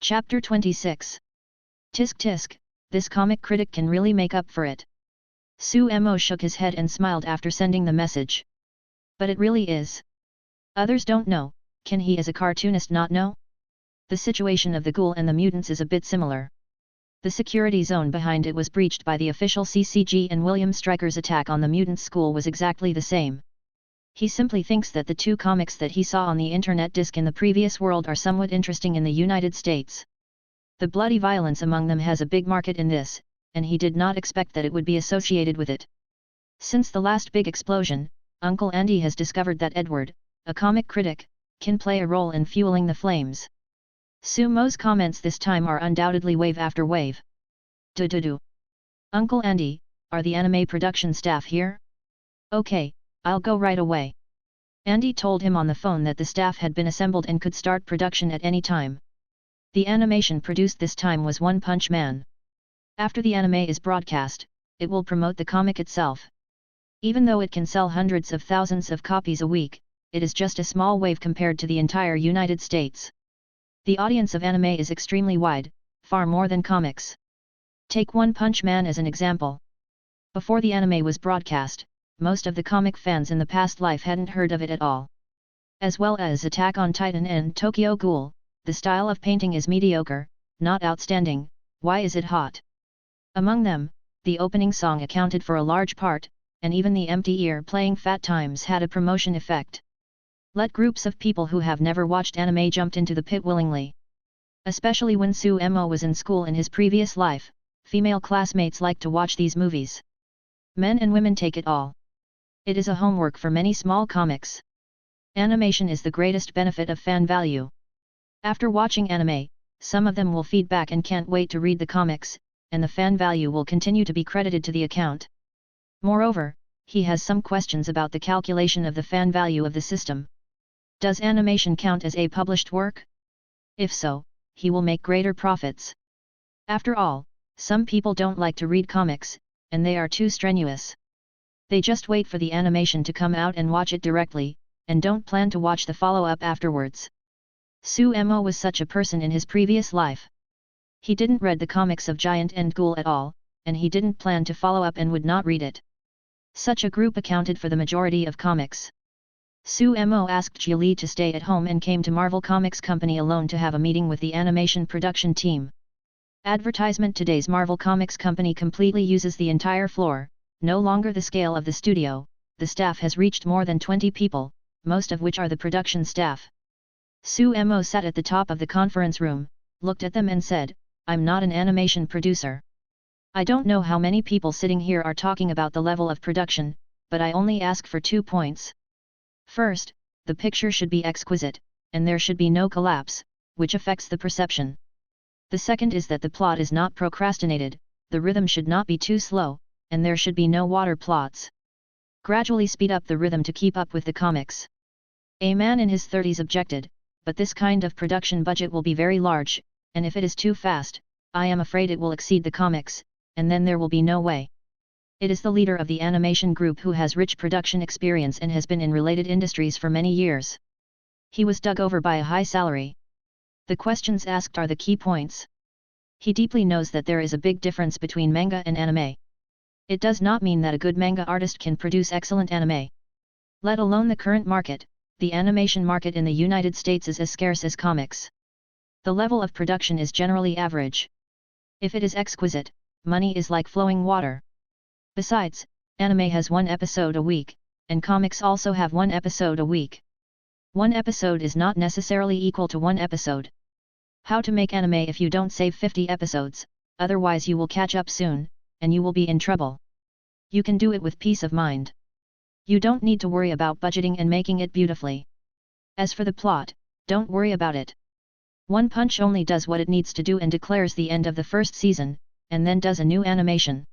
Chapter 26. Tisk tisk, this comic critic can really make up for it. Su Mo shook his head and smiled after sending the message. But it really is. Others don't know, can he as a cartoonist not know? The situation of the ghoul and the mutants is a bit similar. The security zone behind it was breached by the official CCG, and William Stryker's attack on the mutants' school was exactly the same. He simply thinks that the two comics that he saw on the internet disc in the previous world are somewhat interesting in the United States. The bloody violence among them has a big market in this, and he did not expect that it would be associated with it. Since the last big explosion, Uncle Andy has discovered that Edward, a comic critic, can play a role in fueling the flames. Su Mo's comments this time are undoubtedly wave after wave. Do. Uncle Andy, are the anime production staff here? Okay, I'll go right away. Andy told him on the phone that the staff had been assembled and could start production at any time. The animation produced this time was One Punch Man. After the anime is broadcast, it will promote the comic itself. Even though it can sell hundreds of thousands of copies a week, it is just a small wave compared to the entire United States. The audience of anime is extremely wide, far more than comics. Take One Punch Man as an example. Before the anime was broadcast, most of the comic fans in the past life hadn't heard of it at all. As well as Attack on Titan and Tokyo Ghoul, the style of painting is mediocre, not outstanding. Why is it hot? Among them, the opening song accounted for a large part, and even the empty ear playing Fat Times had a promotion effect. Let groups of people who have never watched anime jumped into the pit willingly. Especially when Su Mo was in school in his previous life, female classmates liked to watch these movies. Men and women take it all. It is a homework for many small comics. Animation is the greatest benefit of fan value. After watching anime, some of them will feedback and can't wait to read the comics, and the fan value will continue to be credited to the account. Moreover, he has some questions about the calculation of the fan value of the system. Does animation count as a published work? If so, he will make greater profits. After all, some people don't like to read comics, and they are too strenuous. They just wait for the animation to come out and watch it directly, and don't plan to watch the follow-up afterwards. Su Mo was such a person in his previous life. He didn't read the comics of Giant and Ghoul at all, and he didn't plan to follow up and would not read it. Such a group accounted for the majority of comics. Su Mo asked Ji Li to stay at home and came to Marvel Comics Company alone to have a meeting with the animation production team. Advertisement: today's Marvel Comics Company completely uses the entire floor, no longer the scale of the studio. The staff has reached more than 20 people, most of which are the production staff. Su Mo sat at the top of the conference room, looked at them and said, "I'm not an animation producer. I don't know how many people sitting here are talking about the level of production, but I only ask for 2 points. First, the picture should be exquisite, and there should be no collapse, which affects the perception. The second is that the plot is not procrastinated, the rhythm should not be too slow, and there should be no water plots. Gradually speed up the rhythm to keep up with the comics." A man in his 30s objected, "But this kind of production budget will be very large, and if it is too fast, I am afraid it will exceed the comics, and then there will be no way." It is the leader of the animation group who has rich production experience and has been in related industries for many years. He was dug over by a high salary. The questions asked are the key points. He deeply knows that there is a big difference between manga and anime. It does not mean that a good manga artist can produce excellent anime. Let alone the current market, the animation market in the United States is as scarce as comics. The level of production is generally average. If it is exquisite, money is like flowing water. Besides, anime has 1 episode a week, and comics also have 1 episode a week. 1 episode is not necessarily equal to 1 episode. How to make anime if you don't save 50 episodes, otherwise you will catch up soon, and you will be in trouble. You can do it with peace of mind. You don't need to worry about budgeting and making it beautifully. As for the plot, don't worry about it. One Punch only does what it needs to do and declares the end of the first season, and then does a new animation.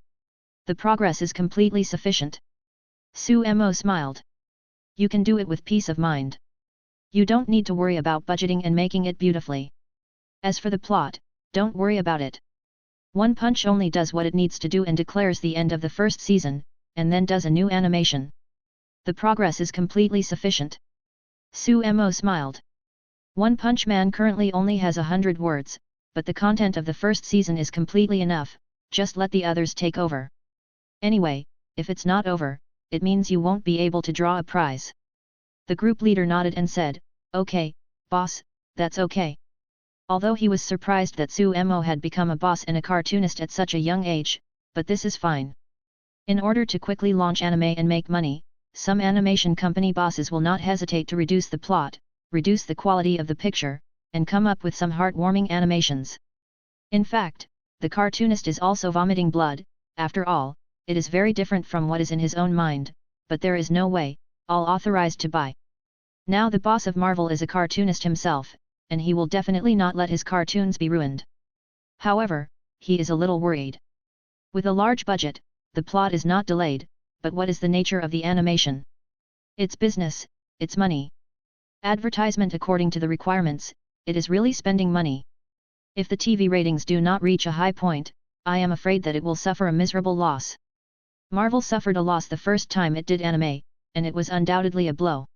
The progress is completely sufficient. Su Mo smiled. You can do it with peace of mind. You don't need to worry about budgeting and making it beautifully. As for the plot, don't worry about it. One Punch only does what it needs to do and declares the end of the first season, and then does a new animation. The progress is completely sufficient. Su Mo smiled. One Punch Man currently only has 100 words, but the content of the first season is completely enough, just let the others take over. Anyway, if it's not over, it means you won't be able to draw a prize. The group leader nodded and said, "Okay, boss, that's okay." Although he was surprised that Suemo had become a boss and a cartoonist at such a young age, but this is fine. In order to quickly launch anime and make money, some animation company bosses will not hesitate to reduce the plot, reduce the quality of the picture, and come up with some heartwarming animations. In fact, the cartoonist is also vomiting blood. After all, it is very different from what is in his own mind, but there is no way, all authorized to buy. Now the boss of Marvel is a cartoonist himself, and he will definitely not let his cartoons be ruined. However, he is a little worried. With a large budget, the plot is not delayed, but what is the nature of the animation? It's business, it's money. Advertisement according to the requirements, it is really spending money. If the TV ratings do not reach a high point, I am afraid that it will suffer a miserable loss. Marvel suffered a loss the first time it did anime, and it was undoubtedly a blow.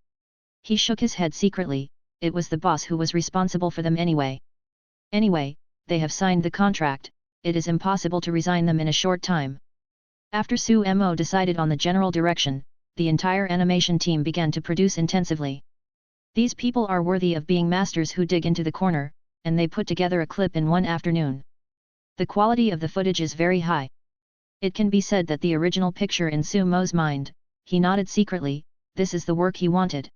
He shook his head secretly. It was the boss who was responsible for them anyway. Anyway, they have signed the contract, it is impossible to resign them in a short time. After Suemo decided on the general direction, the entire animation team began to produce intensively. These people are worthy of being masters who dig into the corner, and they put together a clip in one afternoon. The quality of the footage is very high. It can be said that the original picture in Sumo's mind, he nodded secretly, this is the work he wanted.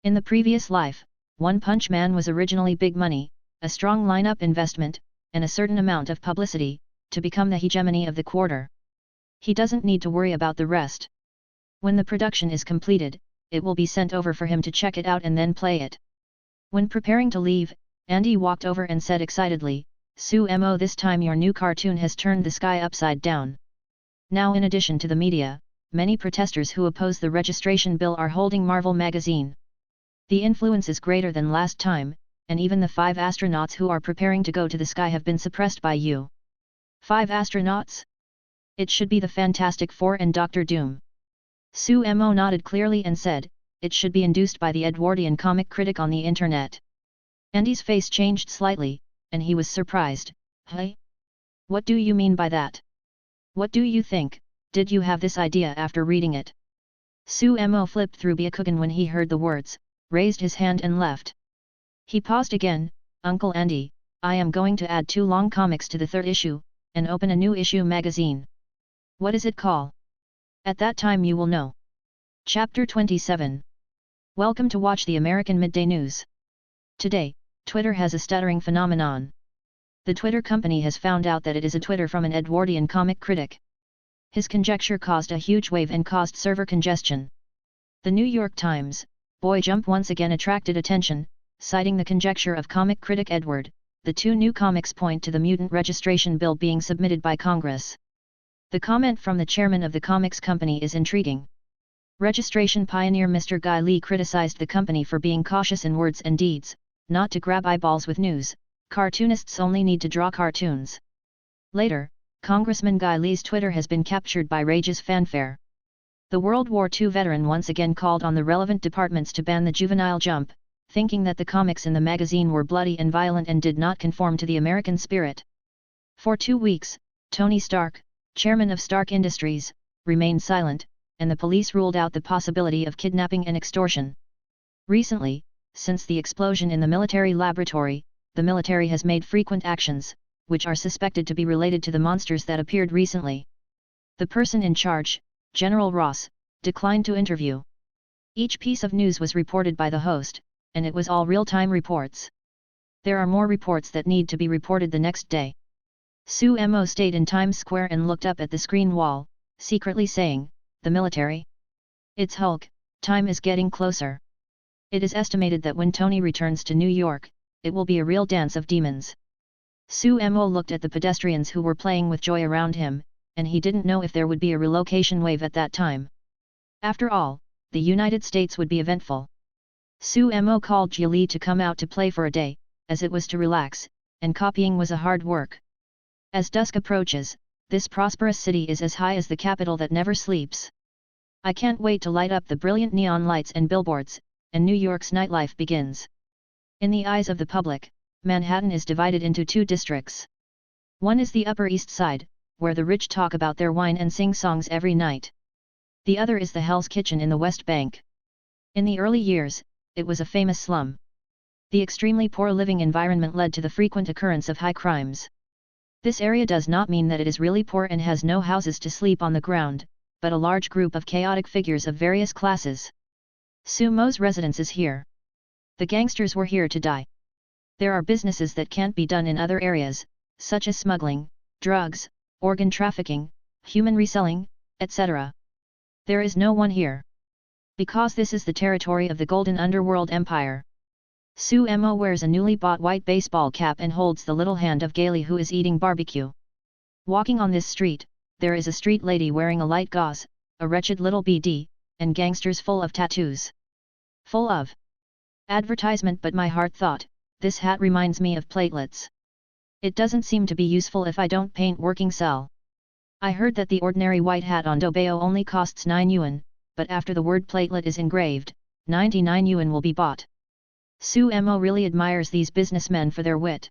In the previous life, One Punch Man was originally big money, a strong lineup investment, and a certain amount of publicity, to become the hegemony of the quarter. He doesn't need to worry about the rest. When the production is completed, it will be sent over for him to check it out and then play it. When preparing to leave, Andy walked over and said excitedly, "Suemo, this time your new cartoon has turned the sky upside down." Now, in addition to the media, many protesters who oppose the registration bill are holding Marvel magazine. The influence is greater than last time, and even the 5 astronauts who are preparing to go to the sky have been suppressed by you. 5 astronauts? It should be the Fantastic Four and Doctor Doom. Suemo nodded clearly and said, "It should be induced by the Edwardian comic critic on the internet." Andy's face changed slightly, and he was surprised. "Hey? What do you mean by that? What do you think, did you have this idea after reading it?" Suemo flipped through Byakugan when he heard the words, raised his hand and left. He paused again. "Uncle Andy, I am going to add 2 long comics to the 3rd issue, and open a new issue magazine. What is it called? At that time you will know." Chapter 27. Welcome to watch the American Midday News. Today, Twitter has a stuttering phenomenon. The Twitter company has found out that it is a Twitter from an Edwardian comic critic. His conjecture caused a huge wave and caused server congestion. The New York Times, Boy Jump once again attracted attention, citing the conjecture of comic critic Edward. The 2 new comics point to the mutant registration bill being submitted by Congress. The comment from the chairman of the comics company is intriguing. Registration pioneer Mr. Guy Lee criticized the company for being cautious in words and deeds, not to grab eyeballs with news. Cartoonists only need to draw cartoons. Later, Congressman Guy Lee's Twitter has been captured by rage's fanfare. The World War II veteran once again called on the relevant departments to ban the juvenile jump, thinking that the comics in the magazine were bloody and violent and did not conform to the American spirit. For 2 weeks, Tony Stark, chairman of Stark Industries, remained silent, and the police ruled out the possibility of kidnapping and extortion. Recently, since the explosion in the military laboratory, the military has made frequent actions, which are suspected to be related to the monsters that appeared recently. The person in charge, General Ross, declined to interview. Each piece of news was reported by the host, and it was all real-time reports. There are more reports that need to be reported the next day. Suemo stayed in Times Square and looked up at the screen wall, secretly saying, "The military? It's Hulk, time is getting closer." It is estimated that when Tony returns to New York, it will be a real dance of demons. Suemo looked at the pedestrians who were playing with joy around him, and he didn't know if there would be a relocation wave at that time. After all, the United States would be eventful. Suemo called Jili to come out to play for a day, as it was to relax, and copying was a hard work. As dusk approaches, this prosperous city is as high as the capital that never sleeps. I can't wait to light up the brilliant neon lights and billboards, and New York's nightlife begins. In the eyes of the public, Manhattan is divided into two districts. One is the Upper East Side, where the rich talk about their wine and sing songs every night. The other is the Hell's Kitchen in the West Bank. In the early years, it was a famous slum. The extremely poor living environment led to the frequent occurrence of high crimes. This area does not mean that it is really poor and has no houses to sleep on the ground, but a large group of chaotic figures of various classes. Sumo's residence is here. The gangsters were here to die. There are businesses that can't be done in other areas, such as smuggling, drugs, organ trafficking, human reselling, etc. There is no one here. Because this is the territory of the Golden Underworld Empire. Sumo wears a newly bought white baseball cap and holds the little hand of Gailey, who is eating barbecue. Walking on this street, there is a street lady wearing a light gauze, a wretched little BD, and gangsters full of tattoos. Full of advertisement, but my heart thought, this hat reminds me of platelets. It doesn't seem to be useful if I don't paint working cell. I heard that the ordinary white hat on Dobeo only costs 9 yuan, but after the word platelet is engraved, 99 yuan will be bought. Sumo really admires these businessmen for their wit.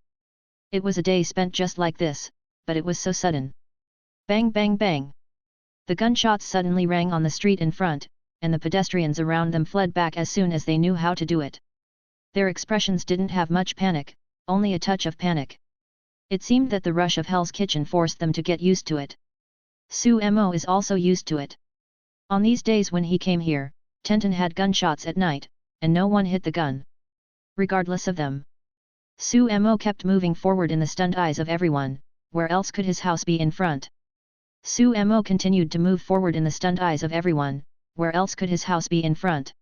It was a day spent just like this, but it was so sudden. Bang bang bang. The gunshots suddenly rang on the street in front, and the pedestrians around them fled back as soon as they knew how to do it. Their expressions didn't have much panic, only a touch of panic. It seemed that the rush of Hell's Kitchen forced them to get used to it. Sumo is also used to it. On these days when he came here, Tenten had gunshots at night, and no one hit the gun. Regardless of them, Sumo kept moving forward in the stunned eyes of everyone. Where else could his house be in front? Sumo continued to move forward in the stunned eyes of everyone. Where else could his house be in front?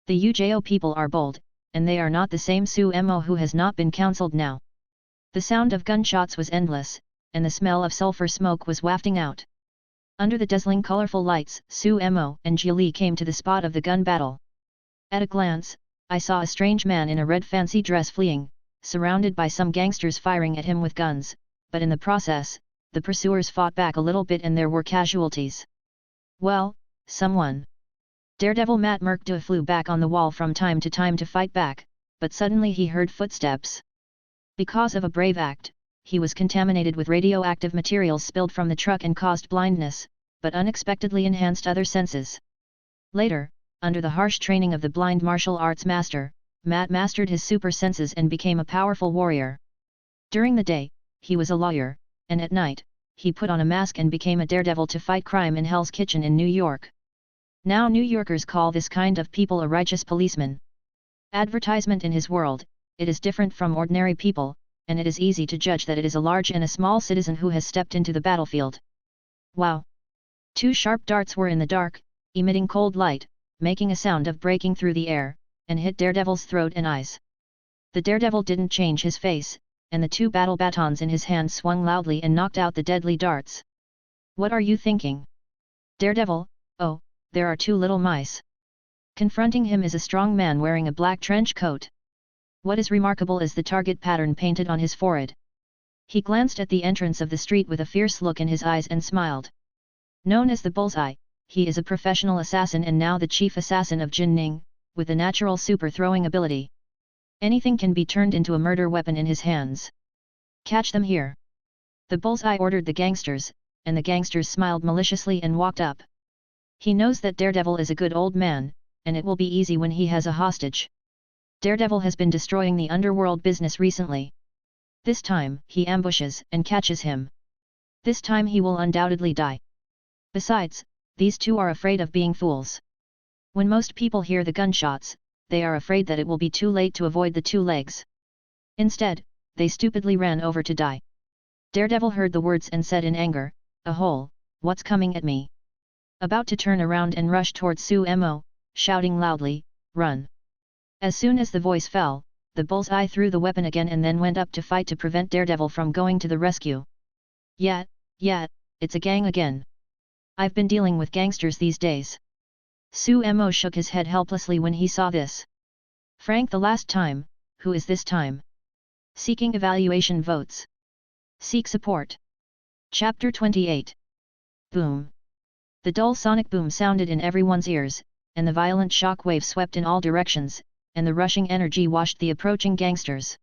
The Ujo people are bold, and they are not the same Sumo who has not been counseled now. The sound of gunshots was endless, and the smell of sulfur smoke was wafting out. Under the dazzling colorful lights, Sumo and Julie came to the spot of the gun battle. At a glance, I saw a strange man in a red fancy dress fleeing, surrounded by some gangsters firing at him with guns, but in the process, the pursuers fought back a little bit and there were casualties. Well, someone. Daredevil Matt Murkda flew back on the wall from time to fight back, but suddenly he heard footsteps. Because of a brave act, he was contaminated with radioactive materials spilled from the truck and caused blindness, but unexpectedly enhanced other senses. Later, under the harsh training of the blind martial arts master, Matt mastered his super senses and became a powerful warrior. During the day, he was a lawyer, and at night, he put on a mask and became a daredevil to fight crime in Hell's Kitchen in New York. Now New Yorkers call this kind of people a righteous policeman. Advertisement in his world, it is different from ordinary people, and it is easy to judge that it is a large and a small citizen who has stepped into the battlefield. Wow! 2 sharp darts were in the dark, emitting cold light, making a sound of breaking through the air, and hit Daredevil's throat and eyes. The Daredevil didn't change his face, and the 2 battle batons in his hand swung loudly and knocked out the deadly darts. What are you thinking? Daredevil, oh, there are 2 little mice. Confronting him is a strong man wearing a black trench coat. What is remarkable is the target pattern painted on his forehead. He glanced at the entrance of the street with a fierce look in his eyes and smiled. Known as the Bullseye, he is a professional assassin and now the chief assassin of Jinning, with a natural super throwing ability. Anything can be turned into a murder weapon in his hands. Catch them here. The Bullseye ordered the gangsters, and the gangsters smiled maliciously and walked up. He knows that Daredevil is a good old man, and it will be easy when he has a hostage. Daredevil has been destroying the underworld business recently. This time, he ambushes and catches him. This time he will undoubtedly die. Besides, these 2 are afraid of being fools. When most people hear the gunshots, they are afraid that it will be too late to avoid the 2 legs. Instead, they stupidly ran over to die. Daredevil heard the words and said in anger, "A hole, what's coming at me?" About to turn around and rush towards Sumo, shouting loudly, "Run!" As soon as the voice fell, the Bullseye threw the weapon again and then went up to fight to prevent Daredevil from going to the rescue. Yeah, it's a gang again. I've been dealing with gangsters these days. Sumo shook his head helplessly when he saw this. Frank, the last time, who is this time? Seeking evaluation votes. Seek support. Chapter 28. Boom. The dull sonic boom sounded in everyone's ears, and the violent shock wave swept in all directions, and the rushing energy washed the approaching gangsters.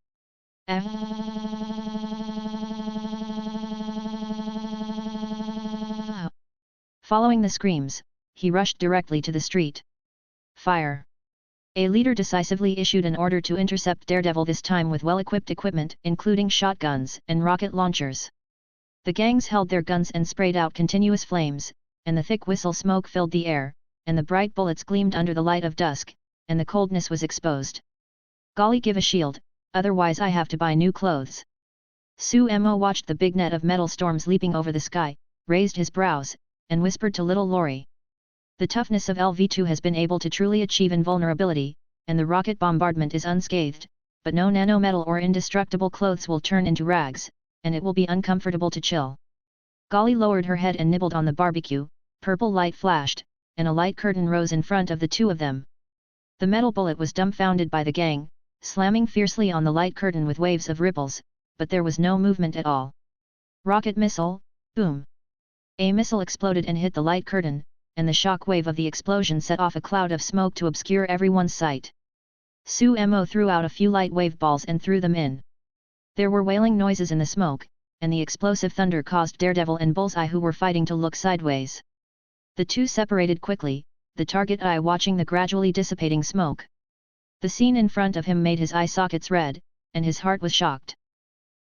Following the screams, he rushed directly to the street. Fire! A leader decisively issued an order to intercept Daredevil, this time with well-equipped equipment including shotguns and rocket launchers. The gangs held their guns and sprayed out continuous flames, and the thick whistle smoke filled the air, and the bright bullets gleamed under the light of dusk, and the coldness was exposed. Golly, give a shield, otherwise I have to buy new clothes. Sumo watched the big net of metal storms leaping over the sky, raised his brows, and whispered to little Lori. The toughness of LV2 has been able to truly achieve invulnerability, and the rocket bombardment is unscathed, but no nanometal or indestructible clothes will turn into rags, and it will be uncomfortable to chill. Golly lowered her head and nibbled on the barbecue, purple light flashed, and a light curtain rose in front of the two of them. The metal bullet was dumbfounded by the gang, slamming fiercely on the light curtain with waves of ripples, but there was no movement at all. Rocket missile, boom! A missile exploded and hit the light curtain, and the shock wave of the explosion set off a cloud of smoke to obscure everyone's sight. Sumo threw out a few light wave balls and threw them in. There were wailing noises in the smoke, and the explosive thunder caused Daredevil and Bullseye, who were fighting, to look sideways. The two separated quickly, the target eye watching the gradually dissipating smoke. The scene in front of him made his eye sockets red, and his heart was shocked.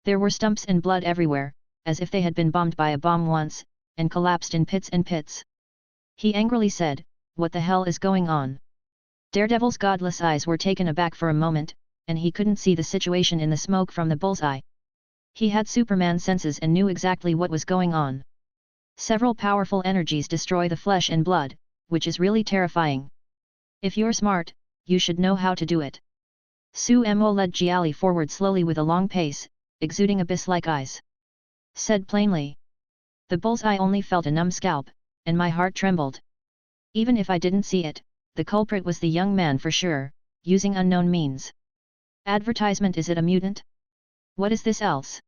There were stumps and blood everywhere, as if they had been bombed by a bomb once, and collapsed in pits and pits. He angrily said, "What the hell is going on?" Daredevil's godless eyes were taken aback for a moment, and he couldn't see the situation in the smoke from the bullseye. He had Superman senses and knew exactly what was going on. Several powerful energies destroy the flesh and blood, which is really terrifying. If you're smart, you should know how to do it. Sumo led Jiali forward slowly with a long pace, exuding abyss-like eyes. Said plainly. The bullseye only felt a numb scalp, and my heart trembled. Even if I didn't see it, the culprit was the young man for sure, using unknown means. Advertisement, is it a mutant? What is this else?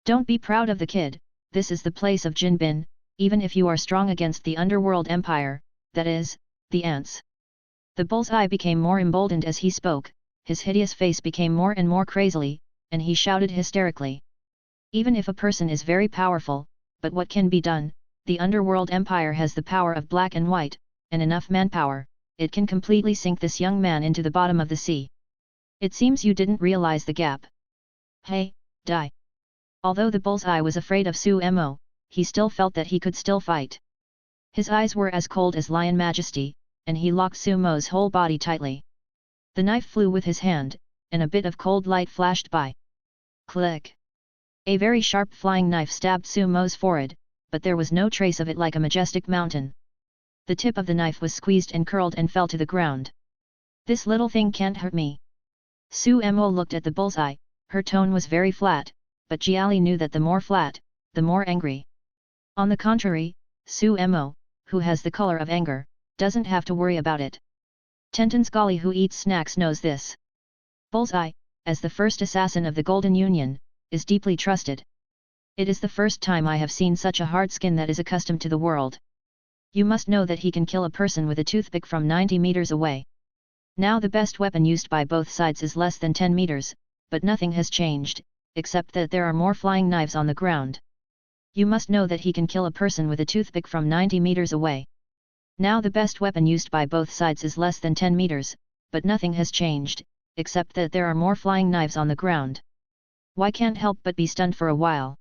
Don't be proud of the kid, this is the place of Jinbin, even if you are strong against the underworld empire, that is, the ants. The bullseye became more emboldened as he spoke, his hideous face became more and more crazily, and he shouted hysterically. Even if a person is very powerful, but what can be done? The underworld empire has the power of black and white, and enough manpower, it can completely sink this young man into the bottom of the sea. It seems you didn't realize the gap. Hey, die. Although the bullseye was afraid of Sumo, he still felt that he could still fight. His eyes were as cold as lion majesty, and he locked Sumo's whole body tightly. The knife flew with his hand, and a bit of cold light flashed by. Click! A very sharp flying knife stabbed Sumo's forehead, but there was no trace of it like a majestic mountain. The tip of the knife was squeezed and curled and fell to the ground. This little thing can't hurt me. Sumo looked at the bullseye, her tone was very flat, but Jiali knew that the more flat, the more angry. On the contrary, Sumo, who has the color of anger, doesn't have to worry about it. Tenten's Golly, who eats snacks, knows this. Bullseye, as the first assassin of the Golden Union, is deeply trusted. It is the first time I have seen such a hard skin that is accustomed to the world. You must know that he can kill a person with a toothpick from 90 meters away. Now the best weapon used by both sides is less than 10 meters, but nothing has changed, except that there are more flying knives on the ground. You must know that he can kill a person with a toothpick from 90 meters away. Now the best weapon used by both sides is less than 10 meters, but nothing has changed, except that there are more flying knives on the ground. Why can't help but be stunned for a while.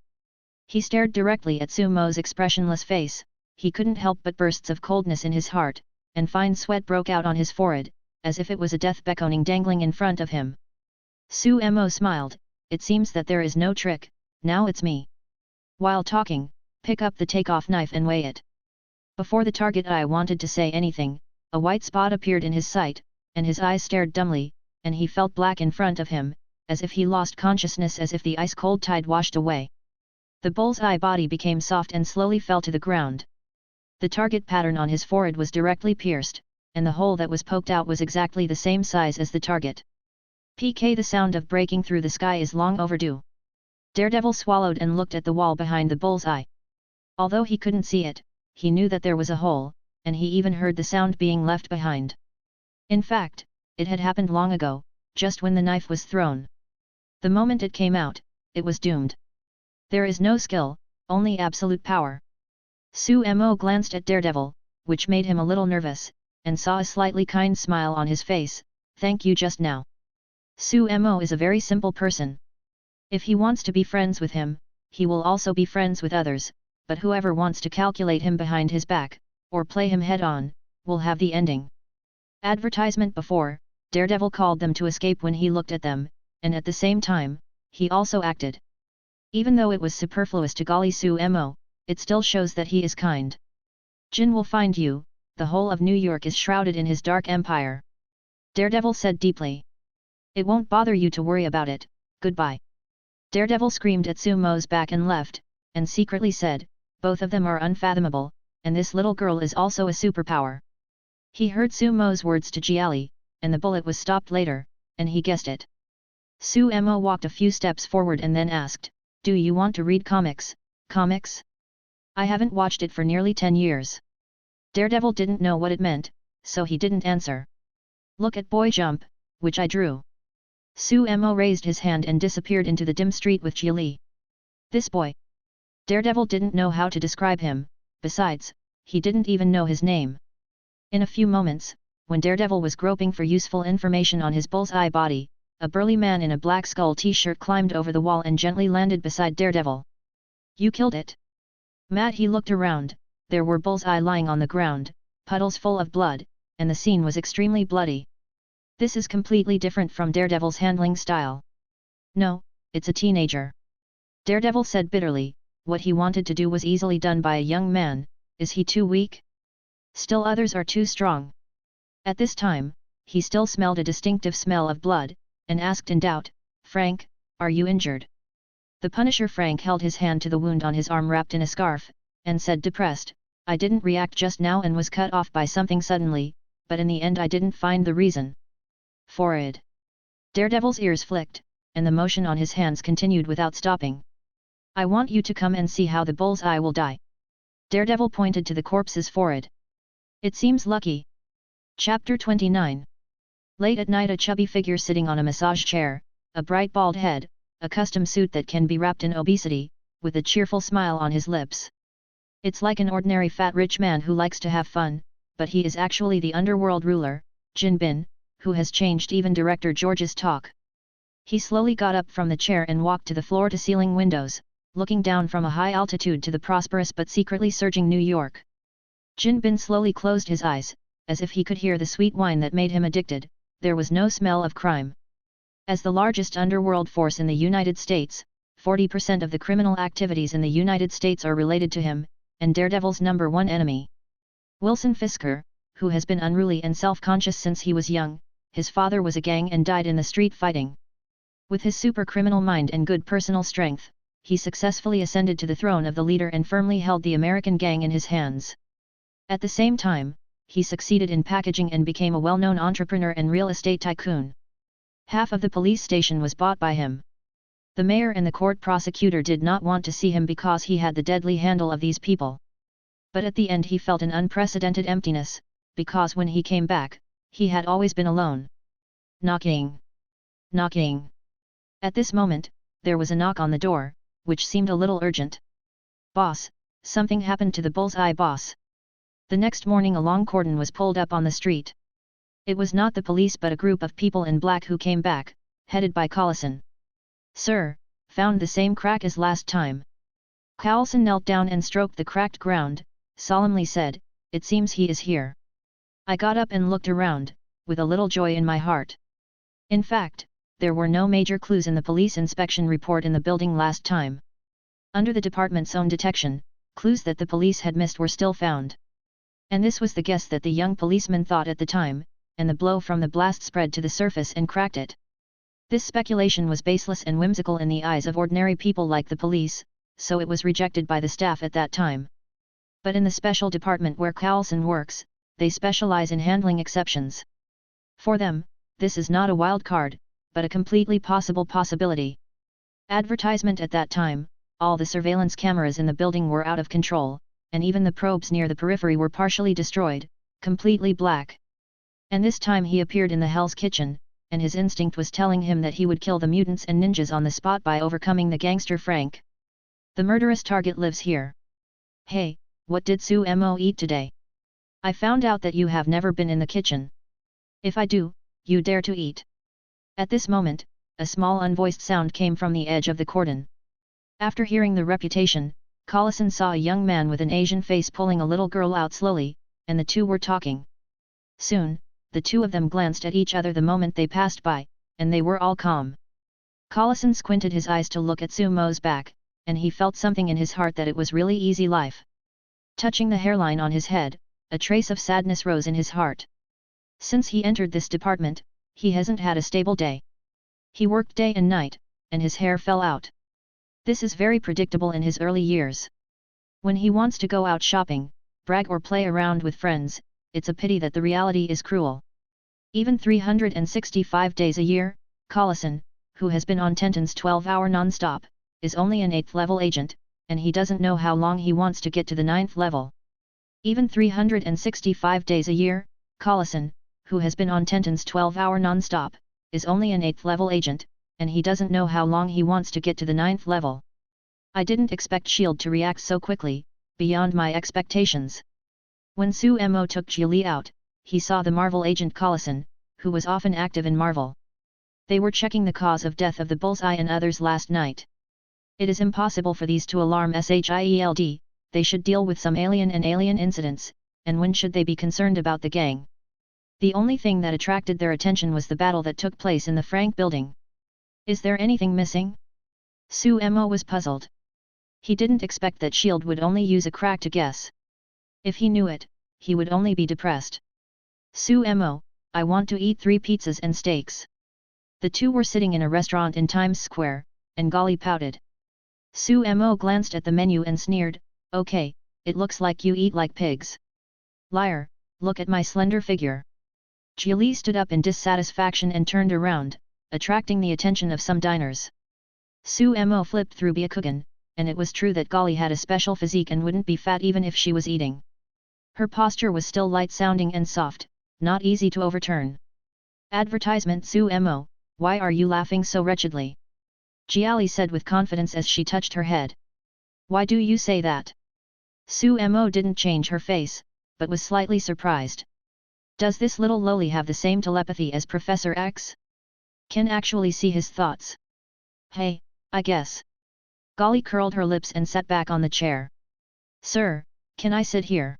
He stared directly at Sumo's expressionless face, he couldn't help but bursts of coldness in his heart, and fine sweat broke out on his forehead, as if it was a death beckoning dangling in front of him. Sumo smiled, it seems that there is no trick, now it's me. While talking, pick up the takeoff knife and weigh it. Before the target eye wanted to say anything, a white spot appeared in his sight, and his eyes stared dumbly, and he felt black in front of him, as if he lost consciousness, as if the ice-cold tide washed away. The bullseye body became soft and slowly fell to the ground. The target pattern on his forehead was directly pierced, and the hole that was poked out was exactly the same size as the target. PK, the sound of breaking through the sky is long overdue. Daredevil swallowed and looked at the wall behind the bullseye. Although he couldn't see it, he knew that there was a hole, and he even heard the sound being left behind. In fact, it had happened long ago, just when the knife was thrown. The moment it came out, it was doomed. There is no skill, only absolute power. Sumo glanced at Daredevil, which made him a little nervous, and saw a slightly kind smile on his face. Thank you just now. Sumo is a very simple person. If he wants to be friends with him, he will also be friends with others, but whoever wants to calculate him behind his back, or play him head-on, will have the ending. Advertisement before, Daredevil called them to escape when he looked at them, and at the same time, he also acted. Even though it was superfluous to Gali Sumo, it still shows that he is kind. Jin will find you, the whole of New York is shrouded in his dark empire. Daredevil said deeply. It won't bother you to worry about it, goodbye. Daredevil screamed at Sumo's back and left, and secretly said, both of them are unfathomable, and this little girl is also a superpower. He heard Sumo's words to Jiali, and the bullet was stopped later, and he guessed it. Sumo walked a few steps forward and then asked, do you want to read comics? Comics? I haven't watched it for nearly 10 years. Daredevil didn't know what it meant, so he didn't answer. Look at Boy Jump, which I drew. Sumo raised his hand and disappeared into the dim street with Jiali. This boy. Daredevil didn't know how to describe him, besides, he didn't even know his name. In a few moments, when Daredevil was groping for useful information on his bullseye body, a burly man in a black skull t-shirt climbed over the wall and gently landed beside Daredevil. You killed it. Matt, he looked around, there were bullseye lying on the ground, puddles full of blood, and the scene was extremely bloody. This is completely different from Daredevil's handling style. No, it's a teenager. Daredevil said bitterly, what he wanted to do was easily done by a young man, is he too weak? Still others are too strong. At this time, he still smelled a distinctive smell of blood, and asked in doubt, Frank, are you injured? The Punisher Frank held his hand to the wound on his arm wrapped in a scarf, and said depressed, I didn't react just now and was cut off by something suddenly, but in the end I didn't find the reason. Forehead. Daredevil's ears flicked, and the motion on his hands continued without stopping. I want you to come and see how the bullseye will die. Daredevil pointed to the corpse's forehead. It seems lucky. Chapter 29. Late at night, a chubby figure sitting on a massage chair, a bright bald head, a custom suit that can be wrapped in obesity, with a cheerful smile on his lips. It's like an ordinary fat rich man who likes to have fun, but he is actually the underworld ruler, Jin Bin, who has changed even director George's talk. He slowly got up from the chair and walked to the floor-to-ceiling windows, looking down from a high altitude to the prosperous but secretly surging New York. Jin Bin slowly closed his eyes, as if he could hear the sweet wine that made him addicted. There was no smell of crime. As the largest underworld force in the United States, 40% of the criminal activities in the United States are related to him, and Daredevil's number one enemy. Wilson Fisker, who has been unruly and self-conscious since he was young, his father was a gang and died in the street fighting. With his super criminal mind and good personal strength, he successfully ascended to the throne of the leader and firmly held the American gang in his hands. At the same time, he succeeded in packaging and became a well-known entrepreneur and real estate tycoon. Half of the police station was bought by him. The mayor and the court prosecutor did not want to see him because he had the deadly handle of these people. But at the end he felt an unprecedented emptiness, because when he came back, he had always been alone. Knocking. Knocking. At this moment, there was a knock on the door, which seemed a little urgent. Boss, something happened to the bullseye boss. The next morning a long cordon was pulled up on the street. It was not the police but a group of people in black who came back, headed by Collison. Sir, found the same crack as last time. Collison knelt down and stroked the cracked ground, solemnly said, it seems he is here. I got up and looked around, with a little joy in my heart. In fact, there were no major clues in the police inspection report in the building last time. Under the department's own detection, clues that the police had missed were still found. And this was the guess that the young policeman thought at the time, and the blow from the blast spread to the surface and cracked it. This speculation was baseless and whimsical in the eyes of ordinary people like the police, so it was rejected by the staff at that time. But in the special department where Collison works, they specialize in handling exceptions. For them, this is not a wild card, but a completely possible possibility. Advertisement at that time, all the surveillance cameras in the building were out of control, and even the probes near the periphery were partially destroyed, completely black. And this time he appeared in the Hell's Kitchen, and his instinct was telling him that he would kill the mutants and ninjas on the spot by overcoming the gangster Frank. The murderous target lives here. Hey, what did Sumo eat today? I found out that you have never been in the kitchen. If I do, you dare to eat. At this moment, a small unvoiced sound came from the edge of the cordon. After hearing the reputation, Collison saw a young man with an Asian face pulling a little girl out slowly, and the two were talking. Soon, the two of them glanced at each other the moment they passed by, and they were all calm. Collison squinted his eyes to look at Sumo's back, and he felt something in his heart that it was really easy life. Touching the hairline on his head, a trace of sadness rose in his heart. Since he entered this department, he hasn't had a stable day. He worked day and night, and his hair fell out. This is very predictable in his early years. When he wants to go out shopping, brag or play around with friends, it's a pity that the reality is cruel. Even 365 days a year, Collison, who has been on Tenten's 12-hour non-stop, is only an 8th level agent, and he doesn't know how long he wants to get to the 9th level. Even 365 days a year, Collison, who has been on Tenten's 12-hour non-stop, is only an 8th level agent, and he doesn't know how long he wants to get to the 9th level. I didn't expect S.H.I.E.L.D. to react so quickly, beyond my expectations. When Sumo took Ji out, he saw the Marvel agent Collison, who was often active in Marvel. They were checking the cause of death of the Bullseye and others last night. It is impossible for these to alarm S.H.I.E.L.D., they should deal with some alien and alien incidents, and when should they be concerned about the gang? The only thing that attracted their attention was the battle that took place in the Frank building. Is there anything missing? Sumo was puzzled. He didn't expect that S.H.I.E.L.D. would only use a crack to guess. If he knew it, he would only be depressed. Sumo, I want to eat 3 pizzas and steaks. The two were sitting in a restaurant in Times Square, and Golly pouted. Sumo glanced at the menu and sneered, okay, it looks like you eat like pigs. Liar, look at my slender figure. Ji stood up in dissatisfaction and turned around, attracting the attention of some diners. Sumo flipped through Byakugan, and it was true that Golly had a special physique and wouldn't be fat even if she was eating. Her posture was still light-sounding and soft, not easy to overturn. Advertisement Sumo, why are you laughing so wretchedly? Jiali said with confidence as she touched her head. Why do you say that? Sumo didn't change her face, but was slightly surprised. Does this little loli have the same telepathy as Professor X? Can actually see his thoughts. Hey, I guess. Golly curled her lips and sat back on the chair. Sir, can I sit here?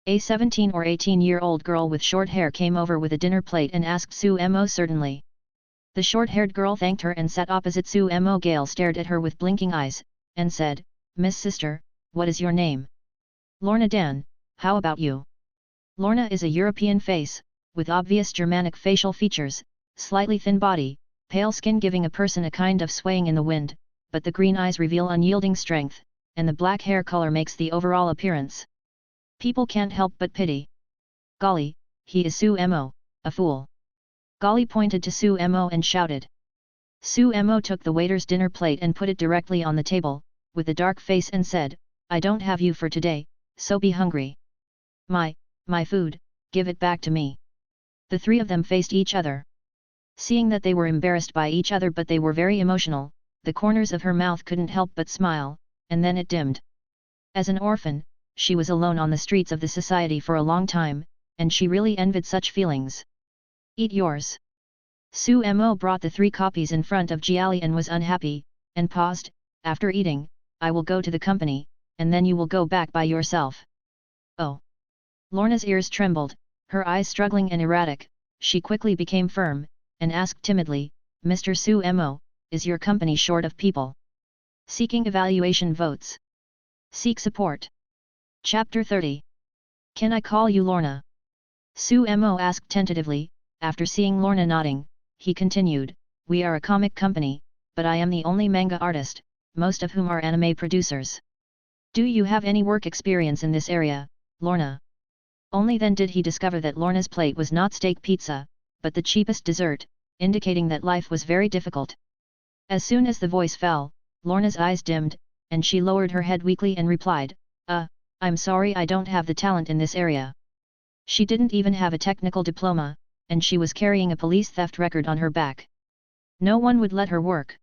A 17 or 18-year-old girl with short hair came over with a dinner plate and asked Sumo certainly. The short-haired girl thanked her and sat opposite Sumo. Gale stared at her with blinking eyes, and said, Miss Sister, what is your name? Lorna Dan, how about you? Lorna is a European face, with obvious Germanic facial features, slightly thin body, pale skin giving a person a kind of swaying in the wind, but the green eyes reveal unyielding strength, and the black hair color makes the overall appearance. People can't help but pity. Golly, he is Sumo, a fool. Golly pointed to Sumo and shouted. Sumo took the waiter's dinner plate and put it directly on the table, with a dark face and said, I don't have you for today, so be hungry. My food, give it back to me. The three of them faced each other. Seeing that they were embarrassed by each other but they were very emotional, the corners of her mouth couldn't help but smile, and then it dimmed. As an orphan, she was alone on the streets of the society for a long time, and she really envied such feelings. Eat yours. Sumo brought the 3 copies in front of Jiali and was unhappy, and paused, after eating, I will go to the company, and then you will go back by yourself. Oh. Lorna's ears trembled, her eyes struggling and erratic, she quickly became firm, and asked timidly, Mr. Sumo, is your company short of people? Seeking evaluation votes. Seek support. Chapter 30. Can I call you Lorna? Sumo asked tentatively, after seeing Lorna nodding, he continued, we are a comic company, but I am the only manga artist, most of whom are anime producers. Do you have any work experience in this area, Lorna? Only then did he discover that Lorna's plate was not steak pizza, but the cheapest dessert, indicating that life was very difficult. As soon as the voice fell, Lorna's eyes dimmed, and she lowered her head weakly and replied, I'm sorry I don't have the talent in this area. She didn't even have a technical diploma, and she was carrying a police theft record on her back. No one would let her work.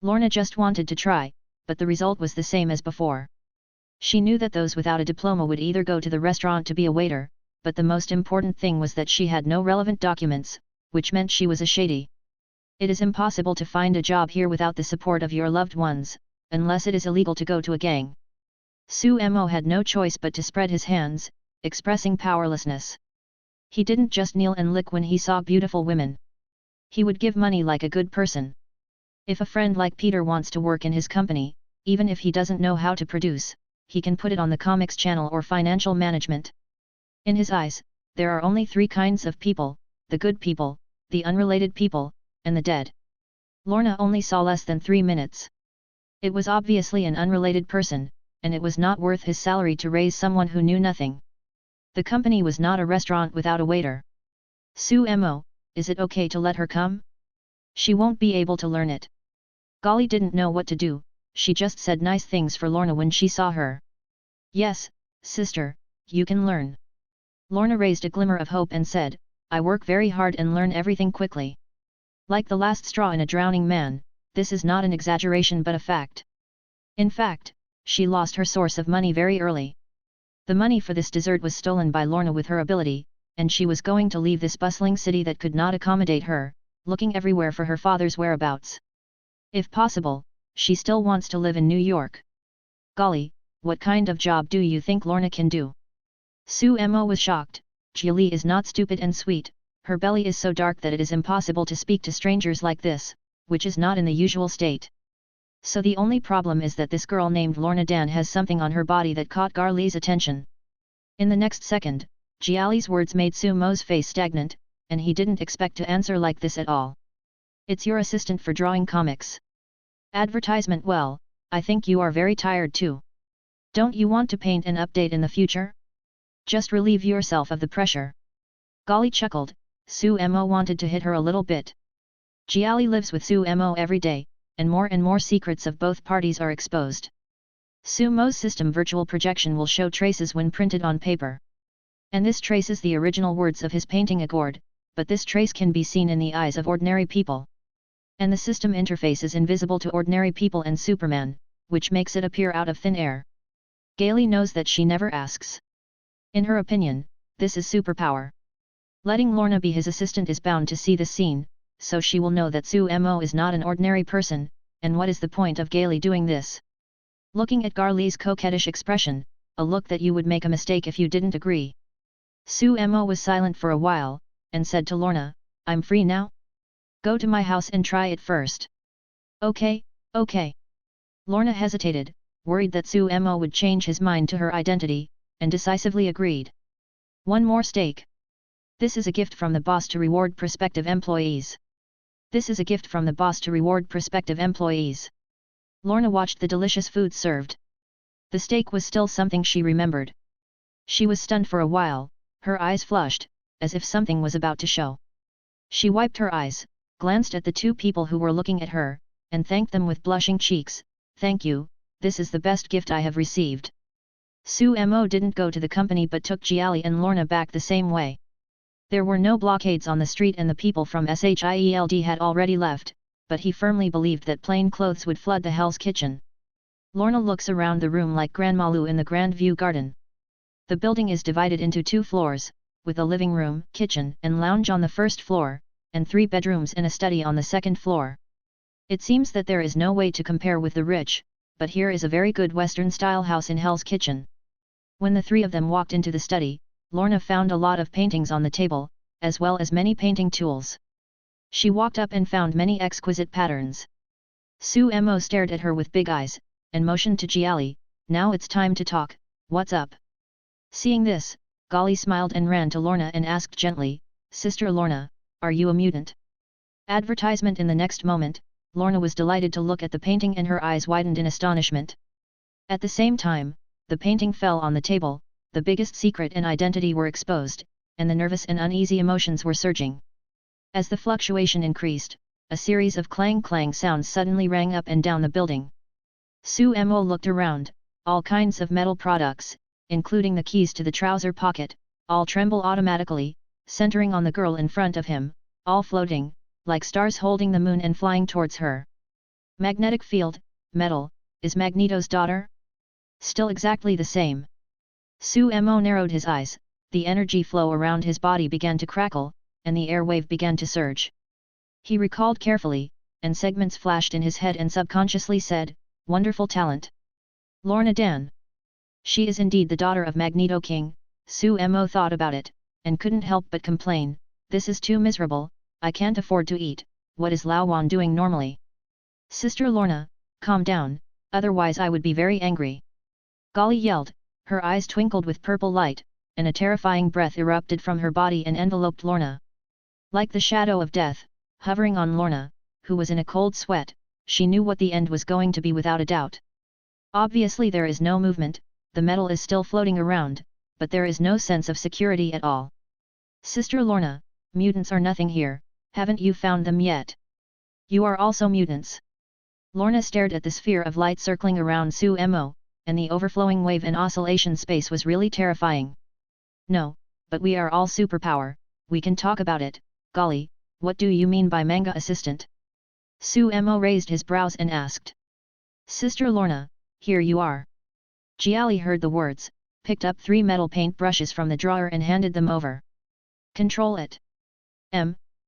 Lorna just wanted to try, but the result was the same as before. She knew that those without a diploma would either go to the restaurant to be a waiter, but the most important thing was that she had no relevant documents, which meant she was a shady. It is impossible to find a job here without the support of your loved ones, unless it is illegal to go to a gang. Suemo had no choice but to spread his hands, expressing powerlessness. He didn't just kneel and lick when he saw beautiful women. He would give money like a good person. If a friend like Peter wants to work in his company, even if he doesn't know how to produce, he can put it on the comics channel or financial management. In his eyes, there are only three kinds of people: the good people, the unrelated people, and the dead. Lorna only saw less than 3 minutes. It was obviously an unrelated person, and it was not worth his salary to raise someone who knew nothing. The company was not a restaurant without a waiter. Suemo, is it okay to let her come? She won't be able to learn it. Golly didn't know what to do, she just said nice things for Lorna when she saw her. Yes, sister, you can learn. Lorna raised a glimmer of hope and said, I work very hard and learn everything quickly. Like the last straw in a drowning man, this is not an exaggeration but a fact. In fact, she lost her source of money very early. The money for this dessert was stolen by Lorna with her ability, and she was going to leave this bustling city that could not accommodate her, looking everywhere for her father's whereabouts. If possible, she still wants to live in New York. Golly, what kind of job do you think Lorna can do? Suemo was shocked. Julie is not stupid and sweet, her belly is so dark that it is impossible to speak to strangers like this, which is not in the usual state. So the only problem is that this girl named Lorna Dan has something on her body that caught Garli's attention. In the next second, Jiali's words made Sumo's face stagnant, and he didn't expect to answer like this at all. It's your assistant for drawing comics. Advertisement. Well, I think you are very tired too. Don't you want to paint and update in the future? Just relieve yourself of the pressure. Gali chuckled. Suemo wanted to hit her a little bit. Jiali lives with Suemo every day, and more secrets of both parties are exposed. Sumo's system virtual projection will show traces when printed on paper. And this traces the original words of his painting Accord, but this trace can be seen in the eyes of ordinary people. And the system interface is invisible to ordinary people and Superman, which makes it appear out of thin air. Gaily knows that she never asks. In her opinion, this is superpower. Letting Lorna be his assistant is bound to see the scene, so she will know that Suemo is not an ordinary person, and what is the point of Gaily doing this? Looking at Garli's coquettish expression, a look that you would make a mistake if you didn't agree. Suemo was silent for a while, and said to Lorna, I'm free now? Go to my house and try it first. Okay, okay. Lorna hesitated, worried that Suemo would change his mind to her identity, and decisively agreed. One more steak. This is a gift from the boss to reward prospective employees. This is a gift from the boss to reward prospective employees. Lorna watched the delicious food served. The steak was still something she remembered. She was stunned for a while, her eyes flushed, as if something was about to show. She wiped her eyes, glanced at the two people who were looking at her, and thanked them with blushing cheeks. Thank you, this is the best gift I have received. Suemo didn't go to the company but took Jiali and Lorna back the same way. There were no blockades on the street and the people from SHIELD had already left, but he firmly believed that plain clothes would flood the Hell's Kitchen. Lorna looks around the room like Grandma Lu in the Grand View Garden. The building is divided into 2 floors, with a living room, kitchen, and lounge on the first floor, and 3 bedrooms and a study on the second floor. It seems that there is no way to compare with the rich, but here is a very good Western-style house in Hell's Kitchen. When the 3 of them walked into the study, Lorna found a lot of paintings on the table, as well as many painting tools. She walked up and found many exquisite patterns. Suemo stared at her with big eyes, and motioned to Jiali, now it's time to talk, what's up? Seeing this, Gali smiled and ran to Lorna and asked gently, Sister Lorna, are you a mutant? Advertisement. In the next moment, Lorna was delighted to look at the painting and her eyes widened in astonishment. At the same time, the painting fell on the table, the biggest secret and identity were exposed, and the nervous and uneasy emotions were surging. As the fluctuation increased, a series of clang-clang sounds suddenly rang up and down the building. Suemo looked around, all kinds of metal products, including the keys to the trouser pocket, all tremble automatically, centering on the girl in front of him, all floating, like stars holding the moon and flying towards her. Magnetic field, metal, is Magneto's daughter? Still exactly the same. Sumo narrowed his eyes, the energy flow around his body began to crackle, and the airwave began to surge. He recalled carefully, and segments flashed in his head and subconsciously said, wonderful talent. Lorna Dan. She is indeed the daughter of Magneto King. Sumo thought about it, and couldn't help but complain, this is too miserable, I can't afford to eat, what is Lao Wan doing normally? Sister Lorna, calm down, otherwise I would be very angry. Golly yelled, her eyes twinkled with purple light, and a terrifying breath erupted from her body and enveloped Lorna. Like the shadow of death, hovering on Lorna, who was in a cold sweat, she knew what the end was going to be without a doubt. Obviously there is no movement, the metal is still floating around, but there is no sense of security at all. Sister Lorna, mutants are nothing here, haven't you found them yet? You are also mutants. Lorna stared at the sphere of light circling around Sumo, and the overflowing wave and oscillation space was really terrifying. No, but we are all superpower, we can talk about it. Golly, what do you mean by manga assistant? Sumo raised his brows and asked. Sister Lorna, here you are. Jiali heard the words, picked up 3 metal paint brushes from the drawer and handed them over. Control it.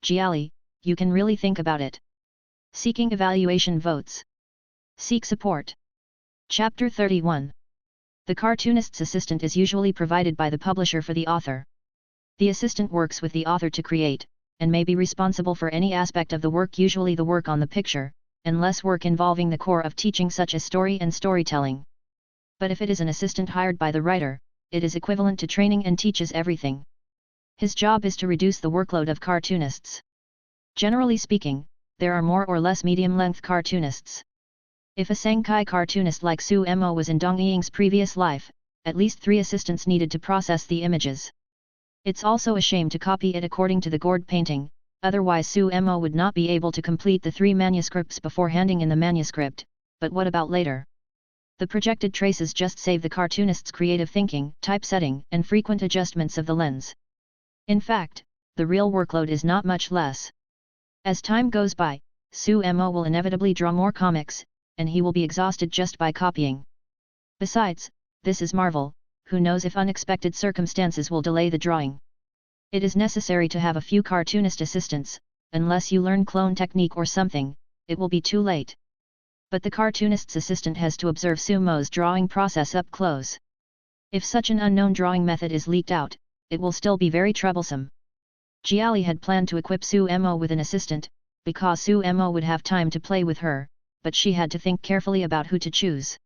Jiali, you can really think about it. Seeking evaluation votes. Seek support. Chapter 31. The cartoonist's assistant is usually provided by the publisher for the author. The assistant works with the author to create, and may be responsible for any aspect of the work, usually the work on the picture, and less work involving the core of teaching such as story and storytelling. But if it is an assistant hired by the writer, it is equivalent to training and teaches everything. His job is to reduce the workload of cartoonists. Generally speaking, there are more or less medium-length cartoonists. If a Sankai cartoonist like Sumo was in Dong Ying's previous life, at least 3 assistants needed to process the images. It's also a shame to copy it according to the gourd painting, otherwise Sumo would not be able to complete the 3 manuscripts before handing in the manuscript, but what about later? The projected traces just save the cartoonist's creative thinking, typesetting, and frequent adjustments of the lens. In fact, the real workload is not much less. As time goes by, Sumo will inevitably draw more comics, and he will be exhausted just by copying. Besides, this is Marvel, who knows if unexpected circumstances will delay the drawing. It is necessary to have a few cartoonist assistants, unless you learn clone technique or something, it will be too late. But the cartoonist's assistant has to observe Sumo's drawing process up close. If such an unknown drawing method is leaked out, it will still be very troublesome. Jiali had planned to equip Sumo with an assistant, because Sumo would have time to play with her, but she had to think carefully about who to choose.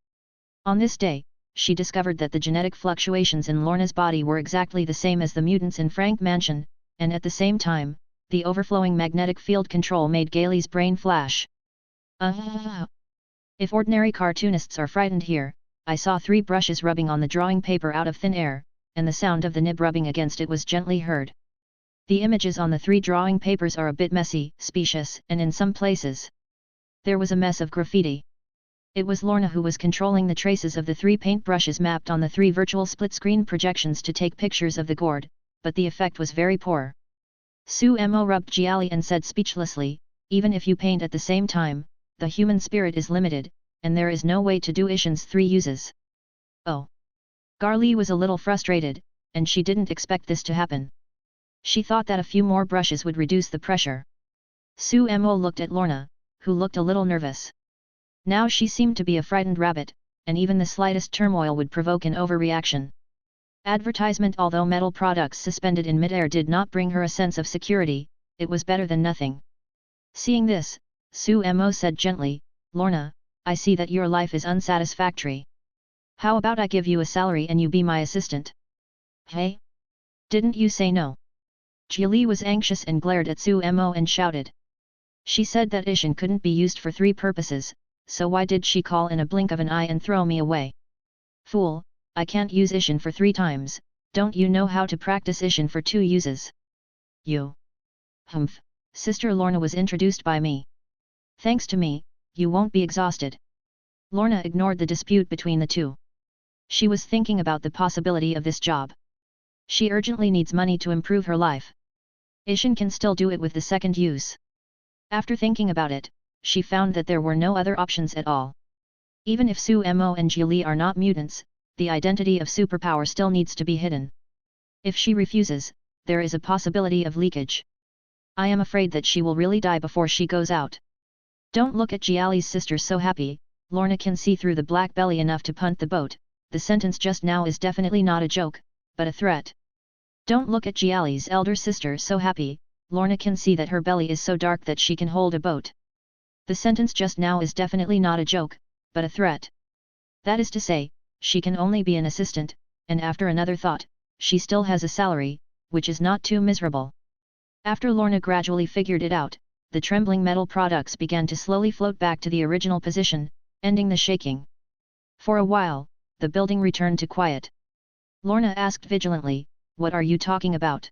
On this day, she discovered that the genetic fluctuations in Lorna's body were exactly the same as the mutants in Frank Mansion, and at the same time, the overflowing magnetic field control made Gailey's brain flash. If ordinary cartoonists are frightened here, I saw 3 brushes rubbing on the drawing paper out of thin air, and the sound of the nib rubbing against it was gently heard. The images on the 3 drawing papers are a bit messy, specious, and in some places, there was a mess of graffiti. It was Lorna who was controlling the traces of the 3 paint brushes mapped on the 3 virtual split-screen projections to take pictures of the gourd, but the effect was very poor. Sumo rubbed Jiali and said speechlessly, even if you paint at the same time, the human spirit is limited, and there is no way to do Ishin's 3 uses. Oh. Garli was a little frustrated, and she didn't expect this to happen. She thought that a few more brushes would reduce the pressure. Sumo looked at Lorna, who looked a little nervous. Now she seemed to be a frightened rabbit, and even the slightest turmoil would provoke an overreaction. Advertisement. Although metal products suspended in midair did not bring her a sense of security, it was better than nothing. Seeing this, Sumo said gently, Lorna, I see that your life is unsatisfactory. How about I give you a salary and you be my assistant? Hey? Didn't you say no? Jiali was anxious and glared at Sumo and shouted. She said that Ishin couldn't be used for 3 purposes, so why did she call in a blink of an eye and throw me away? Fool, I can't use Ishin for 3 times, don't you know how to practice Ishin for 2 uses? You. Humph, Sister Lorna was introduced by me. Thanks to me, you won't be exhausted. Lorna ignored the dispute between the 2. She was thinking about the possibility of this job. She urgently needs money to improve her life, Ishin can still do it with the second use. After thinking about it, she found that there were no other options at all. Even if Su Mo and Ji are not mutants, the identity of superpower still needs to be hidden. If she refuses, there is a possibility of leakage. I am afraid that she will really die before she goes out. Don't look at Jiali's sister so happy. Lorna can see through the black belly enough to punt the boat. The sentence just now is definitely not a joke, but a threat. Don't look at Jiali's elder sister so happy. Lorna can see that her belly is so dark that she can hold a boat. The sentence just now is definitely not a joke, but a threat. That is to say, she can only be an assistant, and after another thought, she still has a salary, which is not too miserable. After Lorna gradually figured it out, the trembling metal products began to slowly float back to the original position, ending the shaking. For a while, the building returned to quiet. Lorna asked vigilantly, "What are you talking about?"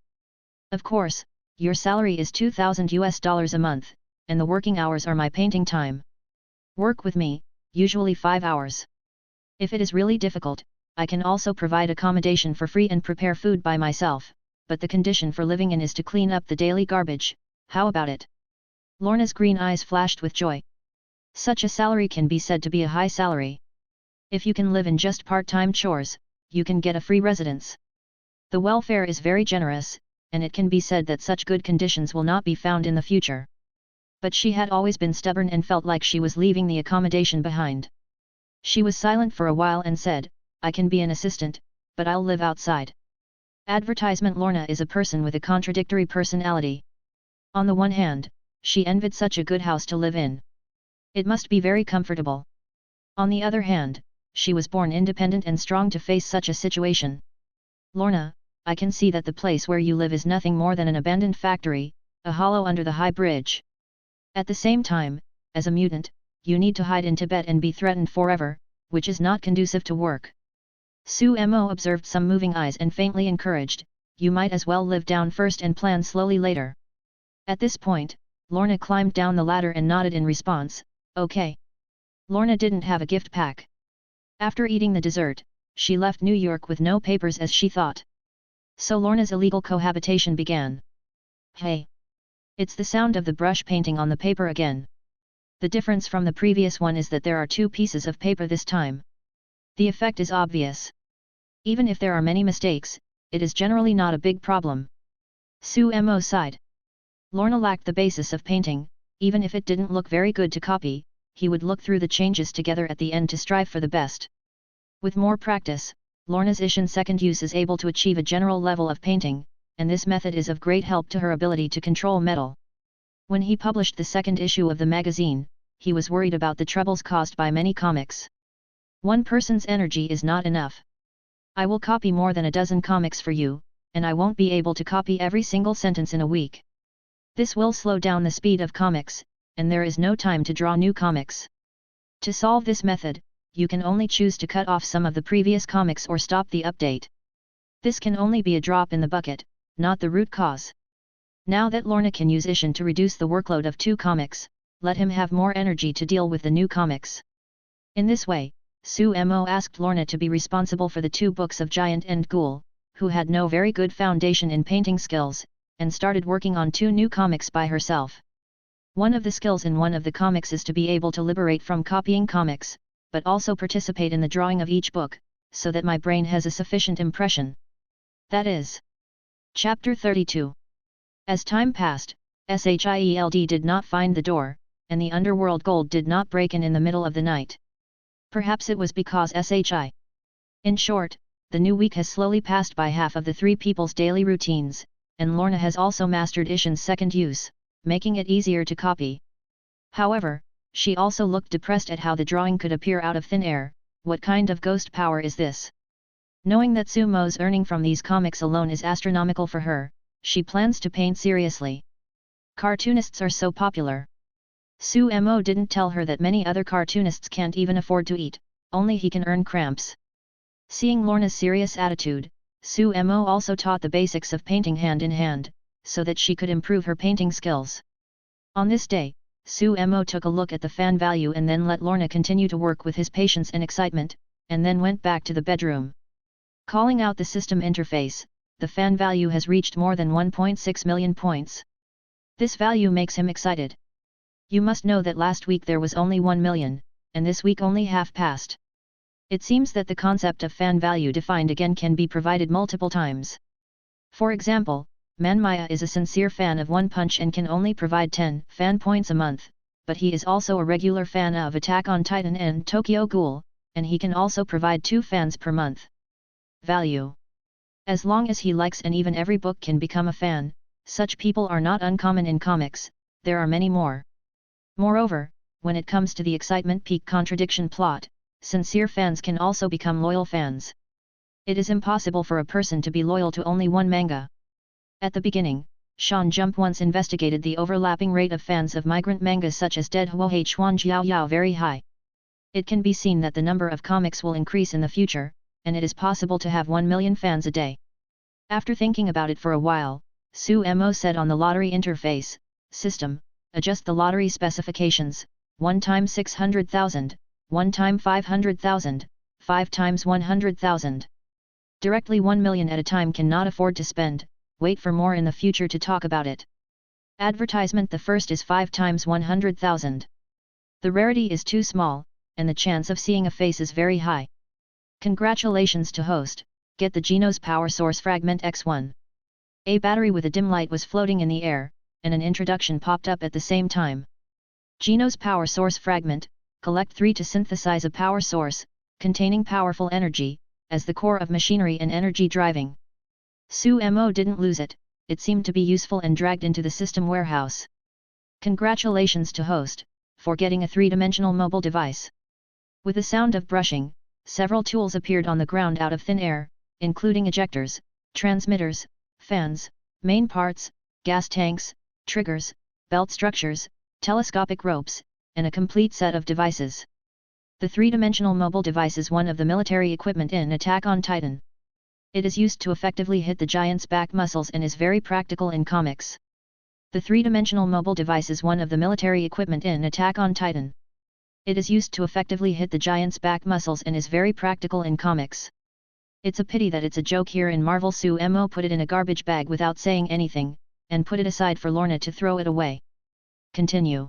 "Of course, your salary is $2,000 a month, and the working hours are my painting time. Work with me, usually 5 hours. If it is really difficult, I can also provide accommodation for free and prepare food by myself, but the condition for living in is to clean up the daily garbage. How about it?" Lorna's green eyes flashed with joy. Such a salary can be said to be a high salary. If you can live in just part-time chores, you can get a free residence. The welfare is very generous, and it can be said that such good conditions will not be found in the future. But she had always been stubborn and felt like she was leaving the accommodation behind. She was silent for a while and said, "I can be an assistant, but I'll live outside." Advertisement. Lorna is a person with a contradictory personality. On the one hand, she envied such a good house to live in. It must be very comfortable. On the other hand, she was born independent and strong to face such a situation. "Lorna, I can see that the place where you live is nothing more than an abandoned factory, a hollow under the high bridge. At the same time, as a mutant, you need to hide in Tibet and be threatened forever, which is not conducive to work." Su Mo observed some moving eyes and faintly encouraged, "You might as well live down first and plan slowly later." At this point, Lorna climbed down the ladder and nodded in response, "Okay." Lorna didn't have a gift pack. After eating the dessert, she left New York with no papers as she thought. So Lorna's illegal cohabitation began. Hey! It's the sound of the brush painting on the paper again. The difference from the previous one is that there are 2 pieces of paper this time. The effect is obvious. Even if there are many mistakes, it is generally not a big problem. Su Mo sighed. Lorna lacked the basis of painting. Even if it didn't look very good to copy, he would look through the changes together at the end to strive for the best. With more practice, Lorna's Ishin second use is able to achieve a general level of painting, and this method is of great help to her ability to control metal. When he published the second issue of the magazine, he was worried about the troubles caused by many comics. One person's energy is not enough. "I will copy more than a dozen comics for you, and I won't be able to copy every single sentence in a week. This will slow down the speed of comics, and there is no time to draw new comics. To solve this method, you can only choose to cut off some of the previous comics or stop the update. This can only be a drop in the bucket, not the root cause." Now that Lorna can use Ishin to reduce the workload of 2 comics, let him have more energy to deal with the new comics. In this way, Su Mo asked Lorna to be responsible for the 2 books of Giant and Ghoul, who had no very good foundation in painting skills, and started working on 2 new comics by herself. One of the skills in one of the comics is to be able to liberate from copying comics, but also participate in the drawing of each book, so that my brain has a sufficient impression. That is. Chapter 32. As time passed, Shield did not find the door, and the underworld gold did not break in the middle of the night. Perhaps it was because SHI. In short, the new week has slowly passed by half of the 3 people's daily routines, and Lorna has also mastered Ishin's second use, making it easier to copy. However, she also looked depressed at how the drawing could appear out of thin air. What kind of ghost power is this? Knowing that Su Mo's earning from these comics alone is astronomical for her, she plans to paint seriously. Cartoonists are so popular. Su Mo didn't tell her that many other cartoonists can't even afford to eat, only he can earn cramps. Seeing Lorna's serious attitude, Su Mo also taught the basics of painting hand in hand, so that she could improve her painting skills. On this day, Su Mo took a look at the fan value and then let Lorna continue to work with his patience and excitement, and then went back to the bedroom. Calling out the system interface, the fan value has reached more than 1.6 million points. This value makes him excited. You must know that last week there was only 1 million, and this week only half passed. It seems that the concept of fan value defined again can be provided multiple times. For example, Manmaya is a sincere fan of One Punch and can only provide 10 fan points a month, but he is also a regular fan of Attack on Titan and Tokyo Ghoul, and he can also provide 2 fans per month. Value. As long as he likes and even every book can become a fan, such people are not uncommon in comics, there are many more. Moreover, when it comes to the excitement peak contradiction plot, sincere fans can also become loyal fans. It is impossible for a person to be loyal to only one manga. At the beginning, Sean Jump once investigated the overlapping rate of fans of migrant mangas such as Dead Huo Chuan Jiao Yao very high. It can be seen that the number of comics will increase in the future, and it is possible to have 1 million fans a day. After thinking about it for a while, Su Mo said on the lottery interface system, adjust the lottery specifications, 1 times 600,000, 1 times 500,000, 5 times 100,000. Directly 1 million at a time cannot afford to spend, wait for more in the future to talk about it. Advertisement. The first is 5 times 100,000. The rarity is too small, and the chance of seeing a face is very high. Congratulations to host, get the Geno's power source fragment X1. A battery with a dim light was floating in the air, and an introduction popped up at the same time. Geno's power source fragment, collect 3 to synthesize a power source, containing powerful energy, as the core of machinery and energy driving. Su Mo didn't lose it, it seemed to be useful and dragged into the system warehouse. Congratulations to host, for getting a 3-dimensional mobile device. With the sound of brushing, several tools appeared on the ground out of thin air, including ejectors, transmitters, fans, main parts, gas tanks, triggers, belt structures, telescopic ropes, and a complete set of devices. The 3-dimensional mobile device is one of the military equipment in Attack on Titan. It is used to effectively hit the giant's back muscles and is very practical in comics. The 3-dimensional mobile device is one of the military equipment in Attack on Titan. It is used to effectively hit the giant's back muscles and is very practical in comics. It's a pity that it's a joke here in Marvel. Su Mo put it in a garbage bag without saying anything, and put it aside for Lorna to throw it away. Continue.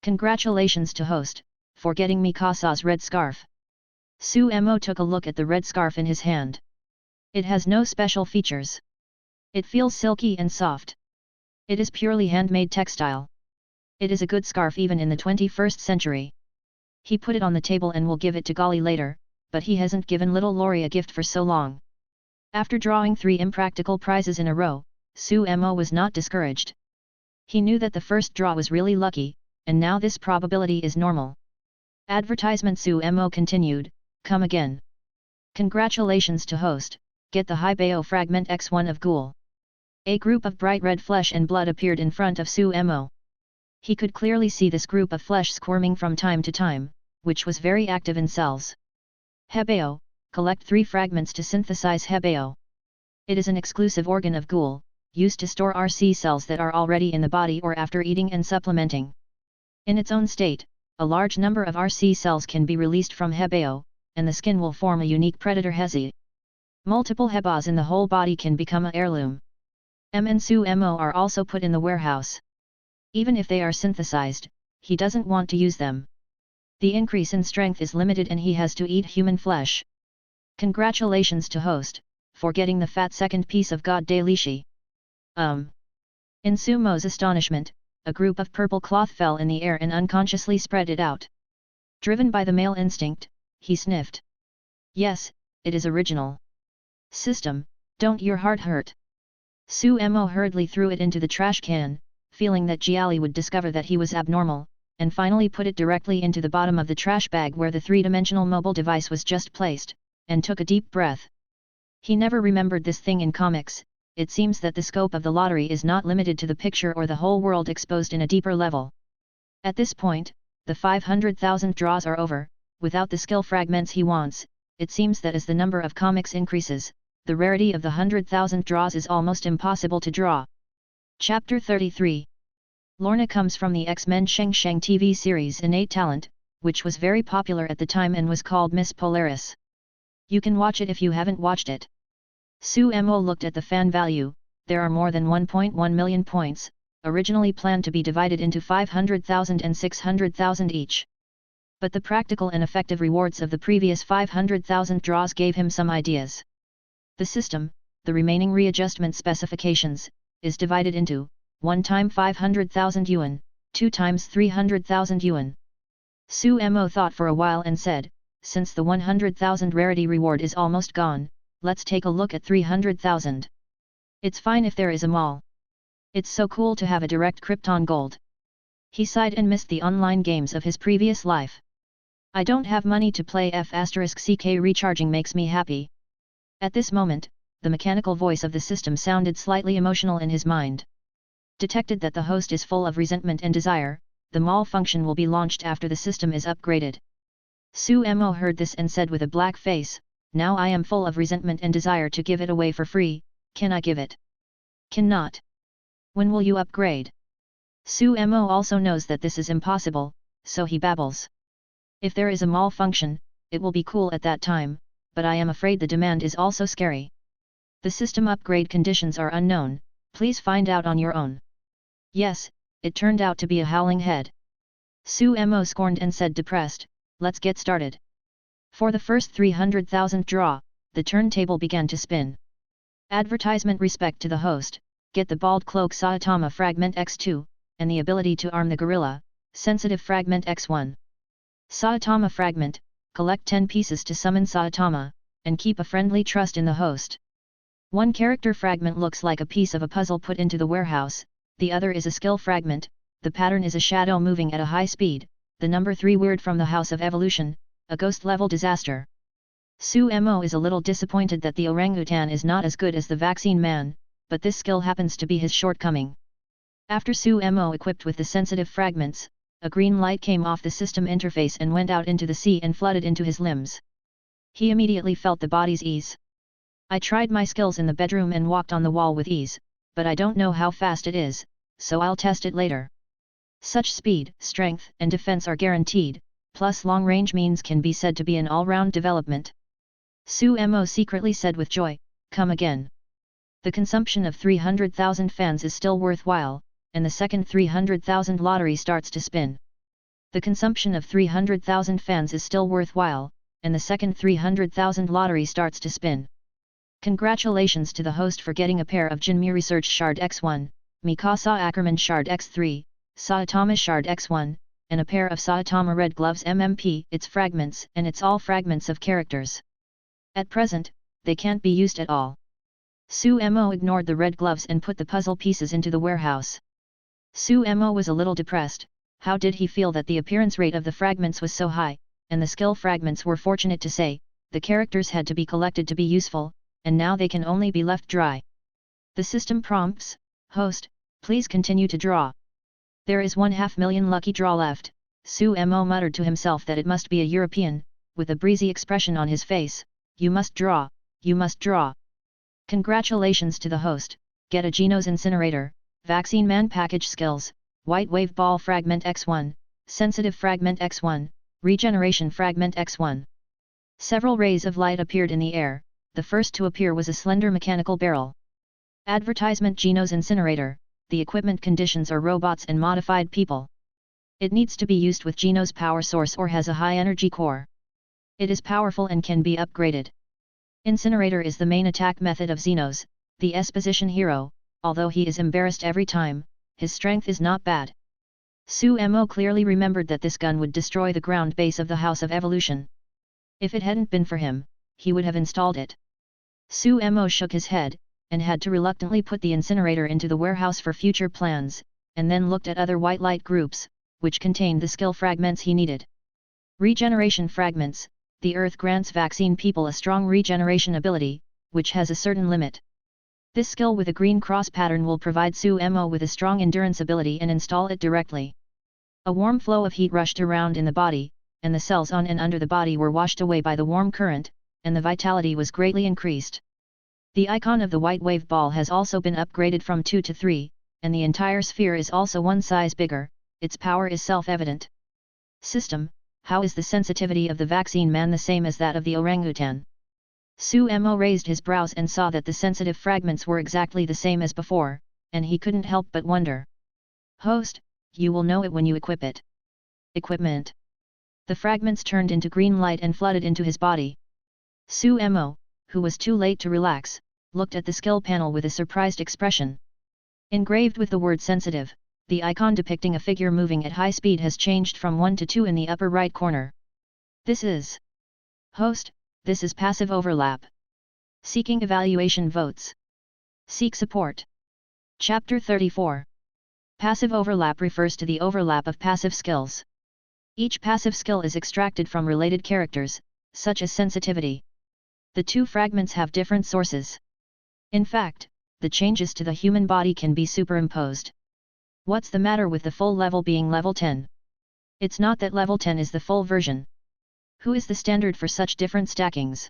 Congratulations to host, for getting Mikasa's red scarf. Su Mo took a look at the red scarf in his hand. It has no special features. It feels silky and soft. It is purely handmade textile. It is a good scarf even in the 21st century. He put it on the table and will give it to Golly later, but he hasn't given little Lori a gift for so long. After drawing 3 impractical prizes in a row, Su Mo was not discouraged. He knew that the first draw was really lucky, and now this probability is normal. Advertisement. Su Mo continued, come again. Congratulations to host, get the Hibeo fragment X1 of Ghoul. A group of bright red flesh and blood appeared in front of Su Mo. He could clearly see this group of flesh squirming from time to time, which was very active in cells. Hebeo, collect 3 fragments to synthesize Hebeo. It is an exclusive organ of Ghoul, used to store RC cells that are already in the body or after eating and supplementing. In its own state, a large number of RC cells can be released from Hebeo, and the skin will form a unique predator Hezi. Multiple Hebas in the whole body can become a heirloom. And Su Mo are also put in the warehouse. Even if they are synthesized, he doesn't want to use them. The increase in strength is limited and he has to eat human flesh. Congratulations to host, for getting the fat second piece of God Dalishi. In Su Mo's astonishment, a group of purple cloth fell in the air and unconsciously spread it out. Driven by the male instinct, he sniffed. Yes, it is original. System, don't your heart hurt. Su Mo hurriedly threw it into the trash can, feeling that Jiali would discover that he was abnormal, and finally put it directly into the bottom of the trash bag where the 3-dimensional mobile device was just placed, and took a deep breath. He never remembered this thing in comics. It seems that the scope of the lottery is not limited to the picture or the whole world exposed in a deeper level. At this point, the 500,000 draws are over. Without the skill fragments he wants, it seems that as the number of comics increases, the rarity of the 100,000 draws is almost impossible to draw. Chapter 33. Lorna comes from the X-Men Sheng Sheng TV series Innate Talent, which was very popular at the time and was called Miss Polaris. You can watch it if you haven't watched it. Su Mo looked at the fan value. There are more than 1.1 million points, originally planned to be divided into 500,000 and 600,000 each. But the practical and effective rewards of the previous 500,000 draws gave him some ideas. The system, the remaining readjustment specifications, is divided into 1 time 500,000 yuan, 2 times 300,000 yuan. Su Mo thought for a while and said, since the 100,000 rarity reward is almost gone, let's take a look at 300,000. It's fine if there is a mall. It's so cool to have a direct Krypton gold. He sighed and missed the online games of his previous life. I don't have money to play F***ck recharging makes me happy. At this moment, the mechanical voice of the system sounded slightly emotional in his mind. Detected that the host is full of resentment and desire, the mall function will be launched after the system is upgraded. Su Mo heard this and said with a black face, now I am full of resentment and desire to give it away for free, can I give it? Cannot. When will you upgrade? Su Mo also knows that this is impossible, so he babbles. If there is a mall function, it will be cool at that time, but I am afraid the demand is also scary. The system upgrade conditions are unknown, please find out on your own. Yes, it turned out to be a howling head. Su Mo scorned and said depressed, let's get started. For the first 300,000 draw, the turntable began to spin. Advertisement respect to the host, get the bald cloak Saitama fragment X2, and the ability to arm the gorilla, sensitive fragment X1. Saitama fragment, collect 10 pieces to summon Saitama, and keep a friendly trust in the host. One character fragment looks like a piece of a puzzle put into the warehouse, the other is a skill fragment, the pattern is a shadow moving at a high speed, the number 3 word from the House of Evolution, a ghost-level disaster. Su Mo is a little disappointed that the orangutan is not as good as the vaccine man, but this skill happens to be his shortcoming. After Su Mo equipped with the sensitive fragments, a green light came off the system interface and went out into the sea and flooded into his limbs. He immediately felt the body's ease. I tried my skills in the bedroom and walked on the wall with ease, but I don't know how fast it is, so I'll test it later. Such speed, strength, and defense are guaranteed, plus long-range means can be said to be an all-round development. Su Mo secretly said with joy, come again. The consumption of 300,000 fans is still worthwhile, and the second 300,000 lottery starts to spin. The consumption of 300,000 fans is still worthwhile, and the second 300,000 lottery starts to spin. Congratulations to the host for getting a pair of Jinmi Research Shard X1, Mikasa Ackerman Shard X3, Saitama Shard X1, and a pair of Saitama Red Gloves MMP, its fragments, and it's all fragments of characters. At present, they can't be used at all. Su Mo ignored the red gloves and put the puzzle pieces into the warehouse. Su Mo was a little depressed. How did he feel that the appearance rate of the fragments was so high, and the skill fragments were fortunate to say, the characters had to be collected to be useful, and now they can only be left dry. The system prompts, host, please continue to draw. There is 500,000 lucky draw left. Su Mo muttered to himself that it must be a European, with a breezy expression on his face, you must draw, you must draw. Congratulations to the host, get a Genos Incinerator, Vaccine Man Package Skills, White Wave Ball Fragment X1, Sensitive Fragment X1, Regeneration Fragment X1. Several rays of light appeared in the air, the first to appear was a slender mechanical barrel. Advertisement Genos Incinerator, the equipment conditions are robots and modified people. It needs to be used with Genos power source or has a high energy core. It is powerful and can be upgraded. Incinerator is the main attack method of Xenos, the exposition hero, although he is embarrassed every time, his strength is not bad. Su Mo clearly remembered that this gun would destroy the ground base of the House of Evolution. If it hadn't been for him, he would have installed it. Su Mo shook his head, and had to reluctantly put the incinerator into the warehouse for future plans, and then looked at other white light groups, which contained the skill fragments he needed. Regeneration fragments. The Earth grants vaccine people a strong regeneration ability, which has a certain limit. This skill with a green cross pattern will provide Su Mo with a strong endurance ability and install it directly. A warm flow of heat rushed around in the body, and the cells on and under the body were washed away by the warm current, and the vitality was greatly increased. The icon of the white wave ball has also been upgraded from 2 to 3, and the entire sphere is also one size bigger, its power is self-evident. System. How is the sensitivity of the vaccine man the same as that of the orangutan? Sumo raised his brows and saw that the sensitive fragments were exactly the same as before, and he couldn't help but wonder. Host, you will know it when you equip it. Equipment. The fragments turned into green light and flooded into his body. Sumo, who was too late to relax, looked at the skill panel with a surprised expression. Engraved with the word sensitive, the icon depicting a figure moving at high speed has changed from 1 to 2 in the upper right corner. This is Host, this is passive overlap. Seeking evaluation votes. Seek support. Chapter 34. Passive overlap refers to the overlap of passive skills. Each passive skill is extracted from related characters, such as sensitivity. The two fragments have different sources. In fact, the changes to the human body can be superimposed. What's the matter with the full level being level 10? It's not that level 10 is the full version. Who is the standard for such different stackings?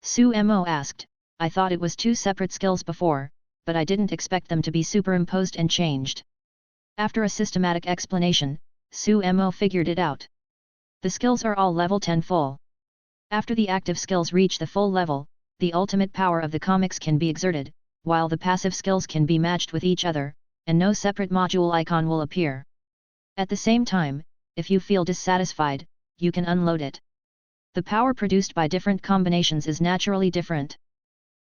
Sumo asked. I thought it was two separate skills before, but I didn't expect them to be superimposed and changed. After a systematic explanation, Sumo figured it out. The skills are all level 10 full. After the active skills reach the full level, the ultimate power of the comics can be exerted, while the passive skills can be matched with each other, and no separate module icon will appear. At the same time, if you feel dissatisfied, you can unload it. The power produced by different combinations is naturally different.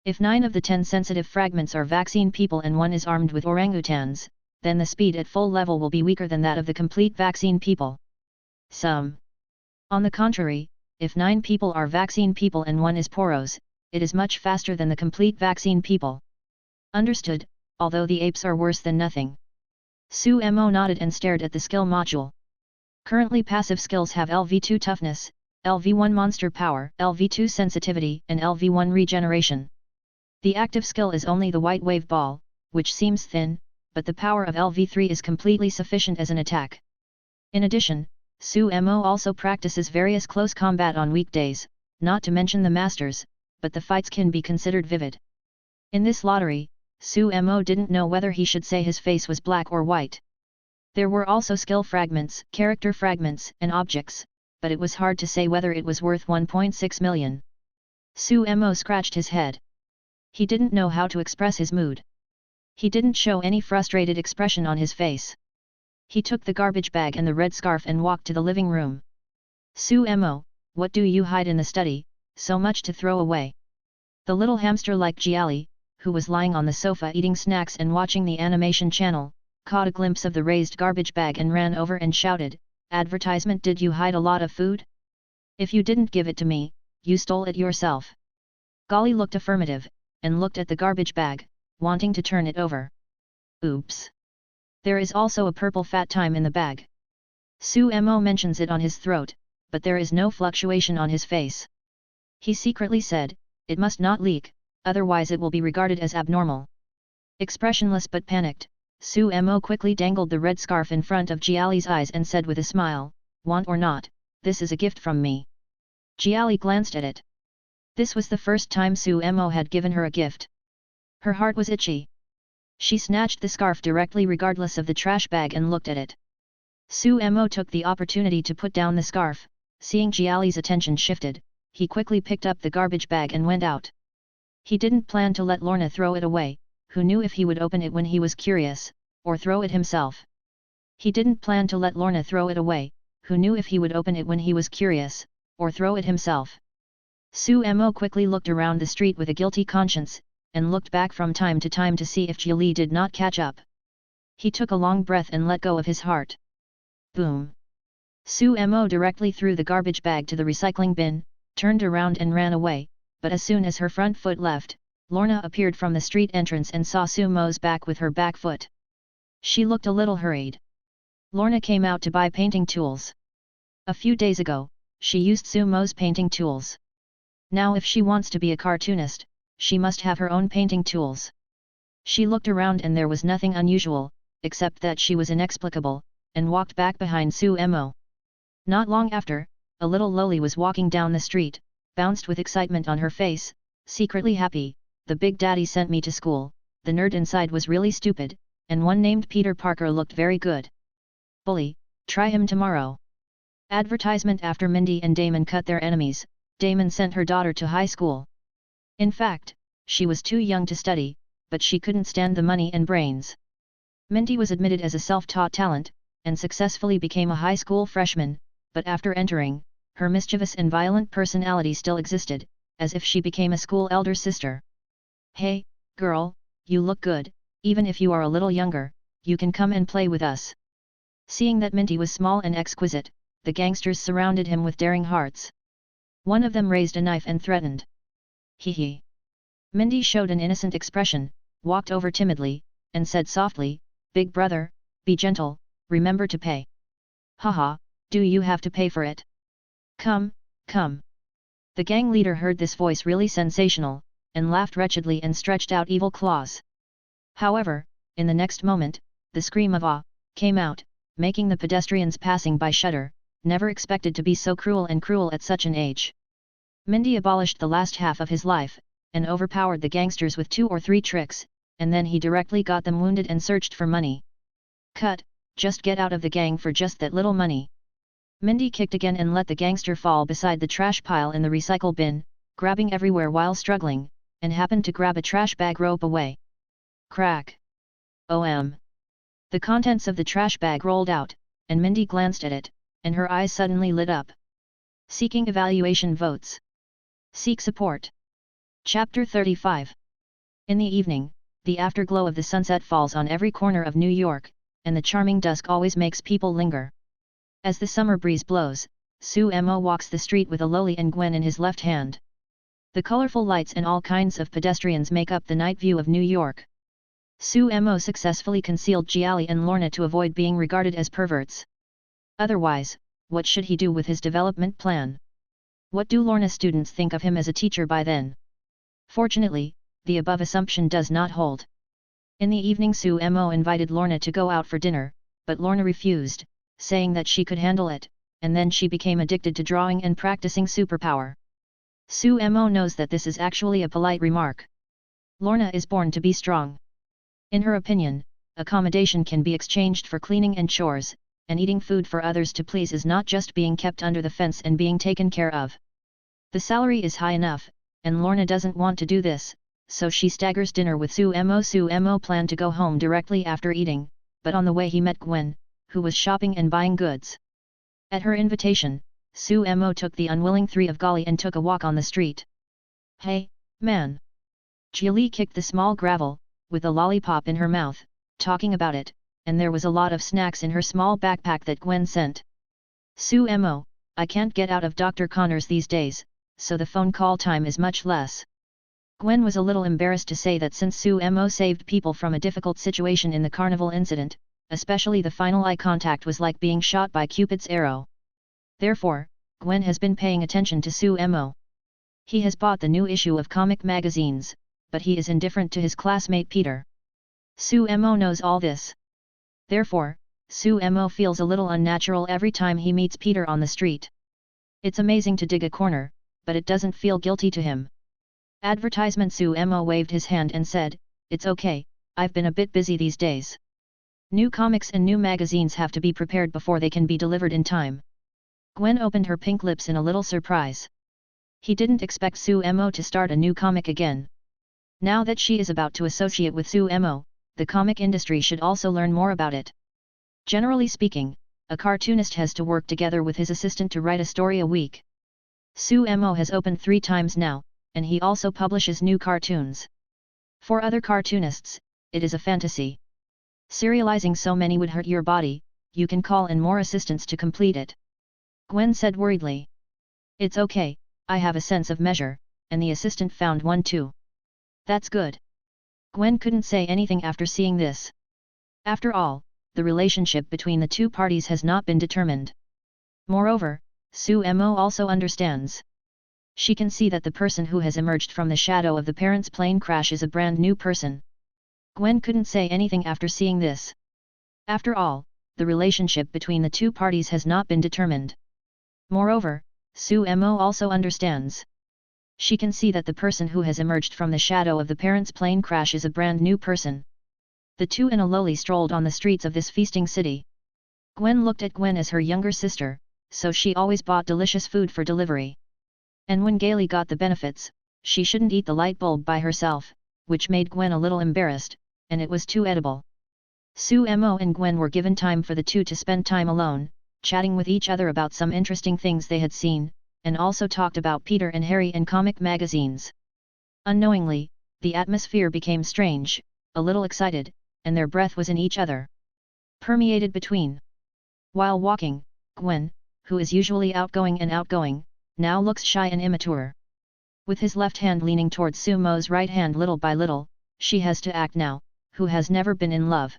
If 9 of the 10 sensitive fragments are vaccine people and 1 is armed with orangutans, then the speed at full level will be weaker than that of the complete vaccine people. On the contrary, if 9 people are vaccine people and 1 is Boros, it is much faster than the complete vaccine people. Understood, although the apes are worse than nothing. Sumo nodded and stared at the skill module. Currently passive skills have LV2 toughness, LV1 monster power, LV2 sensitivity and LV1 regeneration. The active skill is only the white wave ball, which seems thin, but the power of LV3 is completely sufficient as an attack. In addition, Sumo also practices various close combat on weekdays, not to mention the masters, but the fights can be considered vivid. In this lottery, Sumo didn't know whether he should say his face was black or white. There were also skill fragments, character fragments, and objects, but it was hard to say whether it was worth 1.6 million. Sumo scratched his head. He didn't know how to express his mood. He didn't show any frustrated expression on his face. He took the garbage bag and the red scarf and walked to the living room. Sumo, what do you hide in the study, so much to throw away? The little hamster-like Jiali, who was lying on the sofa eating snacks and watching the animation channel, caught a glimpse of the raised garbage bag and ran over and shouted, "Advertisement, did you hide a lot of food? If you didn't give it to me, you stole it yourself." Golly looked affirmative, and looked at the garbage bag, wanting to turn it over. Oops! There is also a purple fat time in the bag. Sumo mentions it on his throat, but there is no fluctuation on his face. He secretly said, it must not leak, otherwise it will be regarded as abnormal. Expressionless but panicked, Sumo quickly dangled the red scarf in front of Jiali's eyes and said with a smile, "Want or not, this is a gift from me." Jiali glanced at it. This was the first time Sumo had given her a gift. Her heart was itchy. She snatched the scarf directly regardless of the trash bag and looked at it. Sumo took the opportunity to put down the scarf. Seeing Jiali's attention shifted, he quickly picked up the garbage bag and went out. He didn't plan to let Lorna throw it away, who knew if he would open it when he was curious, or throw it himself. He didn't plan to let Lorna throw it away, who knew if he would open it when he was curious, or throw it himself. Sumo quickly looked around the street with a guilty conscience, and looked back from time to time to see if Jiali did not catch up. He took a long breath and let go of his heart. Boom! Sumo directly threw the garbage bag to the recycling bin, turned around and ran away, but as soon as her front foot left, Lorna appeared from the street entrance and saw Sumo's back with her back foot. She looked a little hurried. Lorna came out to buy painting tools. A few days ago, she used Sumo's painting tools. Now if she wants to be a cartoonist, she must have her own painting tools. She looked around and there was nothing unusual, except that she was inexplicable, and walked back behind Sumo. Not long after, a little loli was walking down the street, bounced with excitement on her face, secretly happy. The big daddy sent me to school, the nerd inside was really stupid, and one named Peter Parker looked very good. Bully, try him tomorrow. Advertisement. After Mindy and Damon cut their enemies, Damon sent her daughter to high school. In fact, she was too young to study, but she couldn't stand the money and brains. Minty was admitted as a self-taught talent, and successfully became a high school freshman, but after entering, her mischievous and violent personality still existed, as if she became a school elder sister. "Hey, girl, you look good, even if you are a little younger, you can come and play with us." Seeing that Minty was small and exquisite, the gangsters surrounded him with daring hearts. One of them raised a knife and threatened. "Hee hee." Minty showed an innocent expression, walked over timidly, and said softly, "Big brother, be gentle, remember to pay." "Haha, do you have to pay for it? Come, come." The gang leader heard this voice really sensational, and laughed wretchedly and stretched out evil claws. However, in the next moment, the scream of "ah" came out, making the pedestrians passing by shudder, never expected to be so cruel at such an age. Minty abolished the last half of his life, and overpowered the gangsters with 2 or 3 tricks, and then he directly got them wounded and searched for money. "Cut, just get out of the gang for just that little money." Minty kicked again and let the gangster fall beside the trash pile in the recycle bin, grabbing everywhere while struggling, and happened to grab a trash bag rope away. Crack! OM! The contents of the trash bag rolled out, and Minty glanced at it, and her eyes suddenly lit up. Seeking evaluation votes. Seek support. Chapter 35. In the evening, the afterglow of the sunset falls on every corner of New York, and the charming dusk always makes people linger. As the summer breeze blows, Sumo walks the street with a loli and Gwen in his left hand. The colorful lights and all kinds of pedestrians make up the night view of New York. Sumo successfully concealed Jiali and Lorna to avoid being regarded as perverts. Otherwise, what should he do with his development plan? What do Lorna students think of him as a teacher by then? Fortunately, the above assumption does not hold. In the evening Sumo invited Lorna to go out for dinner, but Lorna refused, saying that she could handle it, and then she became addicted to drawing and practicing superpower. Sumo knows that this is actually a polite remark. Lorna is born to be strong. In her opinion, accommodation can be exchanged for cleaning and chores, and eating food for others to please is not just being kept under the fence and being taken care of. The salary is high enough, and Lorna doesn't want to do this, so she staggers dinner with Sumo. Sumo planned to go home directly after eating, but on the way he met Gwen, who was shopping and buying goods. At her invitation, Sumo took the unwilling 3 of Gali and took a walk on the street. "Hey, man!" Jiali kicked the small gravel, with a lollipop in her mouth, talking about it, and there was a lot of snacks in her small backpack that Gwen sent. "Sumo, I can't get out of Dr. Connors these days, so the phone call time is much less." Gwen was a little embarrassed to say that since Sumo saved people from a difficult situation in the carnival incident, especially the final eye contact was like being shot by Cupid's arrow. Therefore, Gwen has been paying attention to Sumo. He has bought the new issue of comic magazines, but he is indifferent to his classmate Peter. Sumo knows all this. Therefore, Sumo feels a little unnatural every time he meets Peter on the street. It's amazing to dig a corner, but it doesn't feel guilty to him. Advertisement. Sumo waved his hand and said, "It's okay, I've been a bit busy these days. New comics and new magazines have to be prepared before they can be delivered in time." Gwen opened her pink lips in a little surprise. He didn't expect Sumo to start a new comic again. Now that she is about to associate with Sumo, the comic industry should also learn more about it. Generally speaking, a cartoonist has to work together with his assistant to write a story a week. Sumo has opened 3 times now, and he also publishes new cartoons. For other cartoonists, it is a fantasy. Serializing so many would hurt your body, you can call in more assistants to complete it. Gwen said worriedly. "It's okay, I have a sense of measure," and the assistant found one too. "That's good." Gwen couldn't say anything after seeing this. After all, the relationship between the 2 parties has not been determined. Moreover, Sumo also understands. She can see that the person who has emerged from the shadow of the parents' plane crash is a brand new person. Gwen couldn't say anything after seeing this. After all, the relationship between the 2 parties has not been determined. Moreover, Sumo also understands. She can see that the person who has emerged from the shadow of the parents' plane crash is a brand new person. The 2 in a loli strolled on the streets of this feasting city. Gwen looked at Gwen as her younger sister, so she always bought delicious food for delivery. And when Gailey got the benefits, she shouldn't eat the light bulb by herself, which made Gwen a little embarrassed, and it was too edible. Sumo and Gwen were given time for the two to spend time alone, chatting with each other about some interesting things they had seen, and also talked about Peter and Harry in comic magazines. Unknowingly, the atmosphere became strange, a little excited, and their breath was in each other. Permeated between. While walking, Gwen, who is usually outgoing, now looks shy and immature. With his left hand leaning towards Sumo's right hand little by little, she has to act now, who has never been in love.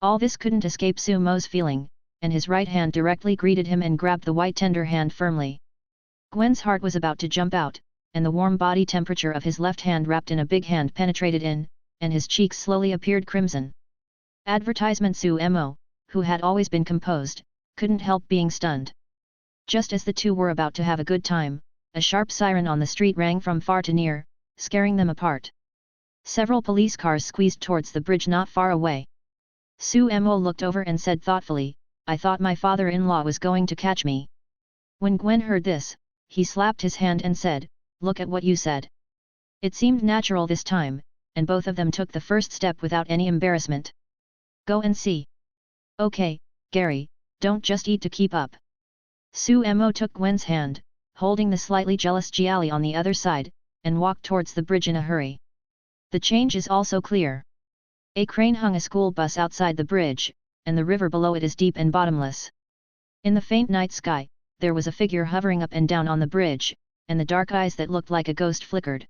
All this couldn't escape Sumo's feeling, and his right hand directly greeted him and grabbed the white tender hand firmly. Gwen's heart was about to jump out, and the warm body temperature of his left hand wrapped in a big hand penetrated in, and his cheeks slowly appeared crimson. Advertisement Sumo, who had always been composed, couldn't help being stunned. Just as the two were about to have a good time, a sharp siren on the street rang from far to near, scaring them apart. Several police cars squeezed towards the bridge not far away. Sumo looked over and said thoughtfully, "I thought my father-in-law was going to catch me." When Gwen heard this, he slapped his hand and said, "Look at what you said." It seemed natural this time, and both of them took the first step without any embarrassment. "Go and see." "Okay, Gary, don't just eat to keep up." Sumo took Gwen's hand, holding the slightly jealous Jiali on the other side, and walked towards the bridge in a hurry. The change is also clear. A crane hung a school bus outside the bridge, and the river below it is deep and bottomless. In the faint night sky, there was a figure hovering up and down on the bridge, and the dark eyes that looked like a ghost flickered.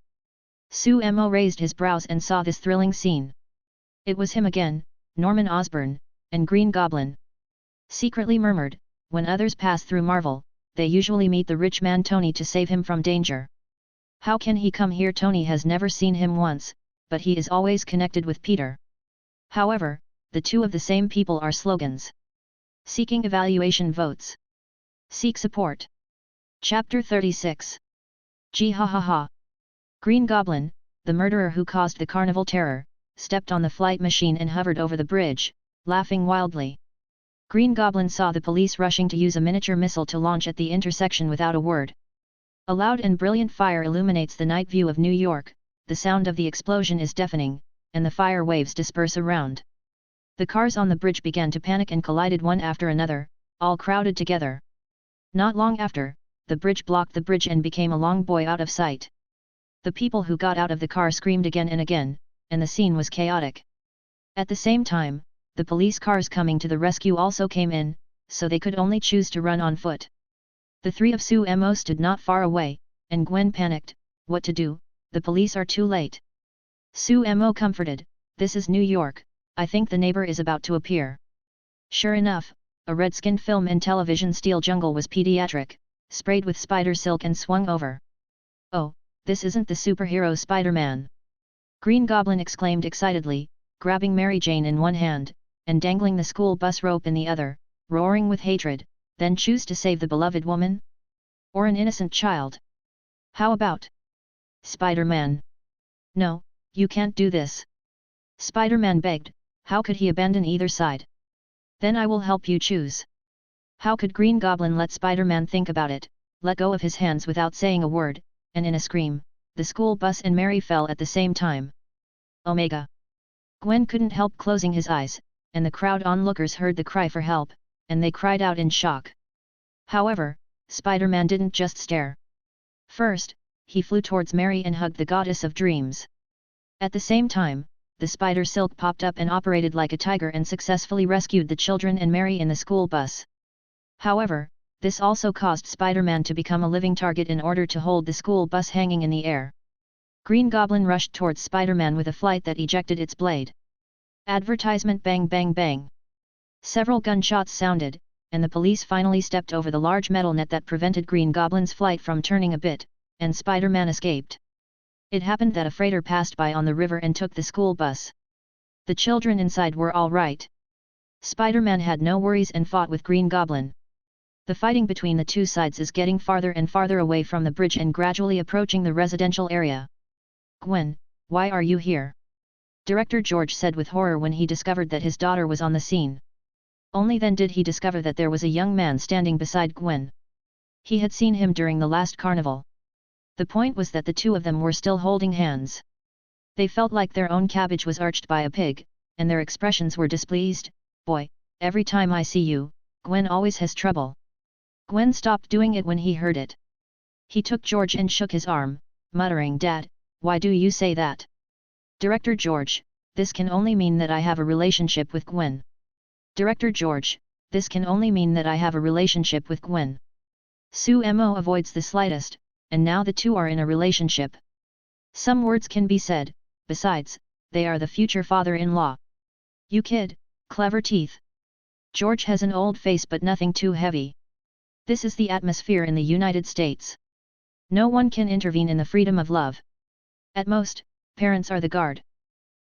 Sumo raised his brows and saw this thrilling scene. It was him again, Norman Osborn, and Green Goblin. Secretly murmured, when others pass through Marvel, they usually meet the rich man Tony to save him from danger. How can he come here? Tony has never seen him once, but he is always connected with Peter. However, the two of the same people are slogans. Seeking evaluation votes. Seek support. Chapter 36. Gee ha ha ha. Green Goblin, the murderer who caused the carnival terror, stepped on the flight machine and hovered over the bridge, laughing wildly. Green Goblin saw the police rushing to use a miniature missile to launch at the intersection without a word. A loud and brilliant fire illuminates the night view of New York, the sound of the explosion is deafening, and the fire waves disperse around. The cars on the bridge began to panic and collided one after another, all crowded together. Not long after, the bridge blocked the bridge and became a long boy out of sight. The people who got out of the car screamed again and again, and the scene was chaotic. At the same time, the police cars coming to the rescue also came in, so they could only choose to run on foot. The three of Sumo stood not far away, and Gwen panicked, what to do, the police are too late. Sumo comforted, this is New York, I think the neighbor is about to appear. Sure enough, a red-skinned film and television steel jungle was pediatric, sprayed with spider silk and swung over. Oh, this isn't the superhero Spider-Man. Green Goblin exclaimed excitedly, grabbing Mary Jane in one hand, and dangling the school bus rope in the other, roaring with hatred, then choose to save the beloved woman? Or an innocent child? How about Spider-Man? No, you can't do this. Spider-Man begged, how could he abandon either side? Then I will help you choose. How could Green Goblin let Spider-Man think about it, let go of his hands without saying a word, and in a scream, the school bus and Mary fell at the same time. Omega! Gwen couldn't help closing his eyes, and the crowd onlookers heard the cry for help, and they cried out in shock. However, Spider-Man didn't just stare. First, he flew towards Mary and hugged the goddess of dreams. At the same time, the spider silk popped up and operated like a tiger and successfully rescued the children and Mary in the school bus. However, this also caused Spider-Man to become a living target in order to hold the school bus hanging in the air. Green Goblin rushed towards Spider-Man with a flight that ejected its blade. Advertisement bang bang bang. Several gunshots sounded, and the police finally stepped over the large metal net that prevented Green Goblin's flight from turning a bit, and Spider-Man escaped. It happened that a freighter passed by on the river and took the school bus. The children inside were all right. Spider-Man had no worries and fought with Green Goblin. The fighting between the two sides is getting farther and farther away from the bridge and gradually approaching the residential area. Gwen, why are you here? Director George said with horror when he discovered that his daughter was on the scene. Only then did he discover that there was a young man standing beside Gwen. He had seen him during the last carnival. The point was that the two of them were still holding hands. They felt like their own cabbage was arched by a pig, and their expressions were displeased. Boy, every time I see you, Gwen always has trouble. Gwen stopped doing it when he heard it. He took George and shook his arm, muttering, Dad, why do you say that? Director George, this can only mean that I have a relationship with Gwen. Director George, this can only mean that I have a relationship with Gwen. Sumo avoids the slightest, and now the two are in a relationship. Some words can be said, besides, they are the future father-in-law. You kid, clever teeth. George has an old face but nothing too heavy. This is the atmosphere in the United States. No one can intervene in the freedom of love. At most, parents are the guard.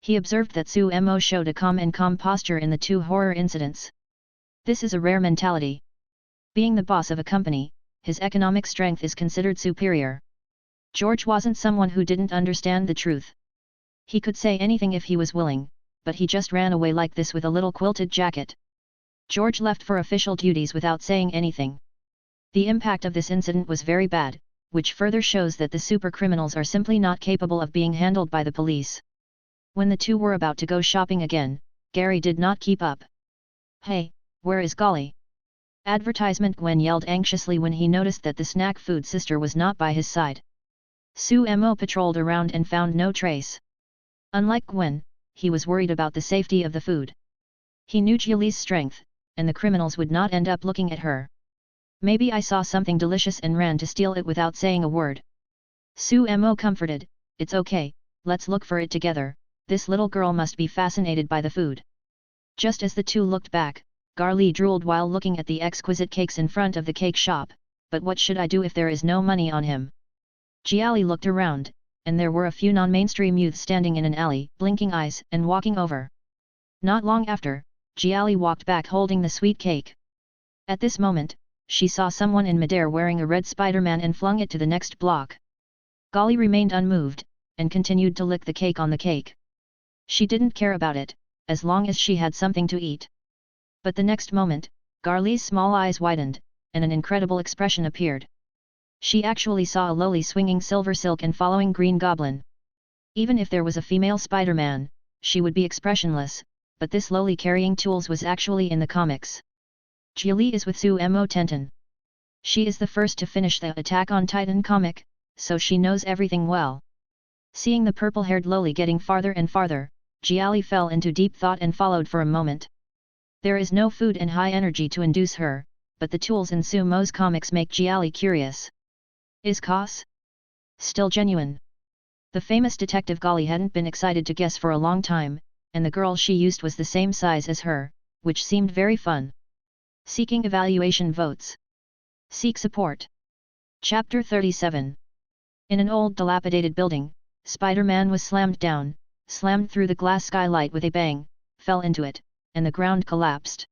He observed that Sumo showed a calm and calm posture in the two horror incidents. This is a rare mentality. Being the boss of a company, his economic strength is considered superior. George wasn't someone who didn't understand the truth. He could say anything if he was willing, but he just ran away like this with a little quilted jacket. George left for official duties without saying anything. The impact of this incident was very bad, which further shows that the super criminals are simply not capable of being handled by the police. When the two were about to go shopping again, Gary did not keep up. Hey, where is Golly? Advertisement, Gwen yelled anxiously when he noticed that the snack food sister was not by his side. Sumo patrolled around and found no trace. Unlike Gwen, he was worried about the safety of the food. He knew Julie's strength, and the criminals would not end up looking at her. Maybe I saw something delicious and ran to steal it without saying a word. Sumo comforted, it's okay, let's look for it together, this little girl must be fascinated by the food. Just as the two looked back, Garly drooled while looking at the exquisite cakes in front of the cake shop, but what should I do if there is no money on him? Jiali looked around, and there were a few non-mainstream youths standing in an alley, blinking eyes and walking over. Not long after, Jiali walked back holding the sweet cake. At this moment, she saw someone in midair wearing a red Spider-Man and flung it to the next block. Golly remained unmoved, and continued to lick the cake on the cake. She didn't care about it, as long as she had something to eat. But the next moment, Garly's small eyes widened, and an incredible expression appeared. She actually saw a loli swinging silver silk and following Green Goblin. Even if there was a female Spider-Man, she would be expressionless, but this loli carrying tools was actually in the comics. Julie is with Sumo Tenten. She is the first to finish the Attack on Titan comic, so she knows everything well. Seeing the purple-haired loli getting farther and farther, Jiali fell into deep thought and followed for a moment. There is no food and high energy to induce her, but the tools in Sumo's comics make Jiali curious. Is Cos still genuine? The famous detective Golly hadn't been excited to guess for a long time, and the girl she used was the same size as her, which seemed very fun. Seeking evaluation votes. Seek support. Chapter 37. In an old dilapidated building, Spider-Man was slammed down, slammed through the glass skylight with a bang, fell into it, and the ground collapsed.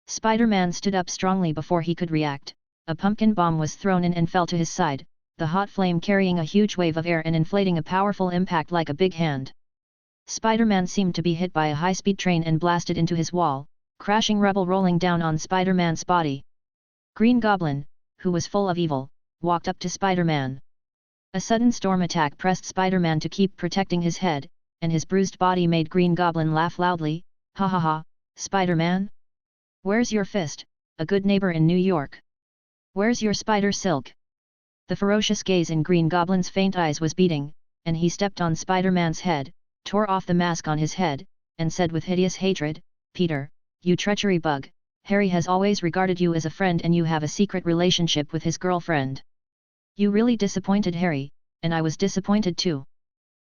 Spider-Man stood up strongly before he could react. A pumpkin bomb was thrown in and fell to his side, the hot flame carrying a huge wave of air and inflating a powerful impact like a big hand. Spider-Man seemed to be hit by a high-speed train and blasted into his wall, crashing rubble rolling down on Spider-Man's body. Green Goblin, who was full of evil, walked up to Spider-Man. A sudden storm attack pressed Spider-Man to keep protecting his head, and his bruised body made Green Goblin laugh loudly. Ha ha ha, Spider-Man? Where's your fist, a good neighbor in New York? Where's your spider silk? The ferocious gaze in Green Goblin's faint eyes was beating, and he stepped on Spider-Man's head, tore off the mask on his head, and said with hideous hatred, Peter, you treachery bug, Harry has always regarded you as a friend and you have a secret relationship with his girlfriend. You really disappointed Harry, and I was disappointed too.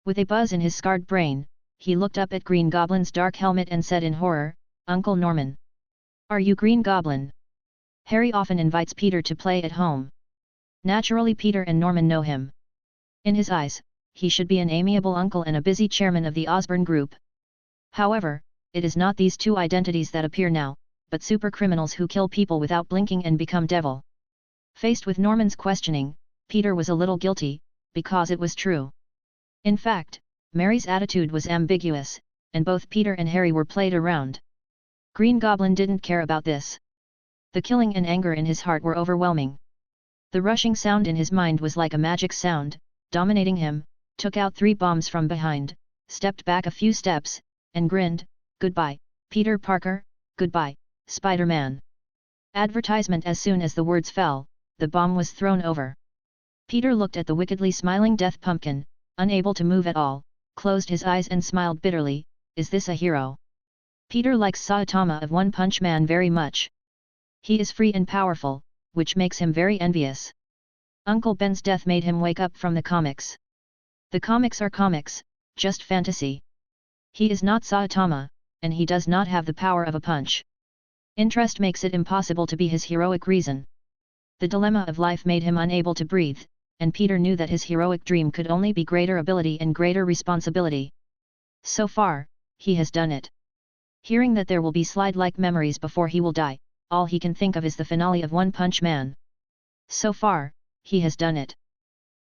With a buzz in his scarred brain, he looked up at Green Goblin's dark helmet and said in horror, Uncle Norman. Are you Green Goblin? Harry often invites Peter to play at home. Naturally Peter and Norman know him. In his eyes, he should be an amiable uncle and a busy chairman of the Osborn Group. However, it is not these two identities that appear now, but super criminals who kill people without blinking and become devil. Faced with Norman's questioning, Peter was a little guilty, because it was true. In fact, Mary's attitude was ambiguous, and both Peter and Harry were played around. Green Goblin didn't care about this. The killing and anger in his heart were overwhelming. The rushing sound in his mind was like a magic sound, dominating him, took out 3 bombs from behind, stepped back a few steps, and grinned, "Goodbye, Peter Parker, goodbye, Spider-Man." Advertisement. As soon as the words fell, the bomb was thrown over. Peter looked at the wickedly smiling Death Pumpkin, unable to move at all, closed his eyes and smiled bitterly. Is this a hero? Peter likes Saitama of One Punch Man very much. He is free and powerful, which makes him very envious. Uncle Ben's death made him wake up from the comics. The comics are comics, just fantasy. He is not Saitama, and he does not have the power of a punch. Interest makes it impossible to be his heroic reason. The dilemma of life made him unable to breathe, and Peter knew that his heroic dream could only be greater ability and greater responsibility. So far, he has done it. Hearing that there will be slide-like memories before he will die, all he can think of is the finale of One Punch Man. So far, he has done it.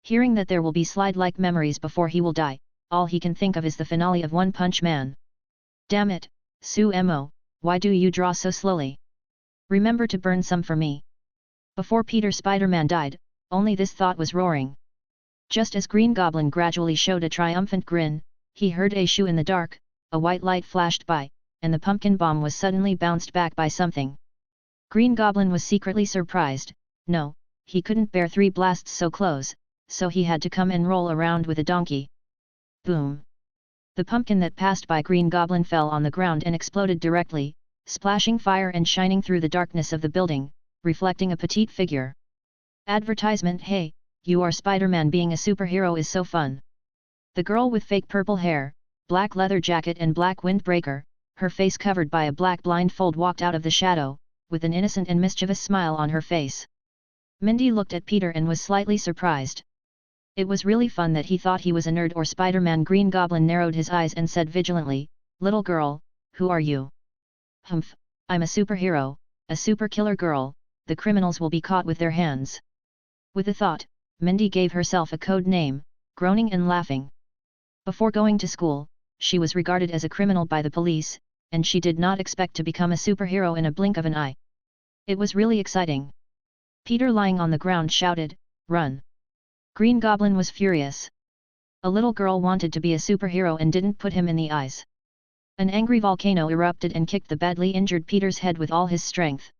Hearing that there will be slide-like memories before he will die, all he can think of is the finale of One Punch Man. Damn it, Sumo, why do you draw so slowly? Remember to burn some for me. Before Peter Spider-Man died, only this thought was roaring. Just as Green Goblin gradually showed a triumphant grin, he heard a shoo in the dark, a white light flashed by, and the pumpkin bomb was suddenly bounced back by something. Green Goblin was secretly surprised. No, he couldn't bear 3 blasts so close, so he had to come and roll around with a donkey. Boom! The pumpkin that passed by Green Goblin fell on the ground and exploded directly, splashing fire and shining through the darkness of the building, reflecting a petite figure. Advertisement. Hey, you are Spider-Man. Being a superhero is so fun. The girl with fake purple hair, black leather jacket and black windbreaker, her face covered by a black blindfold, walked out of the shadow, with an innocent and mischievous smile on her face. Mindy looked at Peter and was slightly surprised. It was really fun that he thought he was a nerd or Spider-Man. Green Goblin narrowed his eyes and said vigilantly, "Little girl, who are you?" "Humph, I'm a superhero, a super killer girl, the criminals will be caught with their hands." With a thought, Mindy gave herself a code name, groaning and laughing. Before going to school, she was regarded as a criminal by the police, and she did not expect to become a superhero in a blink of an eye. It was really exciting. Peter, lying on the ground, shouted, "Run!" Green Goblin was furious. A little girl wanted to be a superhero and didn't put him in the eyes. An angry volcano erupted and kicked the badly injured Peter's head with all his strength.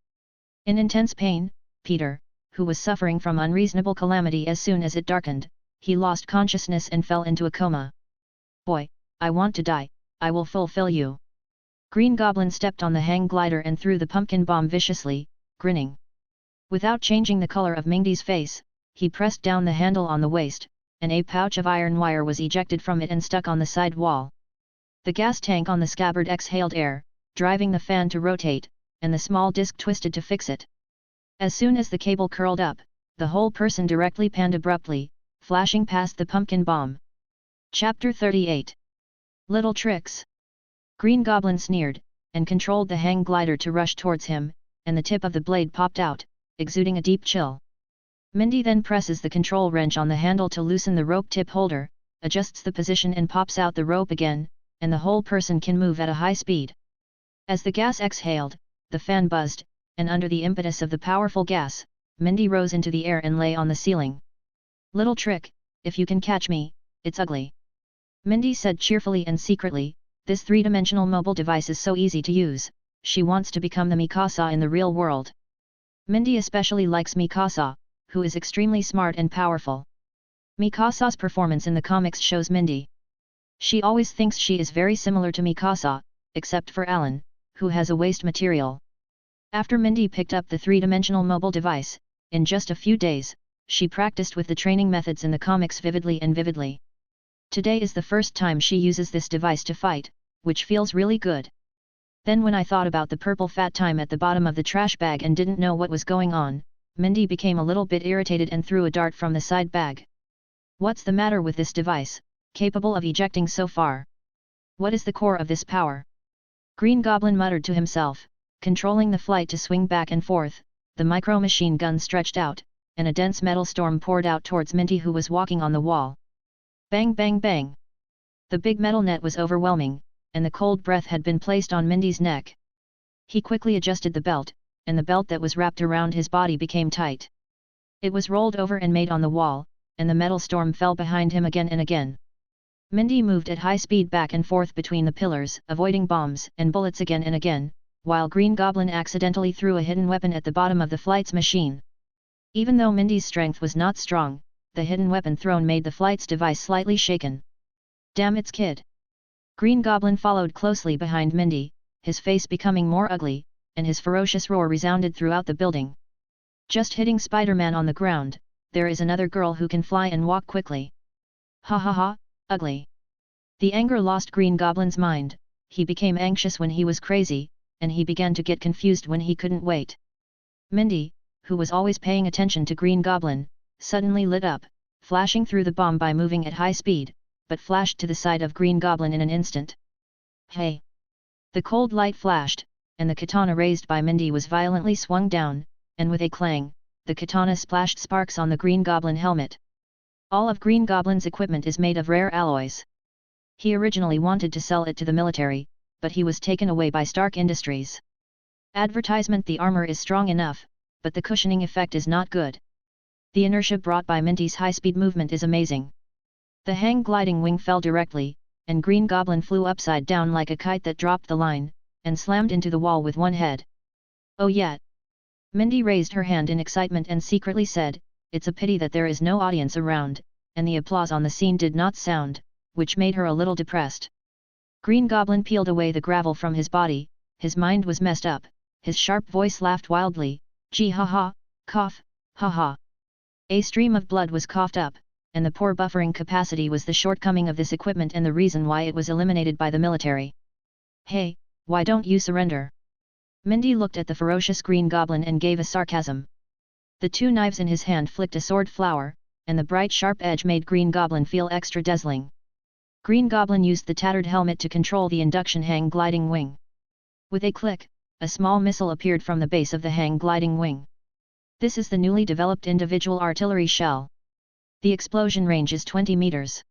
In intense pain, Peter, who was suffering from unreasonable calamity, as soon as it darkened, he lost consciousness and fell into a coma. "Boy, I want to die, I will fulfill you." Green Goblin stepped on the hang glider and threw the pumpkin bomb viciously, grinning. Without changing the color of Mindy's face, he pressed down the handle on the waist, and a pouch of iron wire was ejected from it and stuck on the side wall. The gas tank on the scabbard exhaled air, driving the fan to rotate, and the small disc twisted to fix it. As soon as the cable curled up, the whole person directly panned abruptly, flashing past the pumpkin bomb. Chapter 38. Little Tricks. Green Goblin sneered, and controlled the hang glider to rush towards him, and the tip of the blade popped out, exuding a deep chill. Mindy then presses the control wrench on the handle to loosen the rope tip holder, adjusts the position and pops out the rope again, and the whole person can move at a high speed. As the gas exhaled, the fan buzzed, and under the impetus of the powerful gas, Mindy rose into the air and lay on the ceiling. "Little trick, if you can catch me, it's ugly," Mindy said cheerfully, and secretly, this 3-dimensional mobile device is so easy to use, she wants to become the Mikasa in the real world. Mindy especially likes Mikasa, who is extremely smart and powerful. Mikasa's performance in the comics shows Mindy. She always thinks she is very similar to Mikasa, except for Alan, who has a waste material. After Mindy picked up the 3-dimensional mobile device, in just a few days, she practiced with the training methods in the comics vividly. Today is the first time she uses this device to fight, which feels really good. Then when I thought about the purple fat time at the bottom of the trash bag and didn't know what was going on, Mindy became a little bit irritated and threw a dart from the side bag. "What's the matter with this device, capable of ejecting so far? What is the core of this power?" Green Goblin muttered to himself, controlling the flight to swing back and forth. The micro-machine gun stretched out, and a dense metal storm poured out towards Mindy, who was walking on the wall. Bang bang bang! The big metal net was overwhelming, and the cold breath had been placed on Mindy's neck. He quickly adjusted the belt, and the belt that was wrapped around his body became tight. It was rolled over and made on the wall, and the metal storm fell behind him again and again. Mindy moved at high speed back and forth between the pillars, avoiding bombs and bullets again and again, while Green Goblin accidentally threw a hidden weapon at the bottom of the flight's machine. Even though Mindy's strength was not strong, the hidden weapon thrown made the flight's device slightly shaken. Damn it's kid! Green Goblin followed closely behind Mindy, his face becoming more ugly, and his ferocious roar resounded throughout the building. Just hitting Spider-Man on the ground, there is another girl who can fly and walk quickly. Ha ha ha, ugly! The anger lost Green Goblin's mind, he became anxious when he was crazy, and he began to get confused when he couldn't wait. Mindy, who was always paying attention to Green Goblin, suddenly lit up, flashing through the bomb by moving at high speed, but flashed to the side of Green Goblin in an instant. Hey! The cold light flashed, and the katana raised by Mindy was violently swung down, and with a clang, the katana splashed sparks on the Green Goblin helmet. All of Green Goblin's equipment is made of rare alloys. He originally wanted to sell it to the military, but he was taken away by Stark Industries. Advertisement: the armor is strong enough, but the cushioning effect is not good. The inertia brought by Mindy's high-speed movement is amazing. The hang gliding wing fell directly, and Green Goblin flew upside down like a kite that dropped the line, and slammed into the wall with one head. Oh yeah! Mindy raised her hand in excitement and secretly said, "It's a pity that there is no audience around," and the applause on the scene did not sound, which made her a little depressed. Green Goblin peeled away the gravel from his body, his mind was messed up, his sharp voice laughed wildly, "Gee ha ha, cough, ha ha." A stream of blood was coughed up, and the poor buffering capacity was the shortcoming of this equipment and the reason why it was eliminated by the military. "Hey, why don't you surrender?" Mindy looked at the ferocious Green Goblin and gave a sarcasm. The two knives in his hand flicked a sword flower, and the bright sharp edge made Green Goblin feel extra dazzling. Green Goblin used the tattered helmet to control the induction hang gliding wing. With a click, a small missile appeared from the base of the hang gliding wing. This is the newly developed individual artillery shell. The explosion range is 20 meters.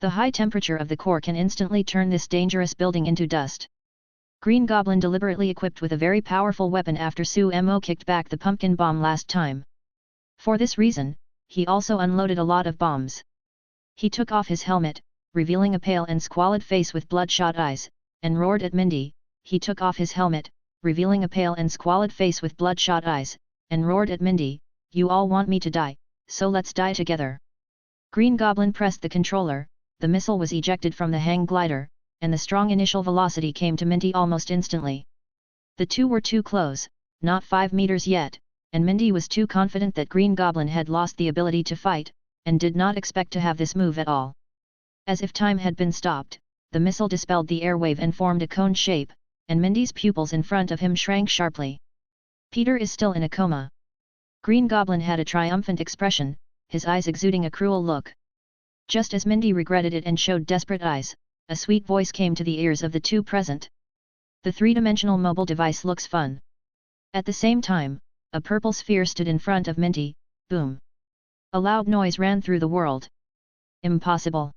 The high temperature of the core can instantly turn this dangerous building into dust. Green Goblin deliberately equipped with a very powerful weapon after Sumo kicked back the pumpkin bomb last time. For this reason, he also unloaded a lot of bombs. He took off his helmet, revealing a pale and squalid face with bloodshot eyes, and roared at Mindy. He took off his helmet, revealing a pale and squalid face with bloodshot eyes, and roared at Mindy, "You all want me to die, so let's die together." Green Goblin pressed the controller, the missile was ejected from the hang glider, and the strong initial velocity came to Mindy almost instantly. The two were too close, not 5 meters yet, and Mindy was too confident that Green Goblin had lost the ability to fight, and did not expect to have this move at all. As if time had been stopped, the missile dispelled the airwave and formed a cone shape, and Mindy's pupils in front of him shrank sharply. Peter is still in a coma. Green Goblin had a triumphant expression, his eyes exuding a cruel look. Just as Mindy regretted it and showed desperate eyes, a sweet voice came to the ears of the two present. "The three-dimensional mobile device looks fun." At the same time, a purple sphere stood in front of Mindy. Boom! A loud noise ran through the world. Impossible!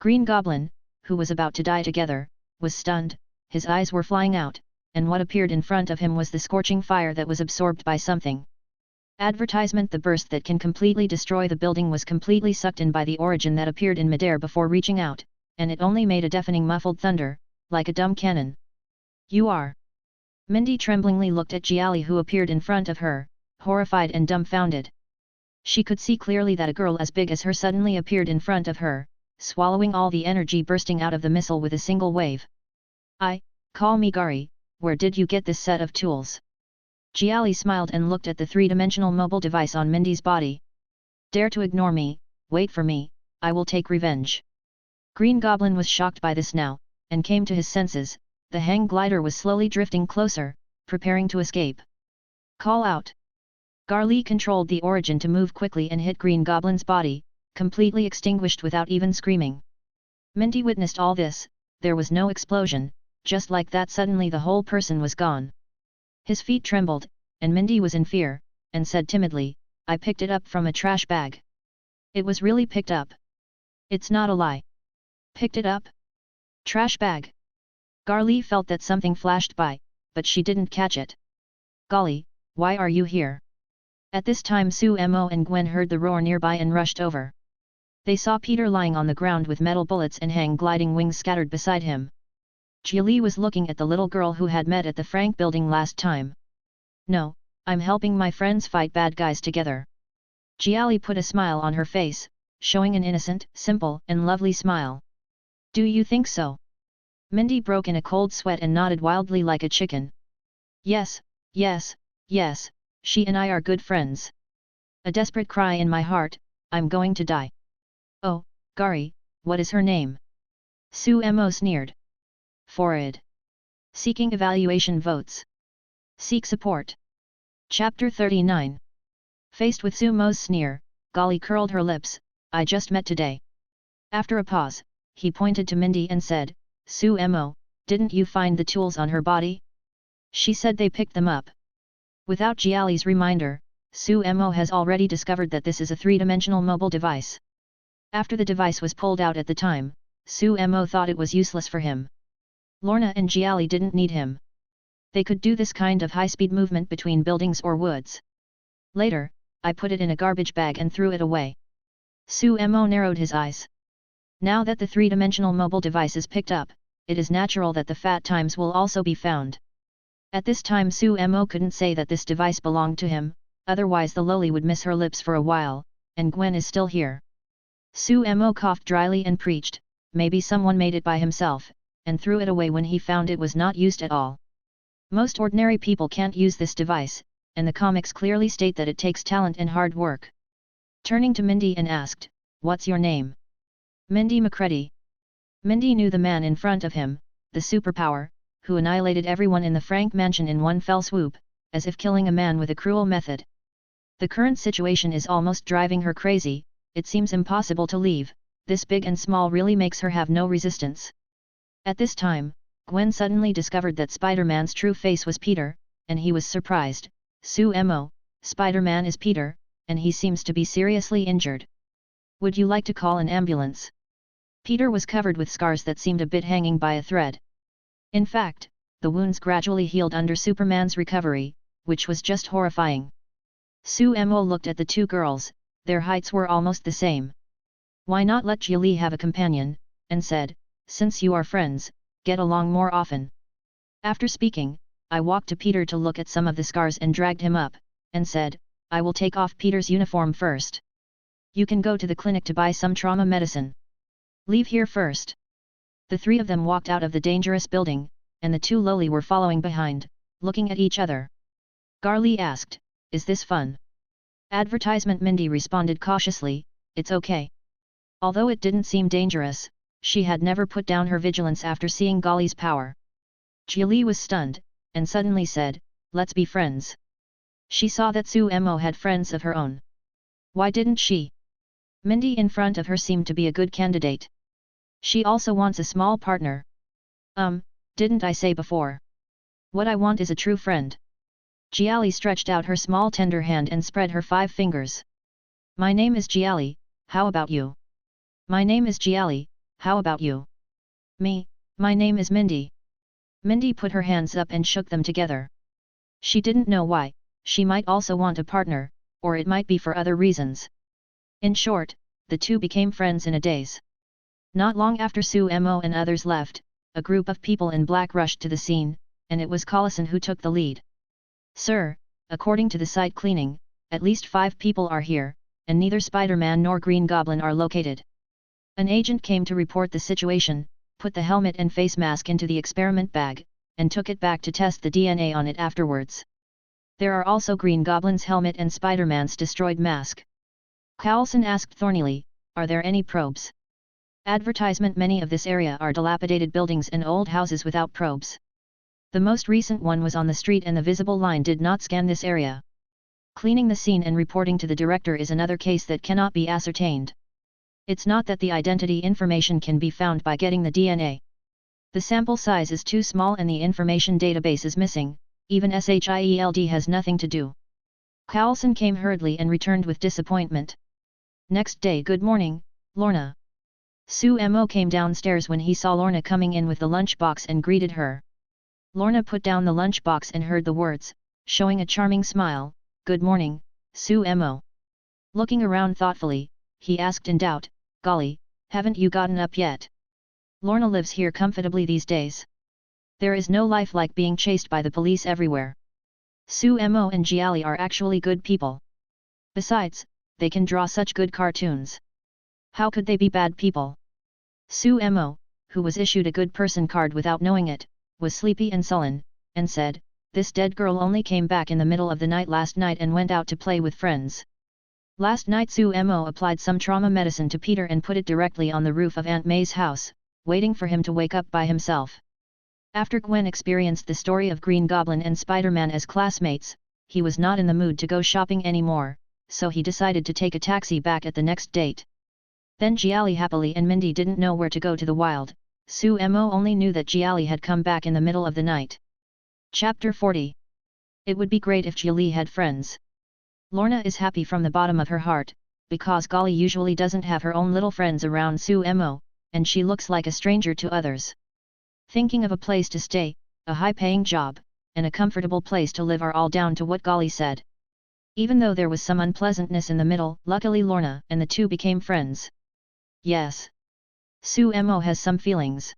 Green Goblin, who was about to die together, was stunned, his eyes were flying out, and what appeared in front of him was the scorching fire that was absorbed by something. Advertisement: the burst that can completely destroy the building was completely sucked in by the origin that appeared in midair before reaching out, and it only made a deafening muffled thunder, like a dumb cannon. "You are..." Mindy tremblingly looked at Jiali, who appeared in front of her, horrified and dumbfounded. She could see clearly that a girl as big as her suddenly appeared in front of her, swallowing all the energy bursting out of the missile with a single wave. Call me Gari, where did you get this set of tools?" Jiali smiled and looked at the three-dimensional mobile device on Mindy's body. "Dare to ignore me, wait for me, I will take revenge." Green Goblin was shocked by this now, and came to his senses. The hang glider was slowly drifting closer, preparing to escape. "Call out!" Garli controlled the origin to move quickly and hit Green Goblin's body, completely extinguished without even screaming. Mindy witnessed all this. There was no explosion, just like that suddenly the whole person was gone. His feet trembled, and Mindy was in fear, and said timidly, "I picked it up from a trash bag." "It was really picked up? It's not a lie." "Picked it up? Trash bag?" Garli felt that something flashed by, but she didn't catch it. "Golly, why are you here?" At this time Su Mo and Gwen heard the roar nearby and rushed over. They saw Peter lying on the ground with metal bullets and hang gliding wings scattered beside him. Jia was looking at the little girl who had met at the Frank building last time. No, I'm helping my friends fight bad guys together. Jia put a smile on her face, showing an innocent, simple, and lovely smile. Do you think so? Mindy broke in a cold sweat and nodded wildly like a chicken. Yes, yes, yes, she and I are good friends. A desperate cry in my heart, I'm going to die. Oh, Gari, what is her name? Su Mo sneered. Forward. Seeking evaluation votes. Seek support. Chapter 39. Faced with Su Mo's sneer, Gali curled her lips, I just met today. After a pause, he pointed to Mindy and said, Su Mo, didn't you find the tools on her body? She said they picked them up. Without Jiali's reminder, Su Mo has already discovered that this is a three-dimensional mobile device. After the device was pulled out at the time, Su Mo thought it was useless for him. Lorna and Jiali didn't need him. They could do this kind of high-speed movement between buildings or woods. Later, I put it in a garbage bag and threw it away. Su Mo narrowed his eyes. Now that the three-dimensional mobile device is picked up, it is natural that the fat times will also be found. At this time Su Mo couldn't say that this device belonged to him, otherwise the loli would miss her lips for a while, and Gwen is still here. Su Mo coughed dryly and preached, maybe someone made it by himself, and threw it away when he found it was not used at all. Most ordinary people can't use this device, and the comics clearly state that it takes talent and hard work. Turning to Mindy and asked, what's your name? Mindy Macready. Mindy knew the man in front of him, the superpower, who annihilated everyone in the Frank mansion in one fell swoop, as if killing a man with a cruel method. The current situation is almost driving her crazy, it seems impossible to leave, this big and small really makes her have no resistance. At this time, Gwen suddenly discovered that Spider-Man's true face was Peter, and he was surprised. Su Mo, Spider-Man is Peter, and he seems to be seriously injured. Would you like to call an ambulance? Peter was covered with scars that seemed a bit hanging by a thread. In fact, the wounds gradually healed under Superman's recovery, which was just horrifying. Su Mo looked at the two girls, their heights were almost the same. Why not let Jia have a companion, and said, since you are friends, get along more often. After speaking, I walked to Peter to look at some of the scars and dragged him up, and said, I will take off Peter's uniform first. You can go to the clinic to buy some trauma medicine. Leave here first. The three of them walked out of the dangerous building, and the two loli were following behind, looking at each other. Garly asked, is this fun? Advertisement. Mindy responded cautiously, it's okay. Although it didn't seem dangerous, she had never put down her vigilance after seeing Golly's power. Jia was stunned, and suddenly said, let's be friends. She saw that Su Mo had friends of her own. Why didn't she? Mindy in front of her seemed to be a good candidate. She also wants a small partner. Didn't I say before? What I want is a true friend. Jiali stretched out her small tender hand and spread her 5 fingers. My name is Jiali, how about you? My name is Jiali, how about you? Me, my name is Mindy. Mindy put her hands up and shook them together. She didn't know why, she might also want a partner, or it might be for other reasons. In short, the two became friends in a daze. Not long after Su Mo and others left, a group of people in black rushed to the scene, and it was Collison who took the lead. Sir, according to the site cleaning, at least 5 people are here, and neither Spider-Man nor Green Goblin are located. An agent came to report the situation, put the helmet and face mask into the experiment bag, and took it back to test the DNA on it afterwards. There are also Green Goblin's helmet and Spider-Man's destroyed mask. Coulson asked thornily, are there any probes? Advertisement. Many of this area are dilapidated buildings and old houses without probes. The most recent one was on the street and the visible line did not scan this area. Cleaning the scene and reporting to the director is another case that cannot be ascertained. It's not that the identity information can be found by getting the DNA. The sample size is too small and the information database is missing, even SHIELD has nothing to do. Coulson came hurriedly and returned with disappointment. Next day. Good morning, Lorna. Su Mo came downstairs when he saw Lorna coming in with the lunchbox and greeted her. Lorna put down the lunchbox and heard the words, showing a charming smile, good morning, Sumo. Looking around thoughtfully, he asked in doubt, golly, haven't you gotten up yet? Lorna lives here comfortably these days. There is no life like being chased by the police everywhere. Sumo and Jiali are actually good people. Besides, they can draw such good cartoons. How could they be bad people? Sumo, who was issued a good person card without knowing it, was sleepy and sullen, and said, this dead girl only came back in the middle of the night last night and went out to play with friends. Last night Sumo applied some trauma medicine to Peter and put it directly on the roof of Aunt May's house, waiting for him to wake up by himself. After Gwen experienced the story of Green Goblin and Spider-Man as classmates, he was not in the mood to go shopping anymore, so he decided to take a taxi back at the next date. Then Jiali happily and Mindy didn't know where to go to the wild. Sumo only knew that Jiali had come back in the middle of the night. Chapter 40. It would be great if Jiali had friends. Lorna is happy from the bottom of her heart, because Golly usually doesn't have her own little friends around Sumo, and she looks like a stranger to others. Thinking of a place to stay, a high-paying job, and a comfortable place to live are all down to what Golly said. Even though there was some unpleasantness in the middle, luckily Lorna and the two became friends. Yes. Sumo has some feelings.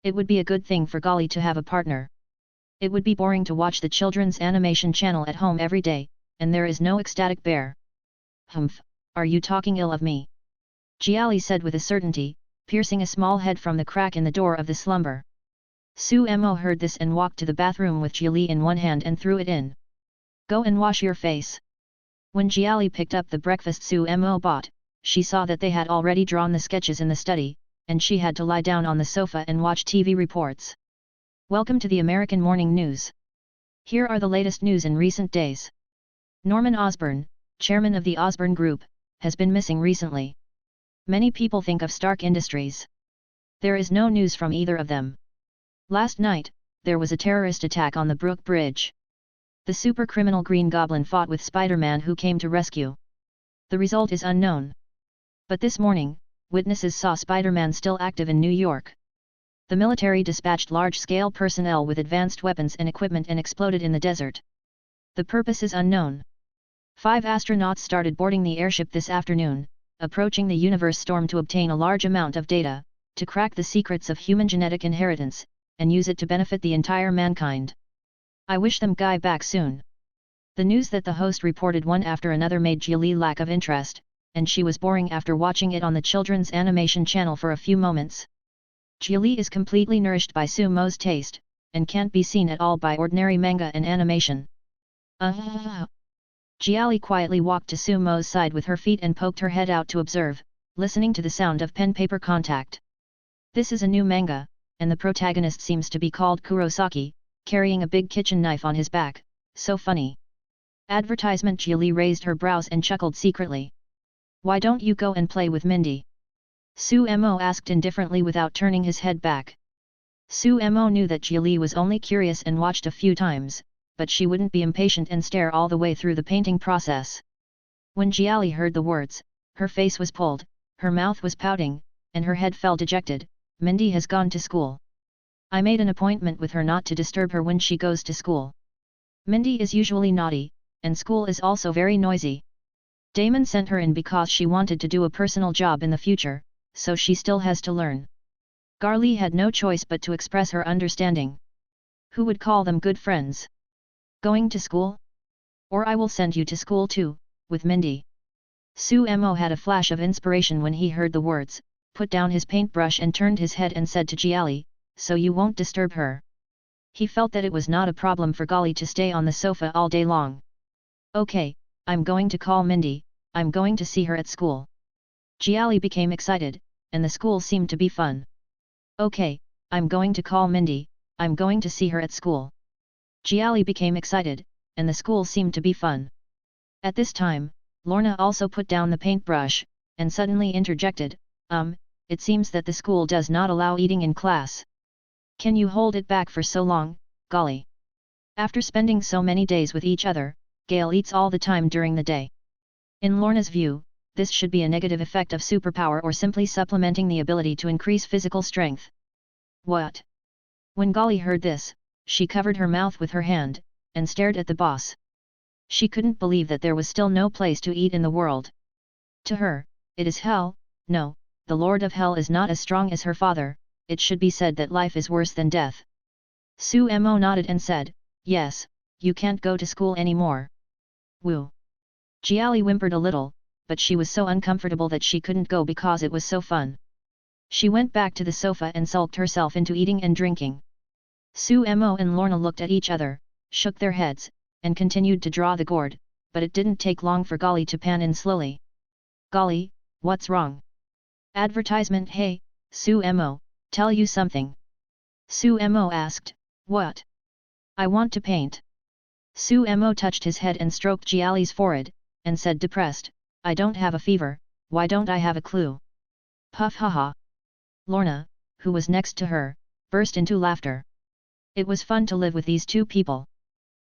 It would be a good thing for Golly to have a partner. It would be boring to watch the children's animation channel at home every day, and there is no ecstatic bear. Humph, are you talking ill of me? Jiali said with a certainty, piercing a small head from the crack in the door of the slumber. Sumo heard this and walked to the bathroom with Jiali in one hand and threw it in. Go and wash your face. When Jiali picked up the breakfast Sumo bought, she saw that they had already drawn the sketches in the study, and she had to lie down on the sofa and watch TV reports. Welcome to the American Morning News. Here are the latest news in recent days. Norman Osborn, chairman of the Osborn Group, has been missing recently. Many people think of Stark Industries. There is no news from either of them. Last night, there was a terrorist attack on the Brook Bridge. The super-criminal Green Goblin fought with Spider-Man who came to rescue. The result is unknown. But this morning, witnesses saw Spider-Man still active in New York. The military dispatched large-scale personnel with advanced weapons and equipment and exploded in the desert. The purpose is unknown. 5 astronauts started boarding the airship this afternoon, approaching the universe storm to obtain a large amount of data, to crack the secrets of human genetic inheritance, and use it to benefit the entire mankind. I wish them guy back soon. The news that the host reported one after another made Jiali lack of interest, and she was boring after watching it on the children's animation channel for a few moments. Jiali is completely nourished by Sumo's taste, and can't be seen at all by ordinary manga and animation. Jiali quietly walked to Sumo's side with her feet and poked her head out to observe, listening to the sound of pen-paper contact. This is a new manga, and the protagonist seems to be called Kurosaki, carrying a big kitchen knife on his back. So funny. Advertisement. Jiali raised her brows and chuckled secretly. Why don't you go and play with Mindy? Sumo asked indifferently without turning his head back. Sumo knew that Jiali was only curious and watched a few times, but she wouldn't be impatient and stare all the way through the painting process. When Jiali heard the words, her face was pulled, her mouth was pouting, and her head fell dejected. Mindy has gone to school. I made an appointment with her not to disturb her when she goes to school. Mindy is usually naughty, and school is also very noisy. Damon sent her in because she wanted to do a personal job in the future, so she still has to learn. Garly had no choice but to express her understanding. Who would call them good friends? Going to school? Or I will send you to school too, with Mindy. Sumo had a flash of inspiration when he heard the words, put down his paintbrush and turned his head and said to Jiali, so you won't disturb her. He felt that it was not a problem for Golly to stay on the sofa all day long. Okay, I'm going to call Mindy, I'm going to see her at school. Jiali became excited, and the school seemed to be fun. Okay, I'm going to call Mindy, I'm going to see her at school. Jiali became excited, and the school seemed to be fun. At this time, Lorna also put down the paintbrush, and suddenly interjected, it seems that the school does not allow eating in class. Can you hold it back for so long, golly? After spending so many days with each other, Gale eats all the time during the day. In Lorna's view, this should be a negative effect of superpower or simply supplementing the ability to increase physical strength. What? When Golly heard this, she covered her mouth with her hand, and stared at the boss. She couldn't believe that there was still no place to eat in the world. To her, it is hell. No, the Lord of Hell is not as strong as her father, it should be said that life is worse than death. Sumo nodded and said, yes, you can't go to school anymore. Woo. Jiali whimpered a little, but she was so uncomfortable that she couldn't go because it was so fun. She went back to the sofa and sulked herself into eating and drinking. Sumo and Lorna looked at each other, shook their heads, and continued to draw the gourd, but it didn't take long for Golly to pan in slowly. Golly, what's wrong? Advertisement. Hey, Sumo, tell you something. Sumo asked, what? I want to paint. Sumo touched his head and stroked Jiali's forehead, and said depressed, I don't have a fever, why don't I have a clue? Puff haha. Lorna, who was next to her, burst into laughter. It was fun to live with these two people.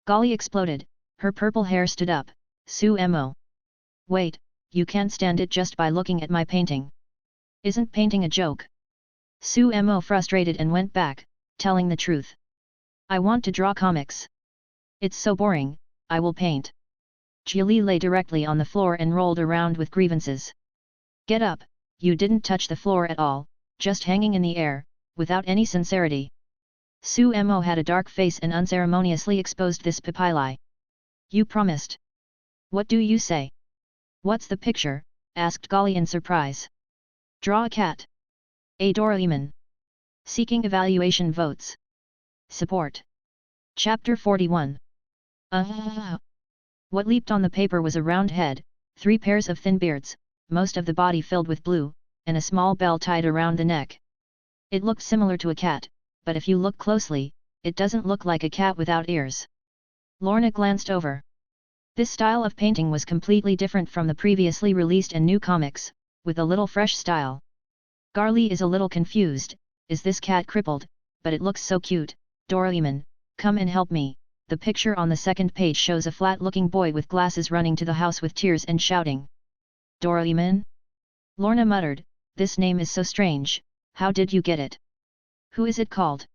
Golly exploded, her purple hair stood up. Sumo. Wait, you can't stand it just by looking at my painting. Isn't painting a joke? Sumo frustrated and went back, telling the truth. I want to draw comics. It's so boring, I will paint. Jiali lay directly on the floor and rolled around with grievances. Get up, you didn't touch the floor at all, just hanging in the air, without any sincerity. Sumo had a dark face and unceremoniously exposed this papilli. You promised. What do you say? What's the picture? Asked Golly in surprise. Draw a cat. A Doraemon. Seeking evaluation votes. Support. Chapter 41. What leaped on the paper was a round head, 3 pairs of thin beards, most of the body filled with blue, and a small bell tied around the neck. It looked similar to a cat, but if you look closely, it doesn't look like a cat without ears. Lorna glanced over. This style of painting was completely different from the previously released and new comics, with a little fresh style. Garly is a little confused, is this cat crippled? But it looks so cute. Doraemon, come and help me. The picture on the second page shows a flat-looking boy with glasses running to the house with tears and shouting. Doraemon? Lorna muttered, this name is so strange, how did you get it? Who is it called?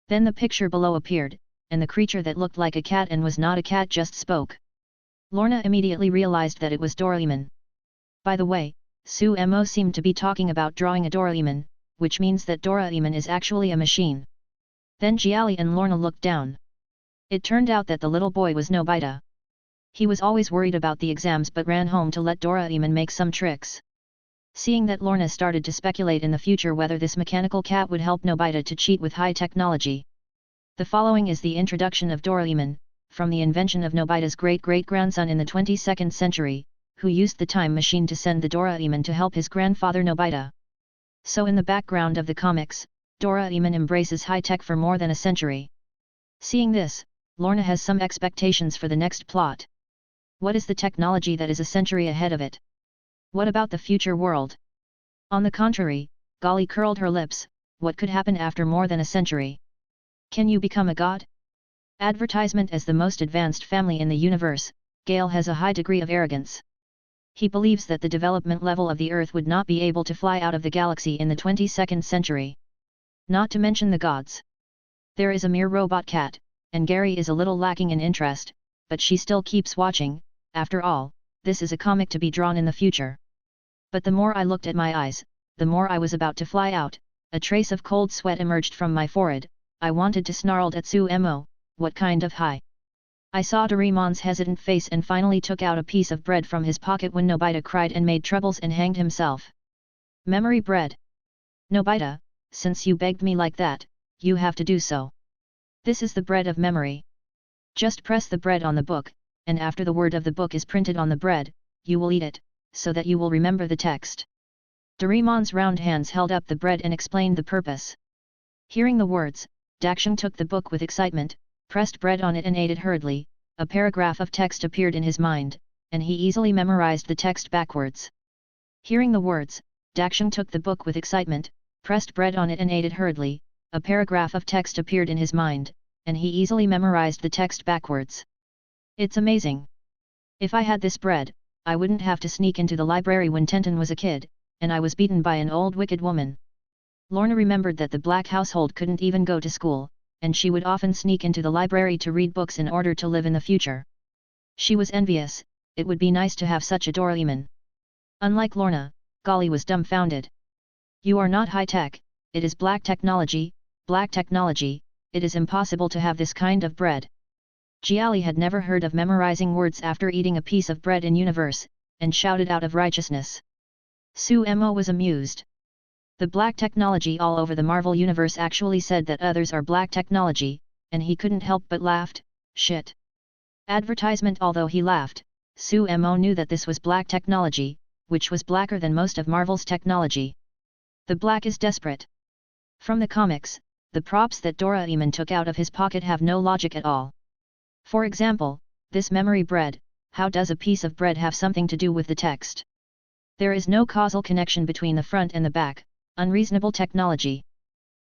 Then the picture below appeared, and the creature that looked like a cat and was not a cat just spoke. Lorna immediately realized that it was Doraemon. By the way, Sumo seemed to be talking about drawing a Doraemon, which means that Doraemon is actually a machine. Then Jiali and Lorna looked down. It turned out that the little boy was Nobita. He was always worried about the exams but ran home to let Doraemon make some tricks. Seeing that, Lorna started to speculate in the future whether this mechanical cat would help Nobita to cheat with high technology. The following is the introduction of Doraemon, from the invention of Nobita's great-great-grandson in the 22nd century, who used the time machine to send the Doraemon to help his grandfather Nobita. So in the background of the comics, Doraemon embraces high-tech for more than a century. Seeing this, Lorna has some expectations for the next plot. What is the technology that is a century ahead of it? What about the future world? On the contrary, Golly curled her lips, what could happen after more than a century? Can you become a god? Advertisement. As the most advanced family in the universe, Gale has a high degree of arrogance. He believes that the development level of the Earth would not be able to fly out of the galaxy in the 22nd century. Not to mention the gods. There is a mere robot cat, and Gary is a little lacking in interest, but she still keeps watching. After all, this is a comic to be drawn in the future. But the more I looked at my eyes, the more I was about to fly out. A trace of cold sweat emerged from my forehead. I wanted to snarl at Sumo, what kind of high? I saw Doraemon's hesitant face and finally took out a piece of bread from his pocket when Nobita cried and made troubles and hanged himself. Memory bread. Nobita, since you begged me like that, you have to do so. This is the bread of memory. Just press the bread on the book, and after the word of the book is printed on the bread, you will eat it, so that you will remember the text. Doraemon's round hands held up the bread and explained the purpose. Hearing the words, Dakshin took the book with excitement, pressed bread on it and ate it hurriedly. A paragraph of text appeared in his mind, and he easily memorized the text backwards. Hearing the words, Dakshin took the book with excitement, pressed bread on it and ate it hurriedly. A paragraph of text appeared in his mind, and he easily memorized the text backwards. It's amazing. If I had this bread, I wouldn't have to sneak into the library when Tenten was a kid, and I was beaten by an old wicked woman. Lorna remembered that the black household couldn't even go to school, and she would often sneak into the library to read books in order to live in the future. She was envious. It would be nice to have such a Doraemon. Unlike Lorna, Golly was dumbfounded. You are not high-tech, it is black technology, it is impossible to have this kind of bread. Jiali had never heard of memorizing words after eating a piece of bread in universe, and shouted out of righteousness. Su Mo was amused. The black technology all over the Marvel universe actually said that others are black technology, and he couldn't help but laughed. Shit. Advertisement. Although he laughed, Su Mo knew that this was black technology, which was blacker than most of Marvel's technology. The black is desperate. From the comics, the props that Doraemon took out of his pocket have no logic at all. For example, this memory bread, how does a piece of bread have something to do with the text? There is no causal connection between the front and the back, unreasonable technology.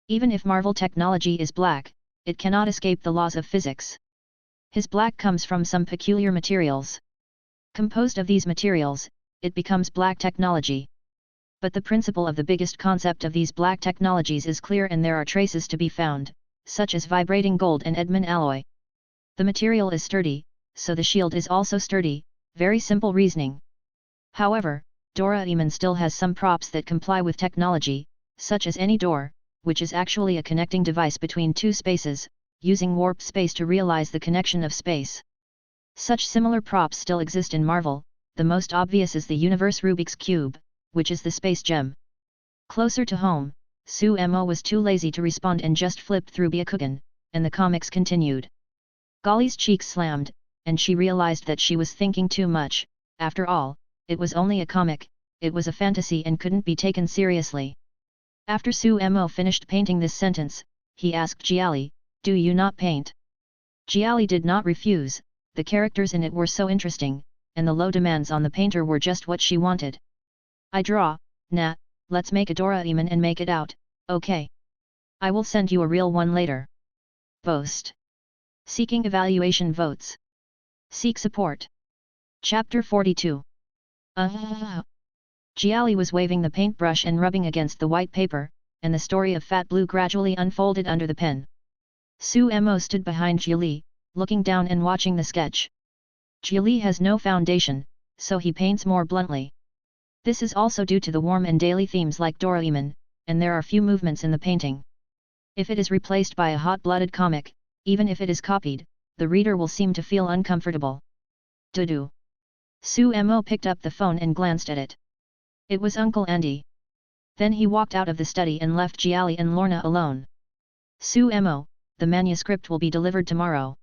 Even if Marvel technology is black, it cannot escape the laws of physics. His black comes from some peculiar materials. Composed of these materials, it becomes black technology. But the principle of the biggest concept of these black technologies is clear, and there are traces to be found, such as vibrating gold and Edmund alloy. The material is sturdy, so the shield is also sturdy, very simple reasoning. However, Doraemon still has some props that comply with technology, such as any door, which is actually a connecting device between two spaces, using warp space to realize the connection of space. Such similar props still exist in Marvel. The most obvious is the universe Rubik's Cube, which is the space gem. Closer to home, Su Mo was too lazy to respond and just flipped through Byakugan, and the comics continued. Golly's cheeks slammed, and she realized that she was thinking too much. After all, it was only a comic, it was a fantasy and couldn't be taken seriously. After Su Mo finished painting this sentence, he asked Jiali, "Do you not paint?" Jiali did not refuse. The characters in it were so interesting, and the low demands on the painter were just what she wanted. "I draw, nah, let's make a Doraemon and make it out, okay? I will send you a real one later." Boast. Seeking evaluation votes. Seek support. Chapter 42. Jiali was waving the paintbrush and rubbing against the white paper, and the story of Fat Blue gradually unfolded under the pen. Su Mo stood behind Jiali, looking down and watching the sketch. Jiali has no foundation, so he paints more bluntly. This is also due to the warm and daily themes like Doraemon, and there are few movements in the painting. If it is replaced by a hot-blooded comic, even if it is copied, the reader will seem to feel uncomfortable. Dudu. Su Mo picked up the phone and glanced at it. It was Uncle Andy. Then he walked out of the study and left Jiali and Lorna alone. Su Mo, the manuscript will be delivered tomorrow.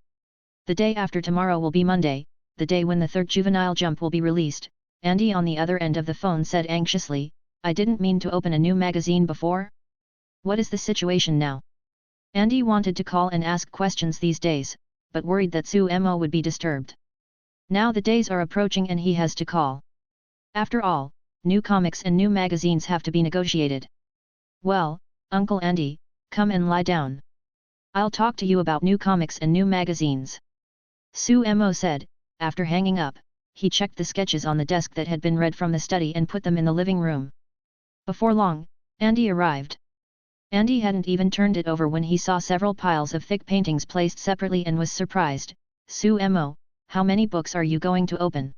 The day after tomorrow will be Monday, the day when the third Juvenile Jump will be released. Andy on the other end of the phone said anxiously, "I didn't mean to open a new magazine before. What is the situation now?" Andy wanted to call and ask questions these days, but worried that Su Mo would be disturbed. Now the days are approaching and he has to call. After all, new comics and new magazines have to be negotiated. "Well, Uncle Andy, come and lie down. I'll talk to you about new comics and new magazines," Su Mo said. After hanging up, he checked the sketches on the desk that had been read from the study and put them in the living room. Before long, Andy arrived. Andy hadn't even turned it over when he saw several piles of thick paintings placed separately and was surprised. "Su Mo, how many books are you going to open?"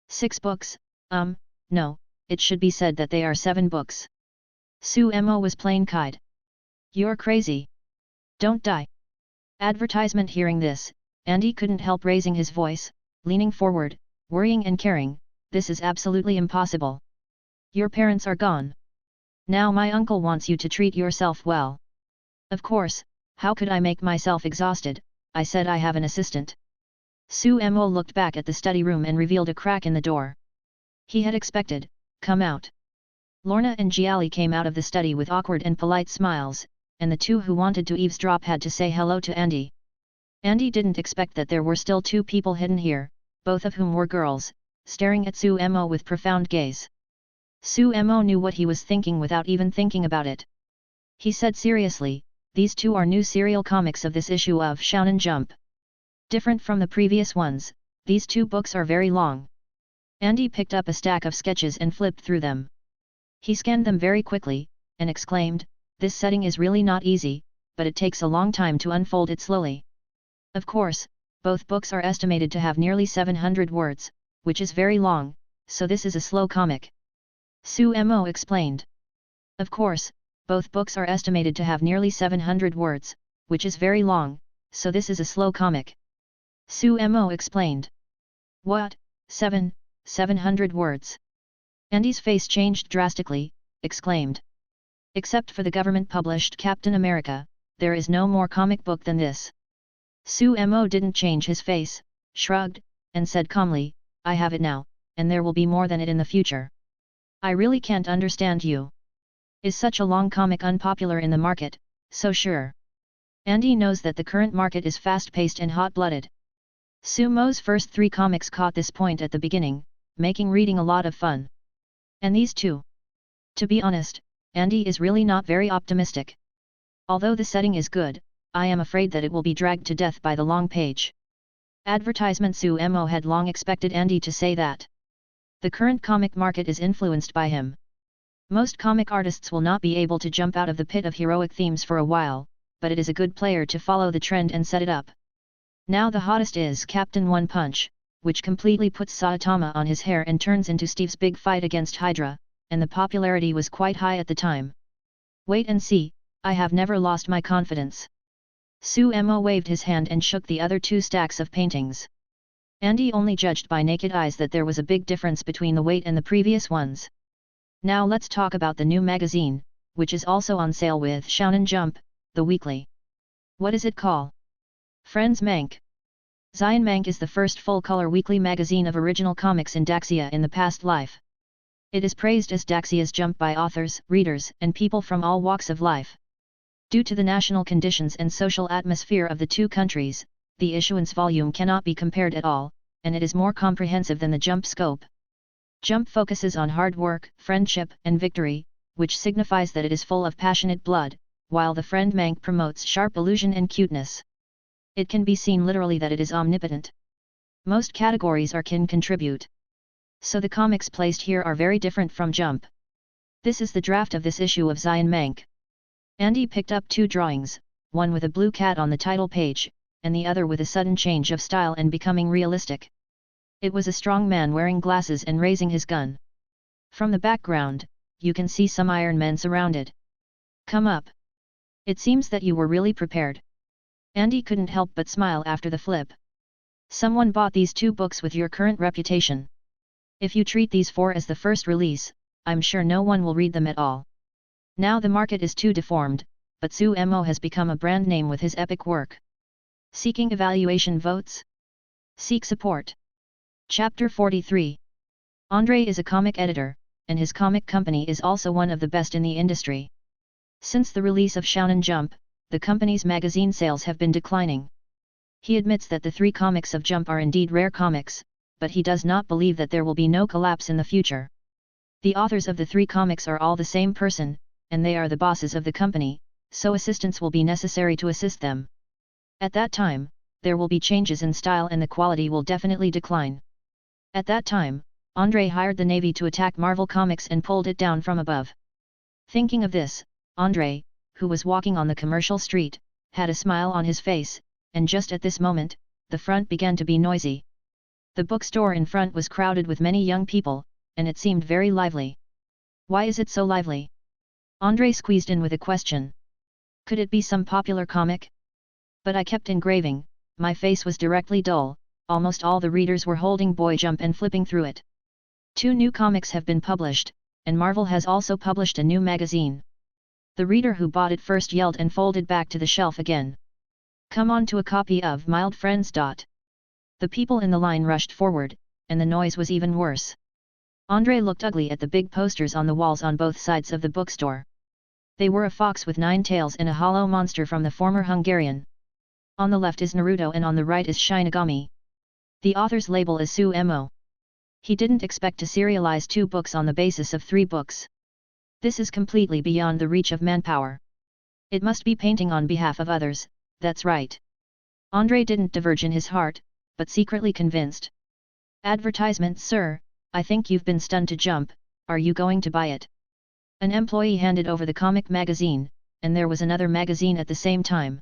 "6 books, no, it should be said that they are 7 books. Su Mo was plain kide. "You're crazy. Don't die." Advertisement. Hearing this, Andy couldn't help raising his voice, leaning forward, worrying and caring. "This is absolutely impossible. Your parents are gone. Now my uncle wants you to treat yourself well." "Of course, how could I make myself exhausted? I said I have an assistant." Su Mo looked back at the study room and revealed a crack in the door. He had expected, "Come out." Lorna and Jiali came out of the study with awkward and polite smiles, and the two who wanted to eavesdrop had to say hello to Andy. Andy didn't expect that there were still 2 people hidden here, both of whom were girls, staring at Su Mo with profound gaze. Su Mo knew what he was thinking without even thinking about it. He said seriously, "These 2 are new serial comics of this issue of Shonen Jump. Different from the previous ones, these 2 books are very long." Andy picked up a stack of sketches and flipped through them. He scanned them very quickly, and exclaimed, "This setting is really not easy, but it takes a long time to unfold it slowly. Of course, Both books are estimated to have nearly 700 words, which is very long, so this is a slow comic. Sumo explained. Of course, both books are estimated to have nearly 700 words, which is very long, so this is a slow comic. Sumo explained. What, 700 words? Andy's face changed drastically, exclaimed. Except for the government-published Captain America, there is no more comic book than this. Sumo didn't change his face, shrugged, and said calmly, I have it now, and there will be more than it in the future. I really can't understand you. Is such a long comic unpopular in the market? So sure. Andy knows that the current market is fast-paced and hot-blooded. Sumo's first 3 comics caught this point at the beginning, making reading a lot of fun. And these too. To be honest, Andy is really not very optimistic. Although the setting is good, I am afraid that it will be dragged to death by the long page. Advertisement. Sumo had long expected Andy to say that. The current comic market is influenced by him. Most comic artists will not be able to jump out of the pit of heroic themes for a while, but it is a good player to follow the trend and set it up. Now the hottest is Captain One Punch, which completely puts Saitama on his hair and turns into Steve's big fight against Hydra, and the popularity was quite high at the time. Wait and see, I have never lost my confidence. Sumo waved his hand and shook the other 2 stacks of paintings. Andy only judged by naked eyes that there was a big difference between the weight and the previous ones. Now let's talk about the new magazine, which is also on sale with Shonen Jump, the weekly. What is it called? Friends Mank. Zion Mank is the first full-color weekly magazine of original comics in Daxia in the past life. It is praised as Daxia's Jump by authors, readers, and people from all walks of life. Due to the national conditions and social atmosphere of the 2 countries, the issuance volume cannot be compared at all, and it is more comprehensive than the Jump scope. Jump focuses on hard work, friendship, and victory, which signifies that it is full of passionate blood, while the Friend Mank promotes sharp illusion and cuteness. It can be seen literally that it is omnipotent. Most categories can contribute. So the comics placed here are very different from Jump. This is the draft of this issue of Zion Mank. Andy picked up 2 drawings, one with a blue cat on the title page, and the other with a sudden change of style and becoming realistic. It was a strong man wearing glasses and raising his gun. From the background, you can see some Iron Men surrounded. Come up. It seems that you were really prepared. Andy couldn't help but smile after the flip. Someone bought these 2 books with your current reputation. If you treat these 4 as the first release, I'm sure no one will read them at all. Now the market is too deformed, but Sumo has become a brand name with his epic work. Seeking evaluation votes? Seek support. Chapter 43. Andre is a comic editor, and his comic company is also one of the best in the industry. Since the release of Shonen Jump, the company's magazine sales have been declining. He admits that the 3 comics of Jump are indeed rare comics, but he does not believe that there will be no collapse in the future. The authors of the 3 comics are all the same person, and they are the bosses of the company, so assistants will be necessary to assist them. At that time, there will be changes in style and the quality will definitely decline. At that time, Andre hired the Navy to attack Marvel Comics and pulled it down from above. Thinking of this, Andre, who was walking on the commercial street, had a smile on his face, and just at this moment, the front began to be noisy. The bookstore in front was crowded with many young people, and it seemed very lively. Why is it so lively? Andre squeezed in with a question. Could it be some popular comic? But I kept engraving, my face was directly dull, almost all the readers were holding Boy Jump and flipping through it. 2 new comics have been published, and Marvel has also published a new magazine. The reader who bought it first yelled and folded back to the shelf again. Come on to a copy of Mild Friends. The people in the line rushed forward, and the noise was even worse. Andre looked ugly at the big posters on the walls on both sides of the bookstore. They were a fox with 9 tails and a hollow monster from the former Hungarian. On the left is Naruto and on the right is Shinigami. The author's label is Sumo. He didn't expect to serialize 2 books on the basis of 3 books. This is completely beyond the reach of manpower. It must be painting on behalf of others, that's right. Andre didn't diverge in his heart, but secretly convinced. Advertisement, sir, I think you've been stunned to jump, are you going to buy it? An employee handed over the comic magazine, and there was another magazine at the same time.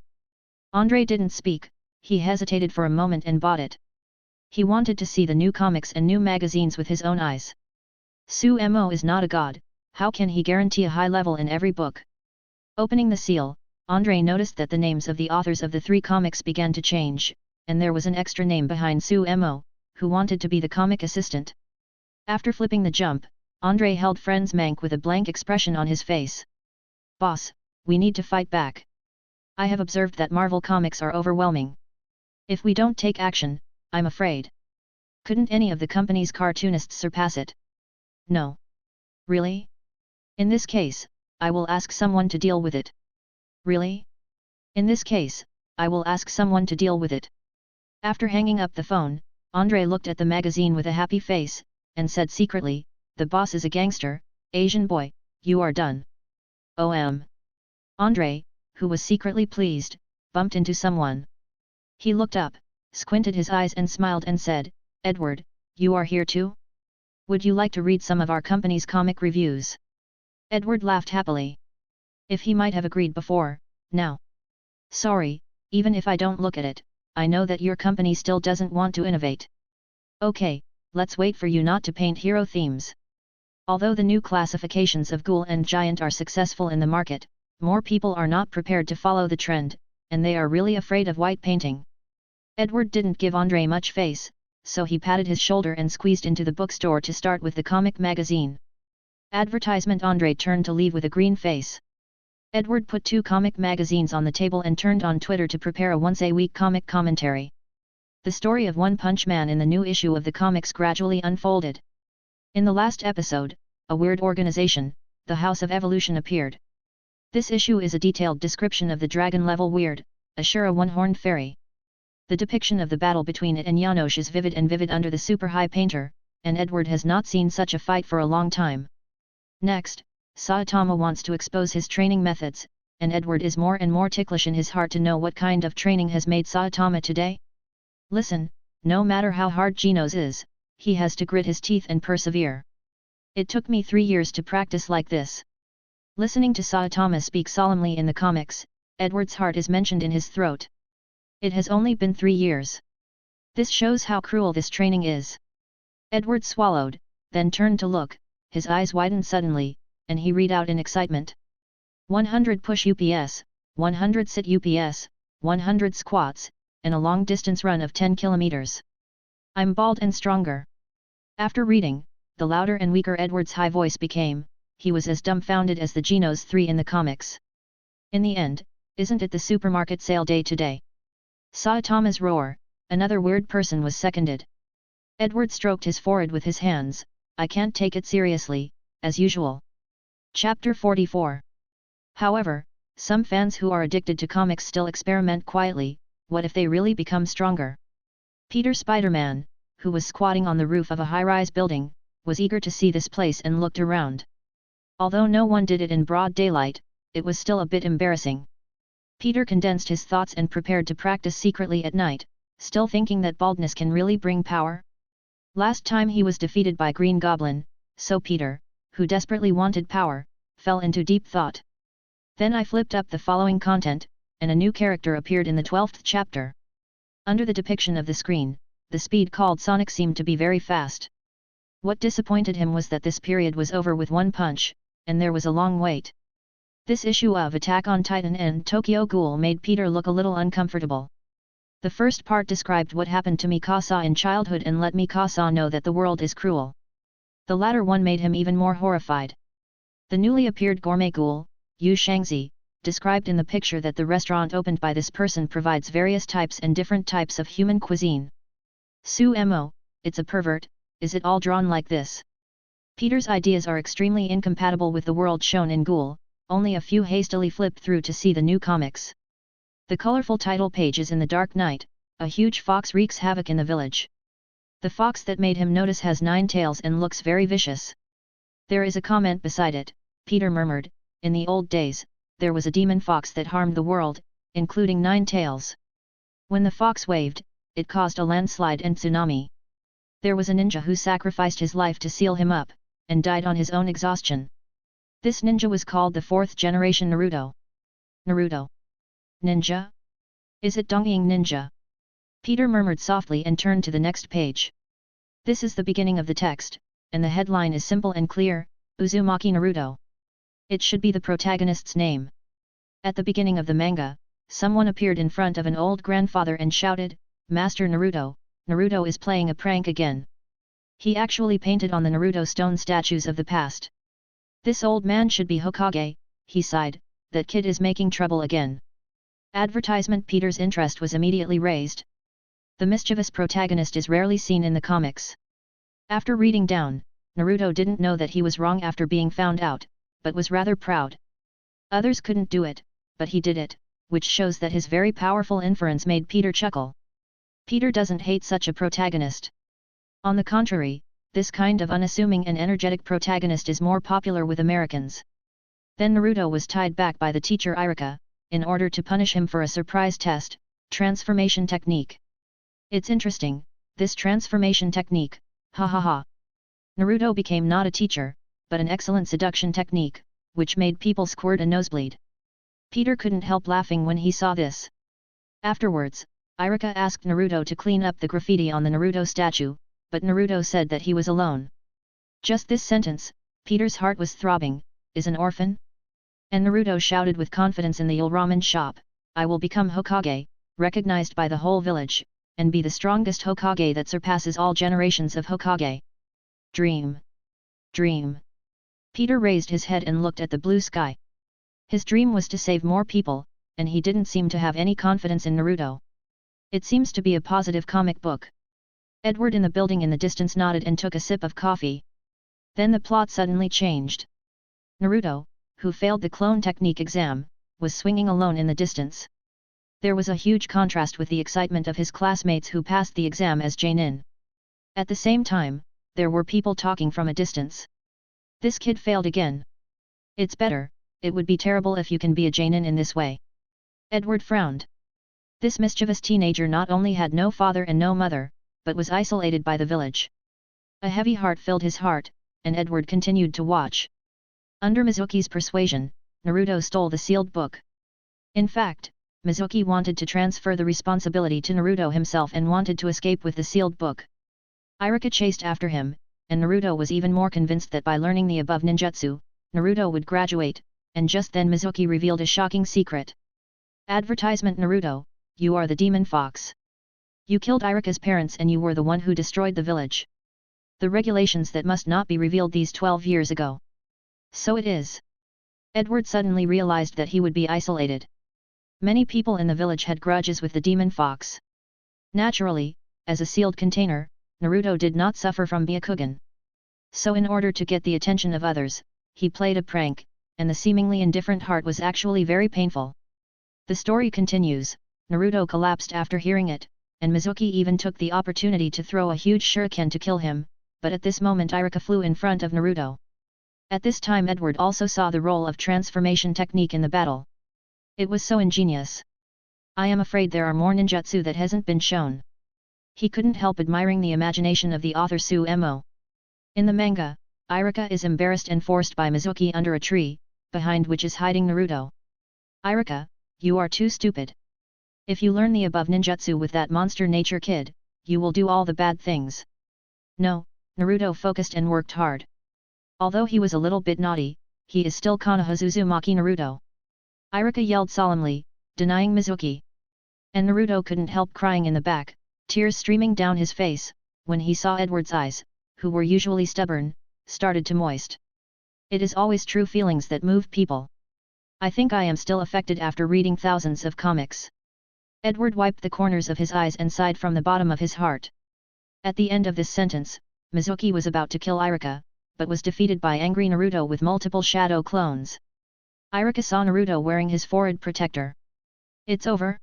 Andre didn't speak, He hesitated for a moment and bought it. He wanted to see the new comics and new magazines with his own eyes. Su Mo is not a god, how can he guarantee a high level in every book? Opening the seal, Andre noticed that the names of the authors of the 3 comics began to change, and there was an extra name behind Su Mo, who wanted to be the comic assistant. After flipping the jump, Andre held friend's Mank with a blank expression on his face. Boss, we need to fight back. I have observed that Marvel comics are overwhelming. If we don't take action, I'm afraid. Couldn't any of the company's cartoonists surpass it? No. Really? In this case, I will ask someone to deal with it. Really? In this case, I will ask someone to deal with it. After hanging up the phone, Andre looked at the magazine with a happy face, and said secretly, the boss is a gangster, Asian boy, you are done. Andre, who was secretly pleased, bumped into someone. He looked up, squinted his eyes and smiled and said, Edward, you are here too? Would you like to read some of our company's comic reviews? Edward laughed happily. If he might have agreed before, now. Sorry, even if I don't look at it, I know that your company still doesn't want to innovate. Okay, let's wait for you not to paint hero themes. Although the new classifications of ghoul and giant are successful in the market, more people are not prepared to follow the trend, and they are really afraid of white painting. Edward didn't give Andre much face, so he patted his shoulder and squeezed into the bookstore to start with the comic magazine. Advertisement. Andre turned to leave with a green face. Edward put 2 comic magazines on the table and turned on Twitter to prepare a once-a-week comic commentary. The story of One Punch Man in the new issue of the comics gradually unfolded. In the last episode, a weird organization, the House of Evolution, appeared. This issue is a detailed description of the dragon-level weird, Ashura one-horned fairy. The depiction of the battle between it and Janosch is vivid under the super high painter, and Edward has not seen such a fight for a long time. Next, Saitama wants to expose his training methods, and Edward is more and more ticklish in his heart to know what kind of training has made Saitama today. Listen, no matter how hard Genos is, he has to grit his teeth and persevere. It took me 3 years to practice like this. Listening to Saitama speak solemnly in the comics, Edward's heart is mentioned in his throat. It has only been 3 years. This shows how cruel this training is. Edward swallowed, then turned to look, his eyes widened suddenly, and he read out in excitement. 100 push UPS, 100 sit UPS, 100 squats, and a long-distance run of 10 kilometers. I'm bald and stronger. After reading, the louder and weaker Edward's high voice became, he was as dumbfounded as the Genos 3 in the comics. In the end, isn't it the supermarket sale day today? Saitama's roar, another weird person was seconded. Edward stroked his forehead with his hands, I can't take it seriously, as usual. Chapter 44. However, some fans who are addicted to comics still experiment quietly, what if they really become stronger? Peter Spider-Man, who was squatting on the roof of a high-rise building, was eager to see this place and looked around. Although no one did it in broad daylight, it was still a bit embarrassing. Peter condensed his thoughts and prepared to practice secretly at night, still thinking that baldness can really bring power. Last time he was defeated by Green Goblin, so Peter, who desperately wanted power, fell into deep thought. Then I flipped up the following content, and a new character appeared in the 12th chapter. Under the depiction of the screen, the speed called Sonic seemed to be very fast. What disappointed him was that this period was over with one punch, and there was a long wait. This issue of Attack on Titan and Tokyo Ghoul made Peter look a little uncomfortable. The first part described what happened to Mikasa in childhood and let Mikasa know that the world is cruel. The latter one made him even more horrified. The newly appeared gourmet ghoul, Yu Shangzi, described in the picture that the restaurant opened by this person provides various types and different types of human cuisine. Su Mo, it's a pervert, is it all drawn like this? Peter's ideas are extremely incompatible with the world shown in Ghoul, only a few hastily flipped through to see the new comics. The colorful title page is in the dark night, a huge fox wreaks havoc in the village. The fox that made him notice has 9 tails and looks very vicious. There is a comment beside it, Peter murmured, in the old days, there was a demon fox that harmed the world, including 9 tails. When the fox waved, it caused a landslide and tsunami. There was a ninja who sacrificed his life to seal him up, and died on his own exhaustion. This ninja was called the 4th generation Naruto. Naruto? Ninja? Is it Dongying Ninja? Peter murmured softly and turned to the next page. This is the beginning of the text, and the headline is simple and clear, Uzumaki Naruto. It should be the protagonist's name. At the beginning of the manga, someone appeared in front of an old grandfather and shouted, Master Naruto, Naruto is playing a prank again. He actually painted on the Naruto stone statues of the past. This old man should be Hokage, he sighed, that kid is making trouble again. Advertisement. Peter's interest was immediately raised. The mischievous protagonist is rarely seen in the comics. After reading down, Naruto didn't know that he was wrong after being found out, but was rather proud. Others couldn't do it, but he did it, which shows that his very powerful inference made Peter chuckle. Peter doesn't hate such a protagonist. On the contrary, this kind of unassuming and energetic protagonist is more popular with Americans. Then Naruto was tied back by the teacher Iruka, in order to punish him for a surprise test, transformation technique. It's interesting, this transformation technique, ha ha ha. Naruto became not a teacher, but an excellent seduction technique, which made people squirt a nosebleed. Peter couldn't help laughing when he saw this. Afterwards, Iruka asked Naruto to clean up the graffiti on the Naruto statue, but Naruto said that he was alone. Just this sentence, Peter's heart was throbbing, is an orphan? And Naruto shouted with confidence in the ramen shop, I will become Hokage, recognized by the whole village, and be the strongest Hokage that surpasses all generations of Hokage. Dream. Dream. Peter raised his head and looked at the blue sky. His dream was to save more people, and he didn't seem to have any confidence in Naruto. It seems to be a positive comic book. Edward in the building in the distance nodded and took a sip of coffee. Then the plot suddenly changed. Naruto, who failed the clone technique exam, was swinging alone in the distance. There was a huge contrast with the excitement of his classmates who passed the exam as Jainin. At the same time, there were people talking from a distance. This kid failed again. It's better, it would be terrible if you can be a Jainin in this way. Edward frowned. This mischievous teenager not only had no father and no mother, but was isolated by the village. A heavy heart filled his heart, and Edward continued to watch. Under Mizuki's persuasion, Naruto stole the sealed book. In fact, Mizuki wanted to transfer the responsibility to Naruto himself and wanted to escape with the sealed book. Iruka chased after him, and Naruto was even more convinced that by learning the above ninjutsu, Naruto would graduate, and just then Mizuki revealed a shocking secret. Advertisement. Naruto, you are the demon fox. You killed Iruka's parents and you were the one who destroyed the village. The regulations that must not be revealed these 12 years ago. So it is. Edward suddenly realized that he would be isolated. Many people in the village had grudges with the demon fox. Naturally, as a sealed container, Naruto did not suffer from Byakugan. So in order to get the attention of others, he played a prank, and the seemingly indifferent heart was actually very painful. The story continues. Naruto collapsed after hearing it, and Mizuki even took the opportunity to throw a huge shuriken to kill him, but at this moment Iruka flew in front of Naruto. At this time Edward also saw the role of transformation technique in the battle. It was so ingenious. I am afraid there are more ninjutsu that hasn't been shown. He couldn't help admiring the imagination of the author Sumo. In the manga, Iruka is embarrassed and forced by Mizuki under a tree, behind which is hiding Naruto. Iruka, you are too stupid. If you learn the above ninjutsu with that monster nature kid, you will do all the bad things. No, Naruto focused and worked hard. Although he was a little bit naughty, he is still Konoha Uzumaki Naruto. Iruka yelled solemnly, denying Mizuki. And Naruto couldn't help crying in the back, tears streaming down his face, when he saw Edward's eyes, who were usually stubborn, started to moist. It is always true feelings that move people. I think I am still affected after reading thousands of comics. Edward wiped the corners of his eyes and sighed from the bottom of his heart. At the end of this sentence, Mizuki was about to kill Iruka, but was defeated by angry Naruto with multiple shadow clones. Iruka saw Naruto wearing his forehead protector. It's over?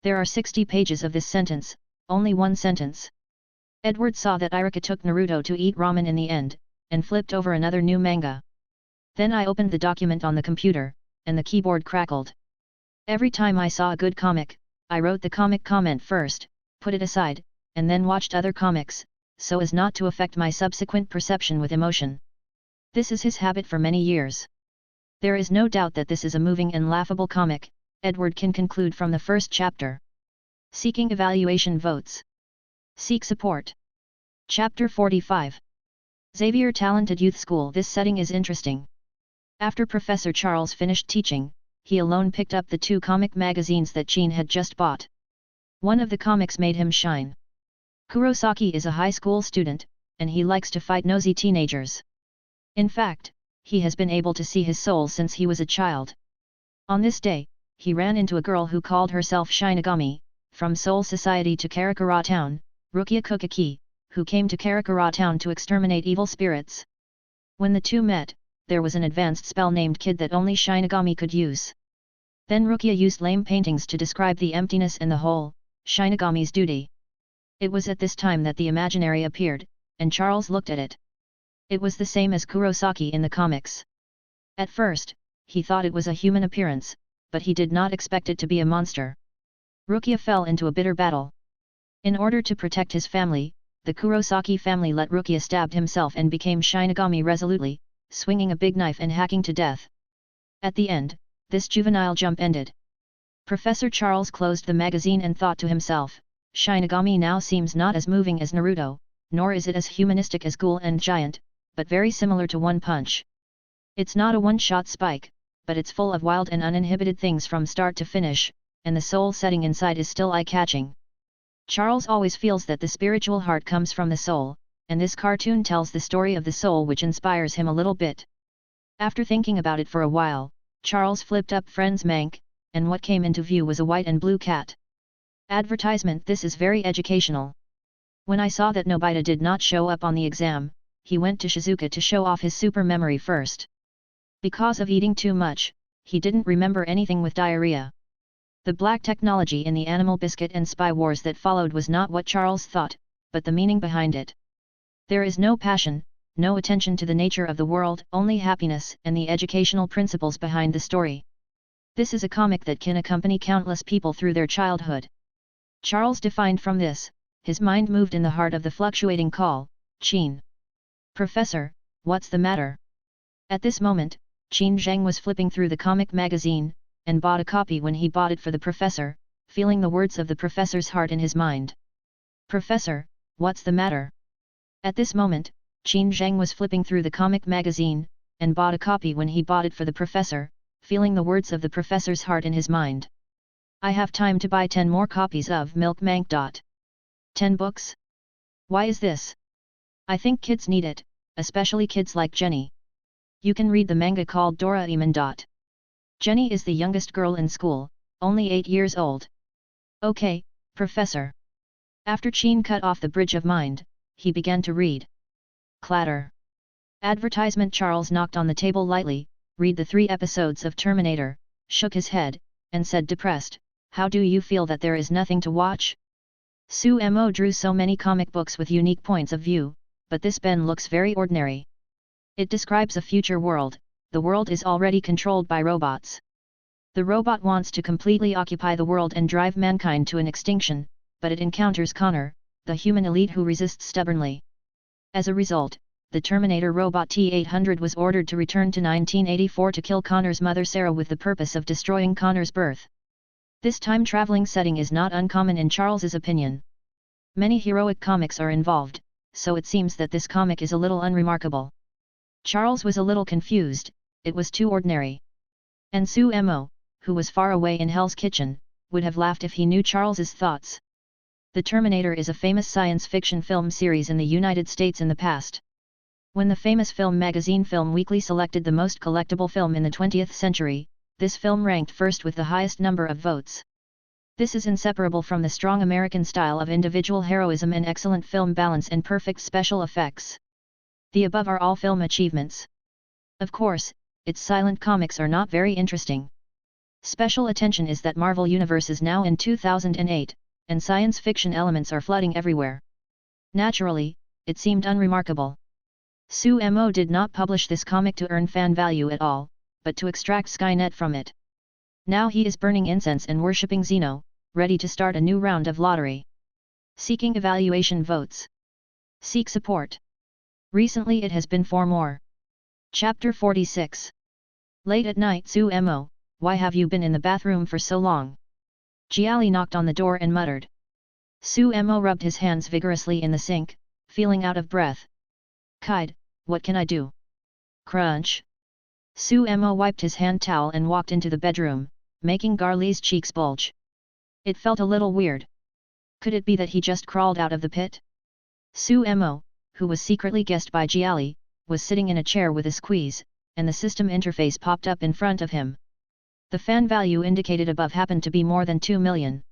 There are 60 pages of this sentence, only one sentence. Edward saw that Iruka took Naruto to eat ramen in the end, and flipped over another new manga. Then I opened the document on the computer, and the keyboard crackled. Every time I saw a good comic, I wrote the comic comment first, put it aside, and then watched other comics, so as not to affect my subsequent perception with emotion. This is his habit for many years. There is no doubt that this is a moving and laughable comic, Edward can conclude from the first chapter. Seeking evaluation votes. Seek support. Chapter 45. Xavier Talented Youth School. This setting is interesting. After Professor Charles finished teaching, he alone picked up the 2 comic magazines that Chin had just bought. One of the comics made him shine. Kurosaki is a high school student, and he likes to fight nosy teenagers. In fact, he has been able to see his soul since he was a child. On this day, he ran into a girl who called herself Shinigami, from Soul Society to Karakura Town, Rukia Kukaki, who came to Karakura Town to exterminate evil spirits. When the two met, there was an advanced spell named Kid that only Shinigami could use. Then Rukia used lame paintings to describe the emptiness and the hole, Shinigami's duty. It was at this time that the imaginary appeared, and Charles looked at it. It was the same as Kurosaki in the comics. At first, he thought it was a human appearance, but he did not expect it to be a monster. Rukia fell into a bitter battle. In order to protect his family, the Kurosaki family let Rukia stab himself and became Shinigami resolutely, swinging a big knife and hacking to death. At the end, this juvenile jump ended. Professor Charles closed the magazine and thought to himself, Shinigami now seems not as moving as Naruto, nor is it as humanistic as Ghoul and Giant, but very similar to One Punch. It's not a one-shot spike, but it's full of wild and uninhibited things from start to finish, and the soul setting inside is still eye-catching. Charles always feels that the spiritual heart comes from the soul, and this cartoon tells the story of the soul, which inspires him a little bit. After thinking about it for a while, Charles flipped up Friends Mank, and what came into view was a white and blue cat. Advertisement. This is very educational. When I saw that Nobita did not show up on the exam, he went to Shizuka to show off his super memory first. Because of eating too much, he didn't remember anything with diarrhea. The black technology in the animal biscuit and spy wars that followed was not what Charles thought, but the meaning behind it. There is no passion, no attention to the nature of the world, only happiness and the educational principles behind the story. This is a comic that can accompany countless people through their childhood. Charles defined from this, his mind moved in the heart of the fluctuating call, Chin. Professor, what's the matter? At this moment, Chin Zheng was flipping through the comic magazine, and bought a copy when he bought it for the professor, feeling the words of the professor's heart in his mind. Professor, what's the matter? At this moment, Chin Zheng was flipping through the comic magazine, and bought a copy when he bought it for the professor, feeling the words of the professor's heart in his mind. I have time to buy 10 more copies of Milk Mank. 10 books? Why is this? I think kids need it, especially kids like Jenny. You can read the manga called Doraemon. Jenny is the youngest girl in school, only 8 years old. Okay, Professor. After Chin cut off the bridge of mind, he began to read. Clatter. Advertisement. Charles knocked on the table lightly, read the 3 episodes of Terminator, shook his head, and said depressed, how do you feel that there is nothing to watch? Su Mo drew so many comic books with unique points of view, but this Ben looks very ordinary. It describes a future world. The world is already controlled by robots. The robot wants to completely occupy the world and drive mankind to an extinction, but it encounters Connor, the human elite who resists stubbornly. As a result, the Terminator robot T-800 was ordered to return to 1984 to kill Connor's mother Sarah with the purpose of destroying Connor's birth. This time-traveling setting is not uncommon in Charles's opinion. Many heroic comics are involved, so it seems that this comic is a little unremarkable. Charles was a little confused. It was too ordinary. And Su Mo, who was far away in Hell's Kitchen, would have laughed if he knew Charles's thoughts. The Terminator is a famous science fiction film series in the United States in the past. When the famous film magazine Film Weekly selected the most collectible film in the 20th century, this film ranked first with the highest number of votes. This is inseparable from the strong American style of individual heroism and excellent film balance and perfect special effects. The above are all film achievements. Of course, its silent comics are not very interesting. Special attention is that Marvel Universe is now in 2008, and science fiction elements are flooding everywhere. Naturally, it seemed unremarkable. Su Mo did not publish this comic to earn fan value at all, but to extract Skynet from it. Now he is burning incense and worshipping Xeno, ready to start a new round of lottery. Seeking evaluation votes. Seek support. Recently it has been 4 more. Chapter 46. Late at night. Su Mo, why have you been in the bathroom for so long? Jiali knocked on the door and muttered. Su Mo rubbed his hands vigorously in the sink, feeling out of breath. Kide, what can I do? Crunch. Su Mo wiped his hand towel and walked into the bedroom, making Garli's cheeks bulge. It felt a little weird. Could it be that he just crawled out of the pit? Su Mo, who was secretly guessed by Jiali, was sitting in a chair with a squeeze, and the system interface popped up in front of him. The fan value indicated above happened to be more than 2 million.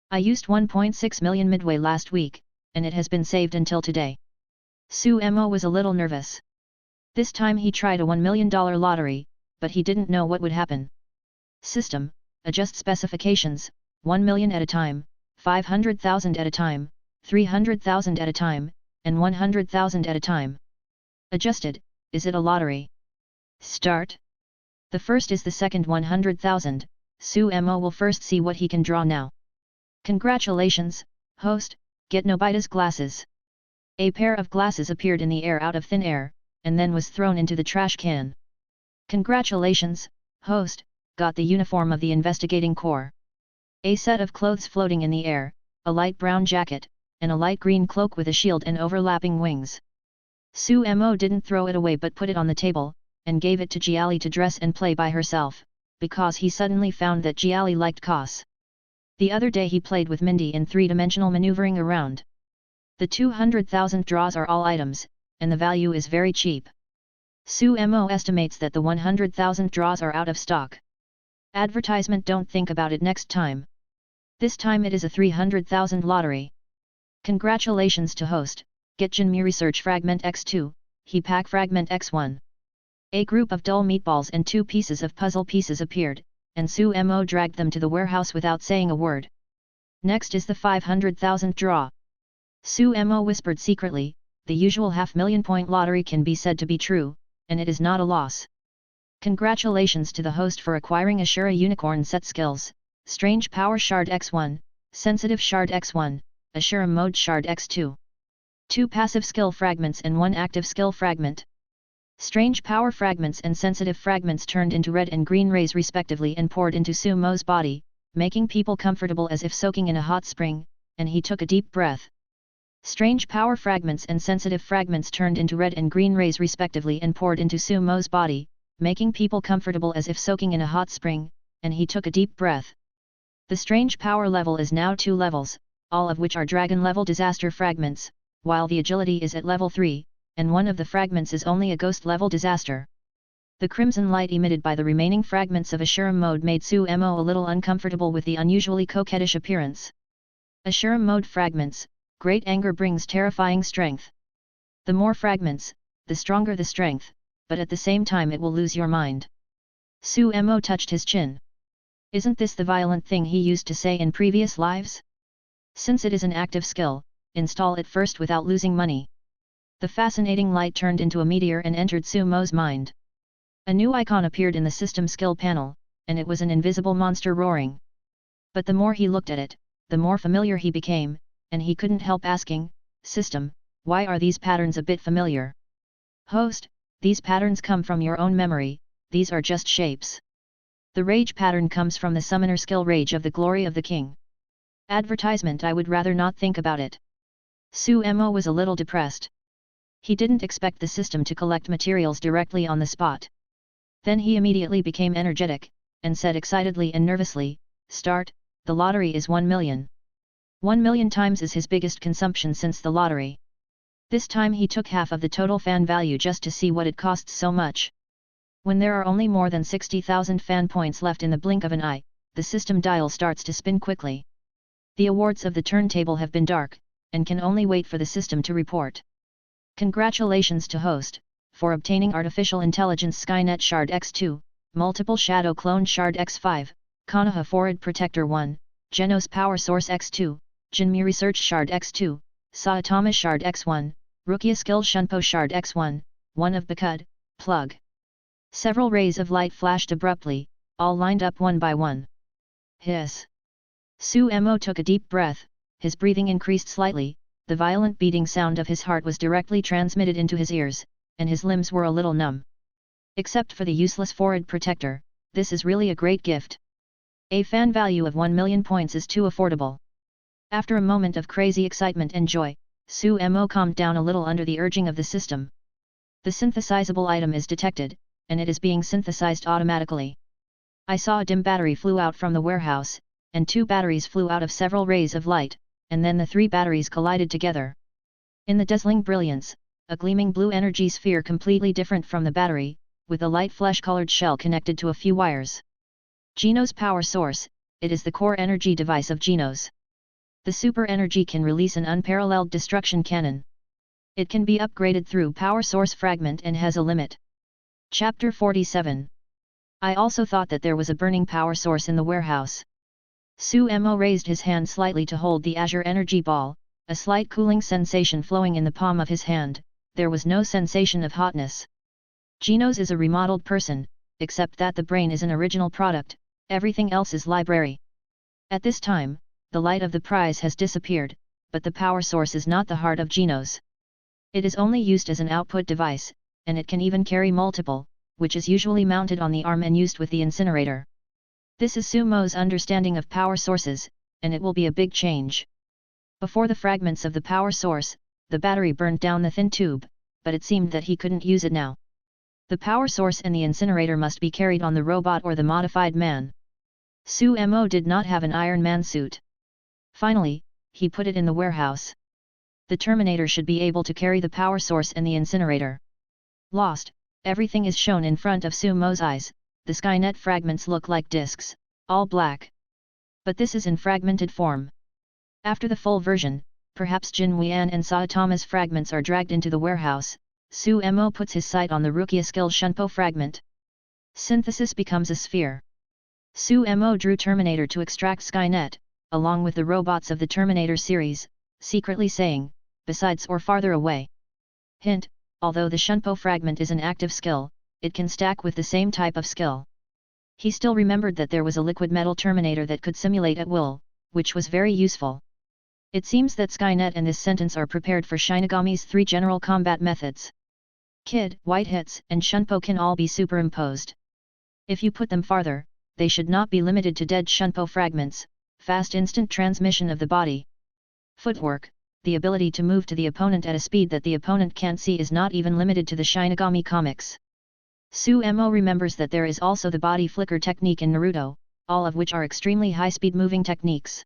I used 1.6 million midway last week, and it has been saved until today. Su Mo was a little nervous. This time he tried a $1 million lottery, but he didn't know what would happen. System, adjust specifications, 1 million at a time, 500,000 at a time, 300,000 at a time, and 100,000 at a time. Adjusted, is it a lottery? Start. The first is the second 100,000, Su Mo will first see what he can draw now. Congratulations, host, get Nobita's glasses. A pair of glasses appeared in the air out of thin air, and then was thrown into the trash can. Congratulations, host, got the uniform of the investigating corps. A set of clothes floating in the air, a light brown jacket, and a light green cloak with a shield and overlapping wings. Su Mo didn't throw it away but put it on the table, and gave it to Jiali to dress and play by herself, because he suddenly found that Jiali liked Cos. The other day he played with Mindy in three-dimensional maneuvering around. The 200,000 draws are all items, and the value is very cheap. Su Mo estimates that the 100,000 draws are out of stock. Advertisement, don't think about it next time. This time it is a 300,000 lottery. Congratulations to host, get Jinmi Research Fragment X2, He Pack Fragment X1. A group of dull meatballs and 2 pieces of puzzle pieces appeared, and Su Mo dragged them to the warehouse without saying a word. Next is the 500,000 draw. Su Mo whispered secretly, the usual $500,000 lottery can be said to be true, and it is not a loss. Congratulations to the host for acquiring Ashura Unicorn Set Skills, Strange Power Shard X1, Sensitive Shard X1, Ashura Mode Shard X2. 2 passive skill fragments and 1 active skill fragment. Strange power fragments and sensitive fragments turned into red and green rays respectively and poured into Su Mo's body, making people comfortable as if soaking in a hot spring, and he took a deep breath. Strange power fragments and sensitive fragments turned into red and green rays respectively and poured into Su Mo's body, making people comfortable as if soaking in a hot spring, and he took a deep breath. The strange power level is now 2 levels, all of which are dragon level disaster fragments, while the agility is at level 3, and one of the fragments is only a ghost level disaster. The crimson light emitted by the remaining fragments of Ashura mode made Su Mo a little uncomfortable with the unusually coquettish appearance. Ashura mode fragments, great anger brings terrifying strength. The more fragments, the stronger the strength, but at the same time it will lose your mind. Su Mo touched his chin. Isn't this the violent thing he used to say in previous lives? Since it is an active skill, install it first without losing money. The fascinating light turned into a meteor and entered Su Mo's mind. A new icon appeared in the system skill panel, and it was an invisible monster roaring. But the more he looked at it, the more familiar he became, and he couldn't help asking, System, why are these patterns a bit familiar? Host, these patterns come from your own memory, these are just shapes. The rage pattern comes from the summoner skill Rage of the Glory of the King. Advertisement, I would rather not think about it. Su Mo was a little depressed. He didn't expect the system to collect materials directly on the spot. Then he immediately became energetic, and said excitedly and nervously, Start, the lottery is 1 million. 1 million times is his biggest consumption since the lottery. This time he took half of the total fan value just to see what it costs so much. When there are only more than 60,000 fan points left in the blink of an eye, the system dial starts to spin quickly. The awards of the turntable have been dark, and can only wait for the system to report. Congratulations to host, for obtaining Artificial Intelligence Skynet Shard X2, Multiple Shadow Clone Shard X5, Konoha Forward Protector 1, Genos Power Source X2, Jinmi Research Shard X2, Saitama Shard X1, Rukia Skill Shunpo Shard X1, 1 of Bakud, plug. Several rays of light flashed abruptly, all lined up one by one. Hiss. Su Mo took a deep breath, his breathing increased slightly, the violent beating sound of his heart was directly transmitted into his ears, and his limbs were a little numb. Except for the useless forward protector, this is really a great gift. A fan value of 1 million points is too affordable. After a moment of crazy excitement and joy, Su Mo calmed down a little under the urging of the system. The synthesizable item is detected, and it is being synthesized automatically. I saw a dim battery flew out from the warehouse, and 2 batteries flew out of several rays of light, and then the 3 batteries collided together. In the dazzling brilliance, a gleaming blue energy sphere completely different from the battery, with a light flesh-colored shell connected to a few wires. Genos power source, it is the core energy device of Genos. The super energy can release an unparalleled destruction cannon. It can be upgraded through power source fragment and has a limit. Chapter 47. I also thought that there was a burning power source in the warehouse. Su Mo raised his hand slightly to hold the azure energy ball, a slight cooling sensation flowing in the palm of his hand. There was no sensation of hotness. Genos is a remodeled person, except that the brain is an original product, everything else is library. At this time, the light of the prize has disappeared, but the power source is not the heart of Genos. It is only used as an output device, and it can even carry multiple, which is usually mounted on the arm and used with the incinerator. This is Su Mo's understanding of power sources, and it will be a big change. Before the fragments of the power source, the battery burned down the thin tube, but it seemed that he couldn't use it now. The power source and the incinerator must be carried on the robot or the modified man. Su Mo did not have an Iron Man suit. Finally, he put it in the warehouse. The Terminator should be able to carry the power source and the incinerator. Lost, everything is shown in front of Su Mo's eyes. The Skynet fragments look like discs, all black. But this is in fragmented form. After the full version, perhaps Jin Weian and Saitama's fragments are dragged into the warehouse. Su Mo puts his sight on the Rukia skill Shunpo fragment. Synthesis becomes a sphere. Su Mo drew Terminator to extract Skynet, along with the robots of the Terminator series, secretly saying, besides or farther away. Hint, although the Shunpo fragment is an active skill, it can stack with the same type of skill. He still remembered that there was a liquid metal Terminator that could simulate at will, which was very useful. It seems that Skynet and this sentence are prepared for Shinigami's 3 general combat methods. Kid, white hits, and Shunpo can all be superimposed. If you put them farther, they should not be limited to dead Shunpo fragments. Fast instant transmission of the body. Footwork, the ability to move to the opponent at a speed that the opponent can't see is not even limited to the Shinigami comics. Su Mo remembers that there is also the body flicker technique in Naruto, all of which are extremely high-speed moving techniques.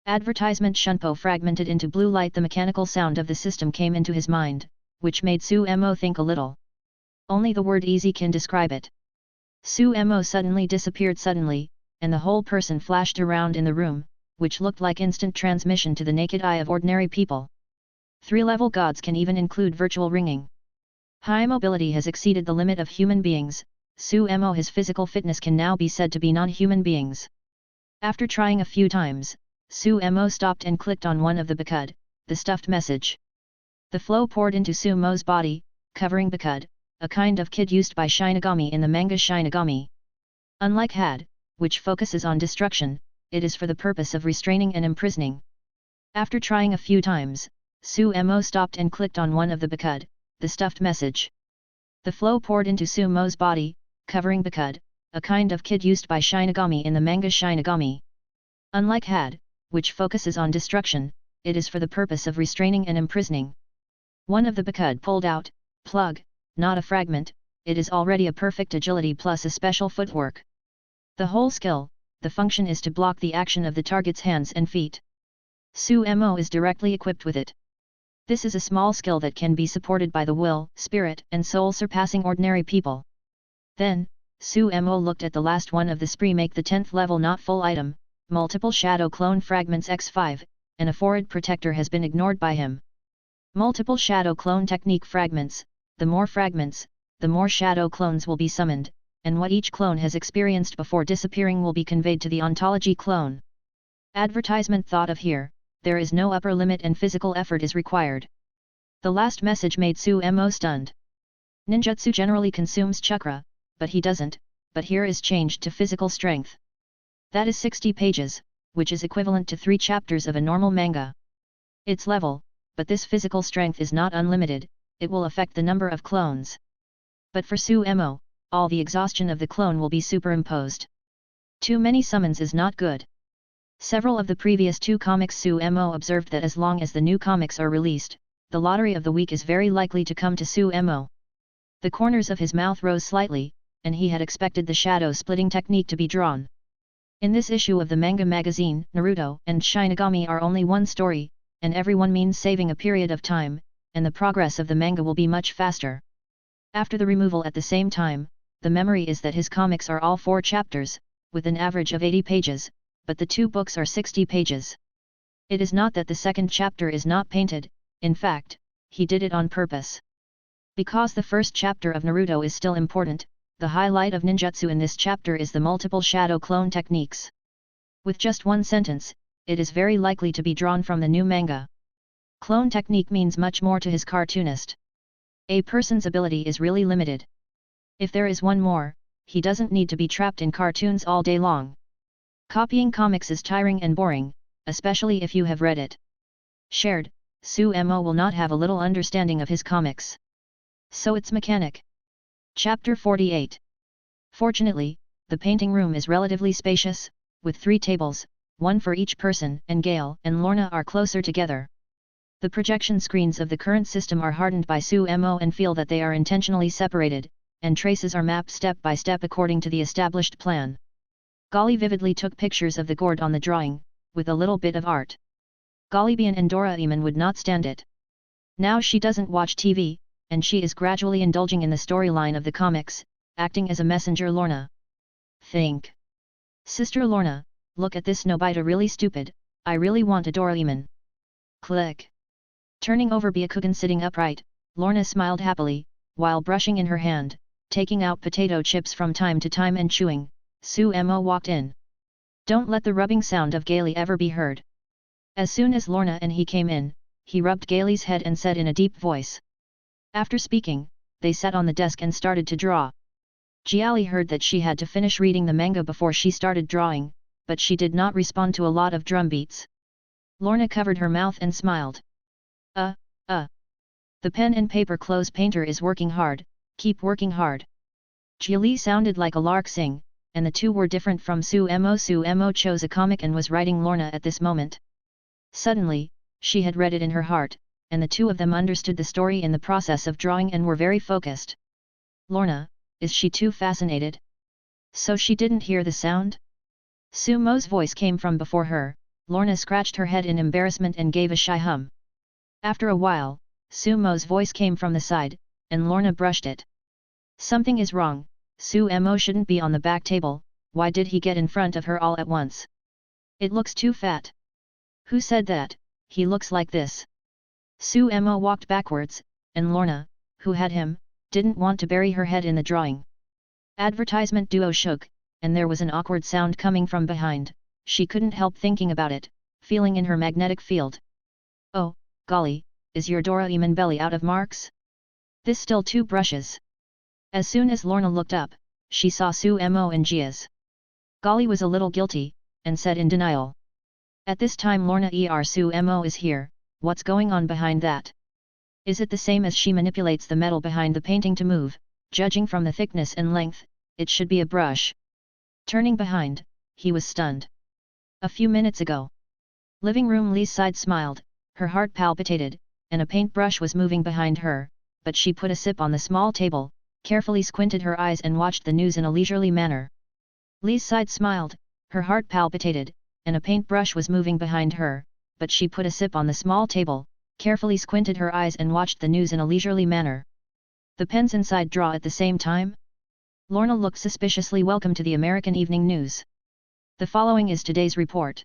Advertisement Shunpo fragmented into blue light. The mechanical sound of the system came into his mind, which made Su Mo think a little. Only the word easy can describe it. Su Mo suddenly disappeared suddenly, and the whole person flashed around in the room, which looked like instant transmission to the naked eye of ordinary people. 3-level gods can even include virtual ringing. High mobility has exceeded the limit of human beings. Su Mo his physical fitness can now be said to be non-human beings. After trying a few times, Su Mo stopped and clicked on one of the Bacud, the stuffed message. The flow poured into Su Mo's body, covering Bacud, a kind of kid used by Shinigami in the manga Shinigami. Unlike Had, which focuses on destruction, it is for the purpose of restraining and imprisoning. After trying a few times, Su Mo stopped and clicked on one of the Bacud, the stuffed message. The flow poured into Su Mo's body, covering Bacud, a kind of kid used by Shinigami in the manga Shinigami. Unlike Had, which focuses on destruction, it is for the purpose of restraining and imprisoning. One of the Bacud pulled out, plug, not a fragment, it is already a perfect agility plus a special footwork. The whole skill, the function is to block the action of the target's hands and feet. Su Mo is directly equipped with it. This is a small skill that can be supported by the will, spirit, and soul surpassing ordinary people. Then, Su Mo looked at the last one of the spree, make the 10th level not full item, multiple shadow clone fragments x5, and a forehead protector has been ignored by him. Multiple shadow clone technique fragments, the more fragments, the more shadow clones will be summoned, and what each clone has experienced before disappearing will be conveyed to the ontology clone. Advertisement thought of here, there is no upper limit and physical effort is required. The last message made Su Mo stunned. Ninjutsu generally consumes chakra, but he doesn't, but here is changed to physical strength. That is 60 pages, which is equivalent to 3 chapters of a normal manga. It's level, but this physical strength is not unlimited, it will affect the number of clones. But for Su Mo, all the exhaustion of the clone will be superimposed. Too many summons is not good. Several of the previous 2 comics Sumo observed that as long as the new comics are released, the lottery of the week is very likely to come to Sumo. The corners of his mouth rose slightly, and he had expected the shadow splitting technique to be drawn. In this issue of the manga magazine, Naruto and Shinigami are only one story, and everyone means saving a period of time, and the progress of the manga will be much faster. After the removal at the same time, the memory is that his comics are all 4 chapters, with an average of 80 pages, but the 2 books are 60 pages. It is not that the second chapter is not painted, in fact, he did it on purpose. Because the first chapter of Naruto is still important, the highlight of ninjutsu in this chapter is the multiple shadow clone techniques. With just 1 sentence, it is very likely to be drawn from the new manga. Clone technique means much more to his cartoonist. A person's ability is really limited. If there is one more, he doesn't need to be trapped in cartoons all day long. Copying comics is tiring and boring, especially if you have read it. Shared, Sumo will not have a little understanding of his comics. So it's mechanic. Chapter 48. Fortunately, the painting room is relatively spacious, with 3 tables, 1 for each person, and Gale and Lorna are closer together. The projection screens of the current system are hardened by Sumo and feel that they are intentionally separated, and traces are mapped step by step according to the established plan. Golly vividly took pictures of the gourd on the drawing, with a little bit of art. Gollybian and Doraemon would not stand it. Now she doesn't watch TV, and she is gradually indulging in the storyline of the comics, acting as a messenger. Lorna. Think. Sister Lorna, look at this Nobita, really stupid, I really want a Doraemon. Click. Turning over Byakugan sitting upright, Lorna smiled happily, while brushing in her hand, taking out potato chips from time to time and chewing. Sumo walked in. Don't let the rubbing sound of Gaily ever be heard. As soon as Lorna and he came in, he rubbed Gaily's head and said in a deep voice. After speaking, they sat on the desk and started to draw. Giali heard that she had to finish reading the manga before she started drawing, but she did not respond to a lot of drumbeats. Lorna covered her mouth and smiled. The pen and paper clothes painter is working hard, keep working hard. Giali sounded like a lark sing, and the 2 were different from Sumo. Sumo chose a comic and was writing Lorna at this moment. Suddenly, she had read it in her heart, and the 2 of them understood the story in the process of drawing and were very focused. Lorna, is she too fascinated? So she didn't hear the sound? Sumo's voice came from before her. Lorna scratched her head in embarrassment and gave a shy hum. After a while, Sumo's voice came from the side, and Lorna brushed it. Something is wrong, Sumo shouldn't be on the back table, why did he get in front of her all at once? It looks too fat. Who said that? He looks like this. Sumo walked backwards, and Lorna, who had him, didn't want to bury her head in the drawing. Advertisement duo shook, and there was an awkward sound coming from behind. She couldn't help thinking about it, feeling in her magnetic field. Oh, golly, is your Doraemon belly out of marks? This still 2 brushes. As soon as Lorna looked up, she saw Sumo and Gia's. Golly was a little guilty, and said in denial. At this time Lorna Sumo is here, what's going on behind that? Is it the same as she manipulates the metal behind the painting to move? Judging from the thickness and length, it should be a brush. Turning behind, he was stunned. A few minutes ago. Living room. Lee's side smiled, her heart palpitated, and a paintbrush was moving behind her, but she put a sip on the small table, carefully squinted her eyes and watched the news in a leisurely manner. Lee's side smiled, her heart palpitated, and a paintbrush was moving behind her, but she put a sip on the small table, carefully squinted her eyes and watched the news in a leisurely manner. The pens inside draw at the same time? Lorna looked suspiciously. Welcome to the American Evening News. The following is today's report.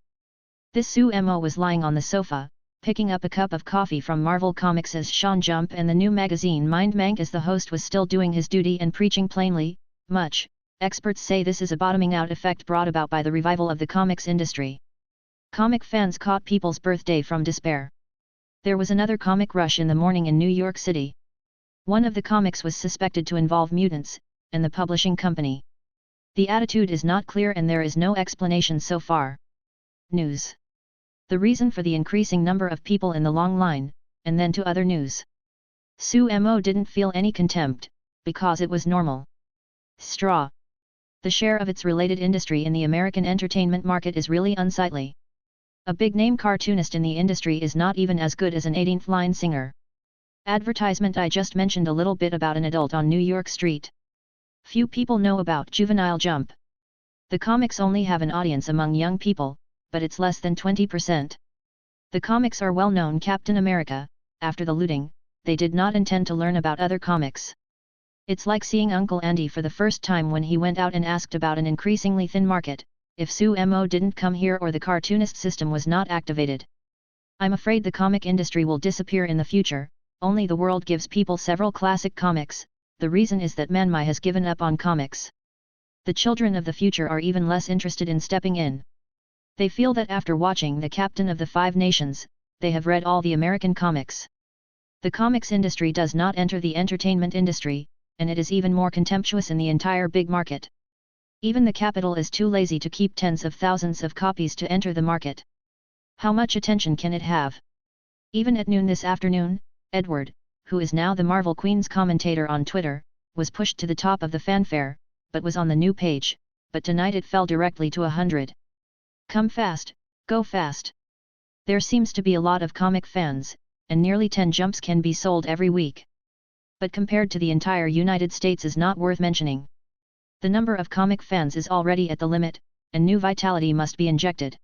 This Sumo was lying on the sofa, picking up a cup of coffee from Marvel Comics' Sean Jump and the new magazine Mind Mank as the host was still doing his duty and preaching plainly, much. Experts say this is a bottoming out effect brought about by the revival of the comics industry. Comic fans caught people's birthday from despair. There was another comic rush in the morning in New York City. One of the comics was suspected to involve mutants, and the publishing company. The attitude is not clear and there is no explanation so far. News. The reason for the increasing number of people in the long line, and then to other news. Sumo didn't feel any contempt, because it was normal. Straw. The share of its related industry in the American entertainment market is really unsightly. A big-name cartoonist in the industry is not even as good as an 18th-line singer. Advertisement. I just mentioned a little bit about an adult on New York Street. Few people know about Juvenile Jump. The comics only have an audience among young people, but it's less than 20%. The comics are well-known. Captain America, after the looting, they did not intend to learn about other comics. It's like seeing Uncle Andy for the first time when he went out and asked about an increasingly thin market, if Sumo didn't come here or the cartoonist system was not activated. I'm afraid the comic industry will disappear in the future. Only the world gives people several classic comics. The reason is that Manmai has given up on comics. The children of the future are even less interested in stepping in. They feel that after watching The Captain of the Five Nations, they have read all the American comics. The comics industry does not enter the entertainment industry, and it is even more contemptuous in the entire big market. Even the capital is too lazy to keep tens of thousands of copies to enter the market. How much attention can it have? Even at noon this afternoon, Edward, who is now the Marvel Queen's commentator on Twitter, was pushed to the top of the fanfare, but was on the new page, but tonight it fell directly to 100. Come fast, go fast. There seems to be a lot of comic fans, and nearly 10 jumps can be sold every week. But compared to the entire United States is not worth mentioning. The number of comic fans is already at the limit, and new vitality must be injected.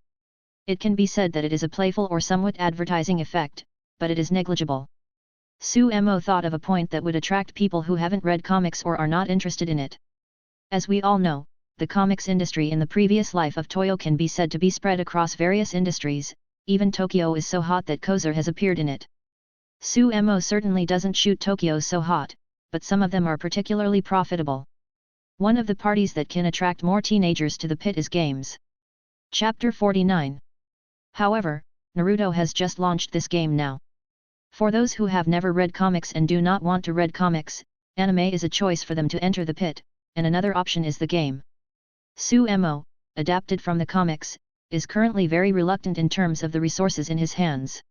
It can be said that it is a playful or somewhat advertising effect, but it is negligible. Sumo thought of a point that would attract people who haven't read comics or are not interested in it. As we all know, the comics industry in the previous life of Toyo can be said to be spread across various industries. Even Tokyo is so hot that Kozer has appeared in it. Sumo certainly doesn't shoot Tokyo so hot, but some of them are particularly profitable. One of the parties that can attract more teenagers to the pit is games. Chapter 49. However, Naruto has just launched this game now. For those who have never read comics and do not want to read comics, anime is a choice for them to enter the pit, and another option is the game. Sumo, adapted from the comics, is currently very reluctant in terms of the resources in his hands.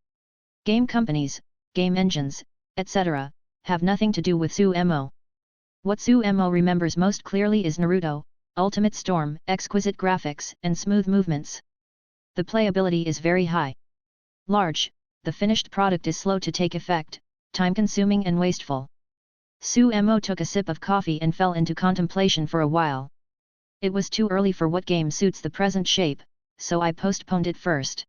Game companies, game engines, etc., have nothing to do with Sumo. What Sumo remembers most clearly is Naruto, Ultimate Storm, exquisite graphics, and smooth movements. The playability is very high. Large, the finished product is slow to take effect, time-consuming and wasteful. Sumo took a sip of coffee and fell into contemplation for a while. It was too early for what game suits the present shape, so I postponed it first.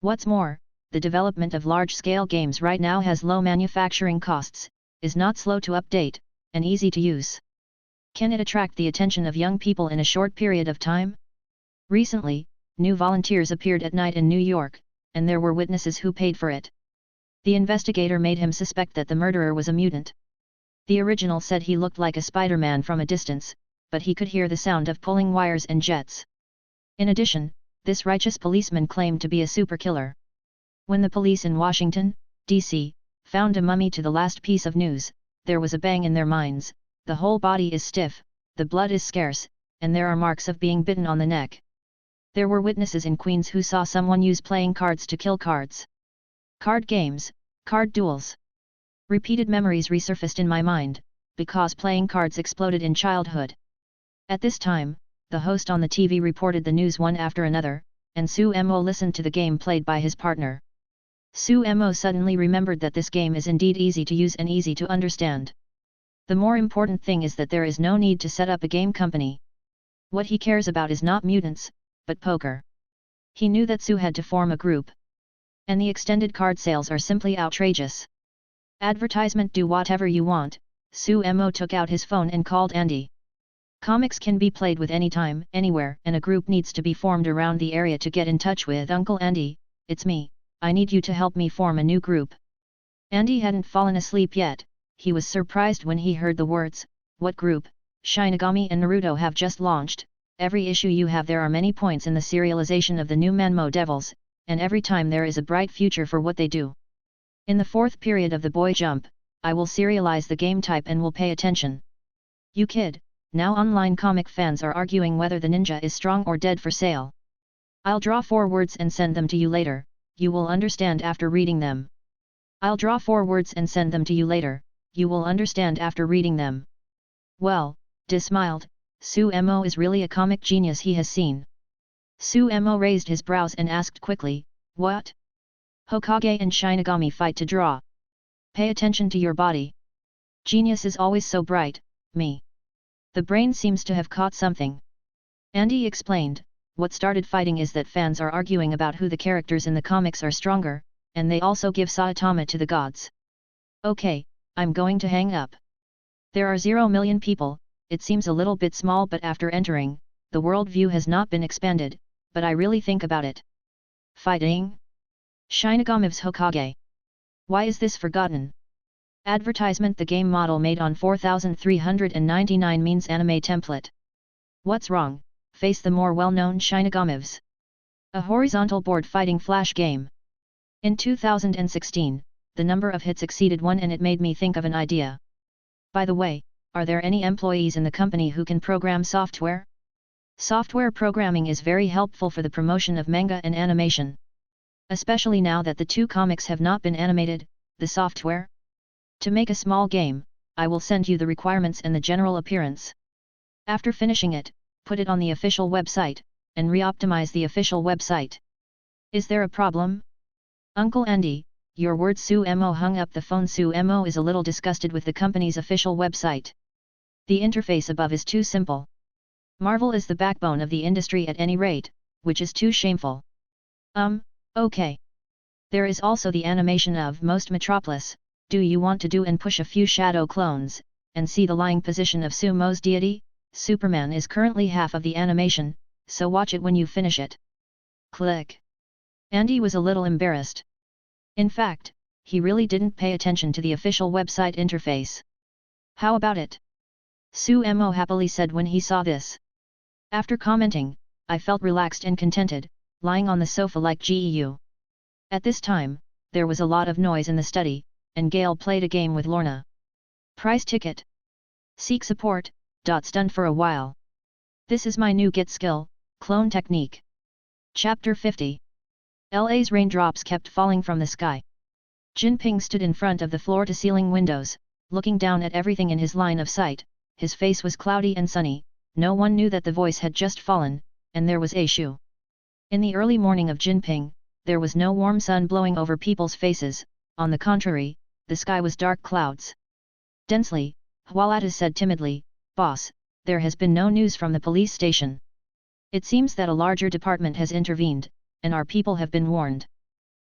What's more, the development of large-scale games right now has low manufacturing costs, is not slow to update, and easy to use. Can it attract the attention of young people in a short period of time? Recently, new volunteers appeared at night in New York, and there were witnesses who paid for it. The investigator made him suspect that the murderer was a mutant. The original said he looked like a Spider-Man from a distance, but he could hear the sound of pulling wires and jets. In addition, this righteous policeman claimed to be a superkiller. When the police in Washington, D.C., found a mummy to the last piece of news, there was a bang in their minds. The whole body is stiff, the blood is scarce, and there are marks of being bitten on the neck. There were witnesses in Queens who saw someone use playing cards to kill cards. Card games, card duels. Repeated memories resurfaced in my mind, because playing cards exploded in childhood. At this time, the host on the TV reported the news one after another, and Sumo listened to the game played by his partner. Sumo suddenly remembered that this game is indeed easy to use and easy to understand. The more important thing is that there is no need to set up a game company. What he cares about is not mutants, but poker. He knew that Su had to form a group. And the extended card sales are simply outrageous. Advertisement. Do whatever you want. Sumo took out his phone and called Andy. Comics can be played with anytime, anywhere, and a group needs to be formed around the area to get in touch with Uncle Andy. It's me, I need you to help me form a new group. Andy hadn't fallen asleep yet. He was surprised when he heard the words, "What group? Shinigami and Naruto have just launched. Every issue you have there are many points in the serialization of the new Manmo Devils, and every time there is a bright future for what they do. In the 4th period of the Boy Jump, I will serialize the game type and will pay attention. You kid, now online comic fans are arguing whether the ninja is strong or dead for sale. I'll draw 4 words and send them to you later, you will understand after reading them. I'll draw 4 words and send them to you later, you will understand after reading them." Well, Dis smiled, Sumo is really a comic genius he has seen. Sumo raised his brows and asked quickly, what? Hokage and Shinigami fight to draw. Pay attention to your body. Genius is always so bright, me. The brain seems to have caught something. Andy explained, what started fighting is that fans are arguing about who the characters in the comics are stronger, and they also give Saitama to the gods. Okay, I'm going to hang up. There are 0 million people, it seems a little bit small, but after entering, the world view has not been expanded, but I really think about it. Fighting? Shinigami's Hokage. Why is this forgotten? Advertisement: the game model made on 4399 means anime template. What's wrong? Face the more well-known Shinigami's. A horizontal board fighting flash game. In 2016, the number of hits exceeded 1 and it made me think of an idea. By the way, are there any employees in the company who can program software? Software programming is very helpful for the promotion of manga and animation. Especially now that the 2 comics have not been animated, the software? To make a small game, I will send you the requirements and the general appearance. After finishing it, put it on the official website, and re-optimize the official website. Is there a problem? Uncle Andy, your words. Sumo hung up the phone. Sumo is a little disgusted with the company's official website. The interface above is too simple. Marvel is the backbone of the industry at any rate, which is too shameful. Okay. There is also the animation of most Metropolis. Do you want to do and push a few shadow clones, and see the lying position of Sumo's deity? Superman is currently half of the animation, so watch it when you finish it. Click. Andy was a little embarrassed. In fact, he really didn't pay attention to the official website interface. How about it? Sumo happily said when he saw this. After commenting, I felt relaxed and contented, lying on the sofa like GEU. At this time, there was a lot of noise in the study, and Gale played a game with Lorna. Price ticket. Seek support. Stunned for a while. This is my new get skill, clone technique. Chapter 50. LA's raindrops kept falling from the sky. Jinping stood in front of the floor-to-ceiling windows, looking down at everything in his line of sight. His face was cloudy and sunny. No one knew that the voice had just fallen, and there was a shoe. In the early morning of Jinping, there was no warm sun blowing over people's faces. On the contrary, the sky was dark clouds. Densely, Hualata said timidly, "Boss, there has been no news from the police station. It seems that a larger department has intervened, and our people have been warned."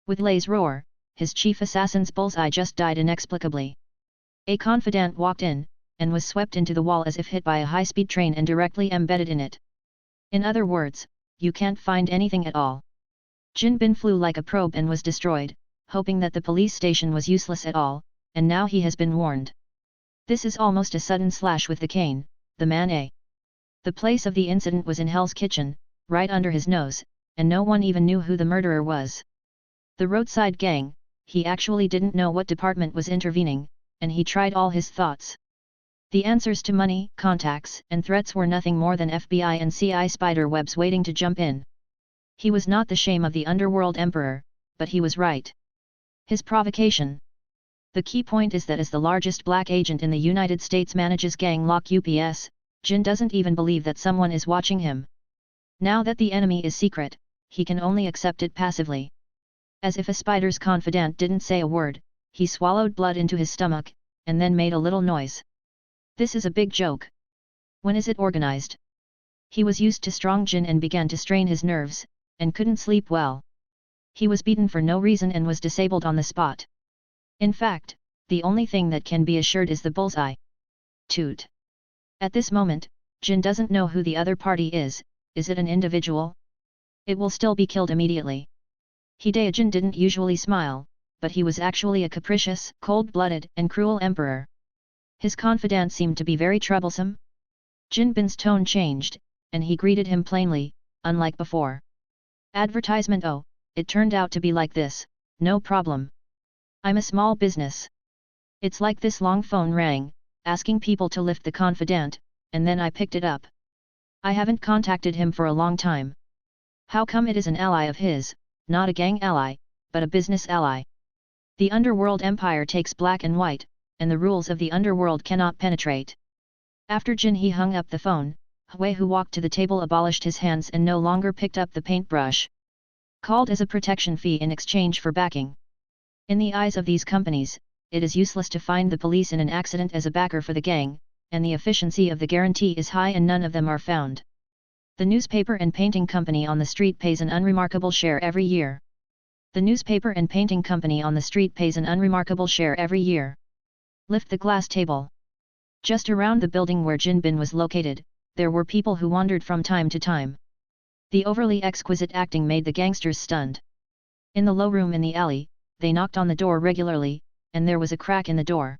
With Lei's roar, his chief assassin's bullseye just died inexplicably. A confidant walked in, and was swept into the wall as if hit by a high-speed train and directly embedded in it. In other words, you can't find anything at all. Jin Bin flew like a probe and was destroyed, hoping that the police station was useless at all, and now he has been warned. This is almost a sudden slash with the cane, the man A. The place of the incident was in Hell's Kitchen, right under his nose, and no one even knew who the murderer was. The roadside gang, he actually didn't know what department was intervening, and he tried all his thoughts. The answers to money, contacts, and threats were nothing more than FBI and CI spider webs waiting to jump in. He was not the shame of the underworld emperor, but he was right. His provocation. The key point is that as the largest black agent in the United States manages gang lock UPS, Jin doesn't even believe that someone is watching him. Now that the enemy is secret, he can only accept it passively. As if a spider's confidant didn't say a word, he swallowed blood into his stomach, and then made a little noise. This is a big joke. When is it organized? He was used to strong Jin and began to strain his nerves, and couldn't sleep well. He was beaten for no reason and was disabled on the spot. In fact, the only thing that can be assured is the bullseye. Toot. At this moment, Jin doesn't know who the other party is it an individual? It will still be killed immediately. Hideo-jin didn't usually smile, but he was actually a capricious, cold-blooded, and cruel emperor. His confidant seemed to be very troublesome. Jin Bin's tone changed, and he greeted him plainly, unlike before. Advertisement: oh, it turned out to be like this, no problem. I'm a small business. It's like this. Long phone rang, asking people to lift the confidant, and then I picked it up. I haven't contacted him for a long time. How come it is an ally of his, not a gang ally, but a business ally? The underworld empire takes black and white, and the rules of the underworld cannot penetrate. After Jin he hung up the phone, Hui, who walked to the table, abolished his hands and no longer picked up the paintbrush. Called as a protection fee in exchange for backing. In the eyes of these companies, it is useless to find the police in an accident as a backer for the gang, and the efficiency of the guarantee is high and none of them are found. The newspaper and painting company on the street pays an unremarkable share every year. The newspaper and painting company on the street pays an unremarkable share every year. Lift the glass table. Just around the building where Jin Bin was located, there were people who wandered from time to time. The overly exquisite acting made the gangsters stunned. In the low room in the alley, they knocked on the door regularly, and there was a crack in the door.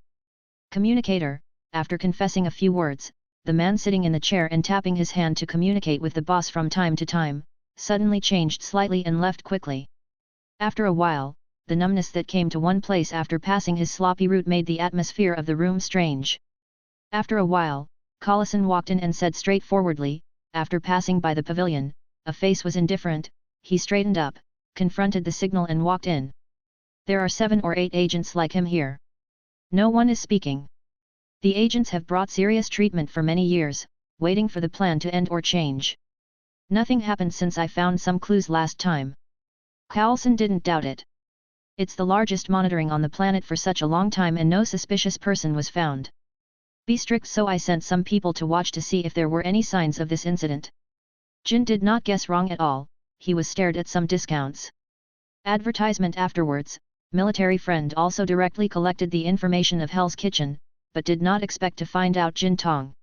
Communicator, after confessing a few words, the man sitting in the chair and tapping his hand to communicate with the boss from time to time, suddenly changed slightly and left quickly. After a while, the numbness that came to one place after passing his sloppy route made the atmosphere of the room strange. After a while, Collison walked in and said straightforwardly, after passing by the pavilion, a face was indifferent, he straightened up, confronted the signal and walked in. There are 7 or 8 agents like him here. No one is speaking. The agents have brought serious treatment for many years, waiting for the plan to end or change. Nothing happened since I found some clues last time. Coulson didn't doubt it. It's the largest monitoring on the planet for such a long time and no suspicious person was found. Be strict, so I sent some people to watch to see if there were any signs of this incident. Jin did not guess wrong at all, he was stared at some discounts. Advertisement afterwards, military friend also directly collected the information of Hell's Kitchen, but did not expect to find out Jin Tong.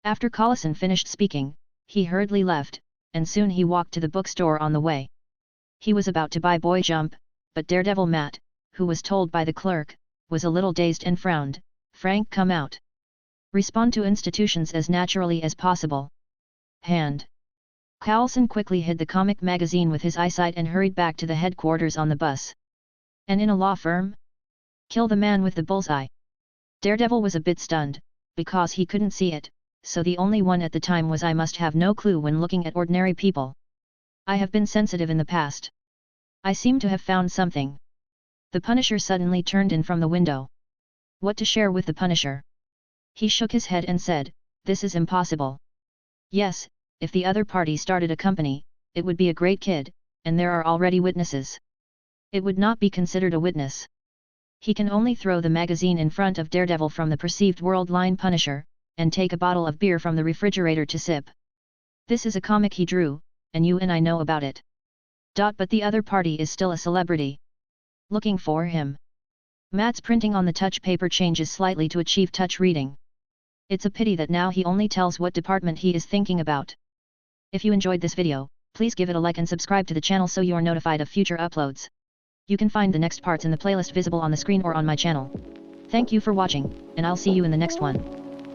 After Collison finished speaking, he hurriedly left, and soon he walked to the bookstore on the way. He was about to buy Boy Jump, but Daredevil Matt, who was told by the clerk, was a little dazed and frowned. Frank, come out. Respond to institutions as naturally as possible. Hand. Coulson quickly hid the comic magazine with his eyesight and hurried back to the headquarters on the bus. And in a law firm? Kill the man with the bullseye. Daredevil was a bit stunned, because he couldn't see it, so the only one at the time was I must have no clue when looking at ordinary people. I have been sensitive in the past. I seem to have found something. The Punisher suddenly turned in from the window. What to share with the Punisher? He shook his head and said, this is impossible. Yes, if the other party started a company, it would be a great kid, and there are already witnesses. It would not be considered a witness. He can only throw the magazine in front of Daredevil from the perceived world line Punisher, and take a bottle of beer from the refrigerator to sip. This is a comic he drew, and you and I know about it. But the other party is still a celebrity. Looking for him. Matt's printing on the touch paper changes slightly to achieve touch reading. It's a pity that now he only tells what department he is thinking about. If you enjoyed this video, please give it a like and subscribe to the channel so you are notified of future uploads. You can find the next parts in the playlist visible on the screen or on my channel. Thank you for watching, and I'll see you in the next one.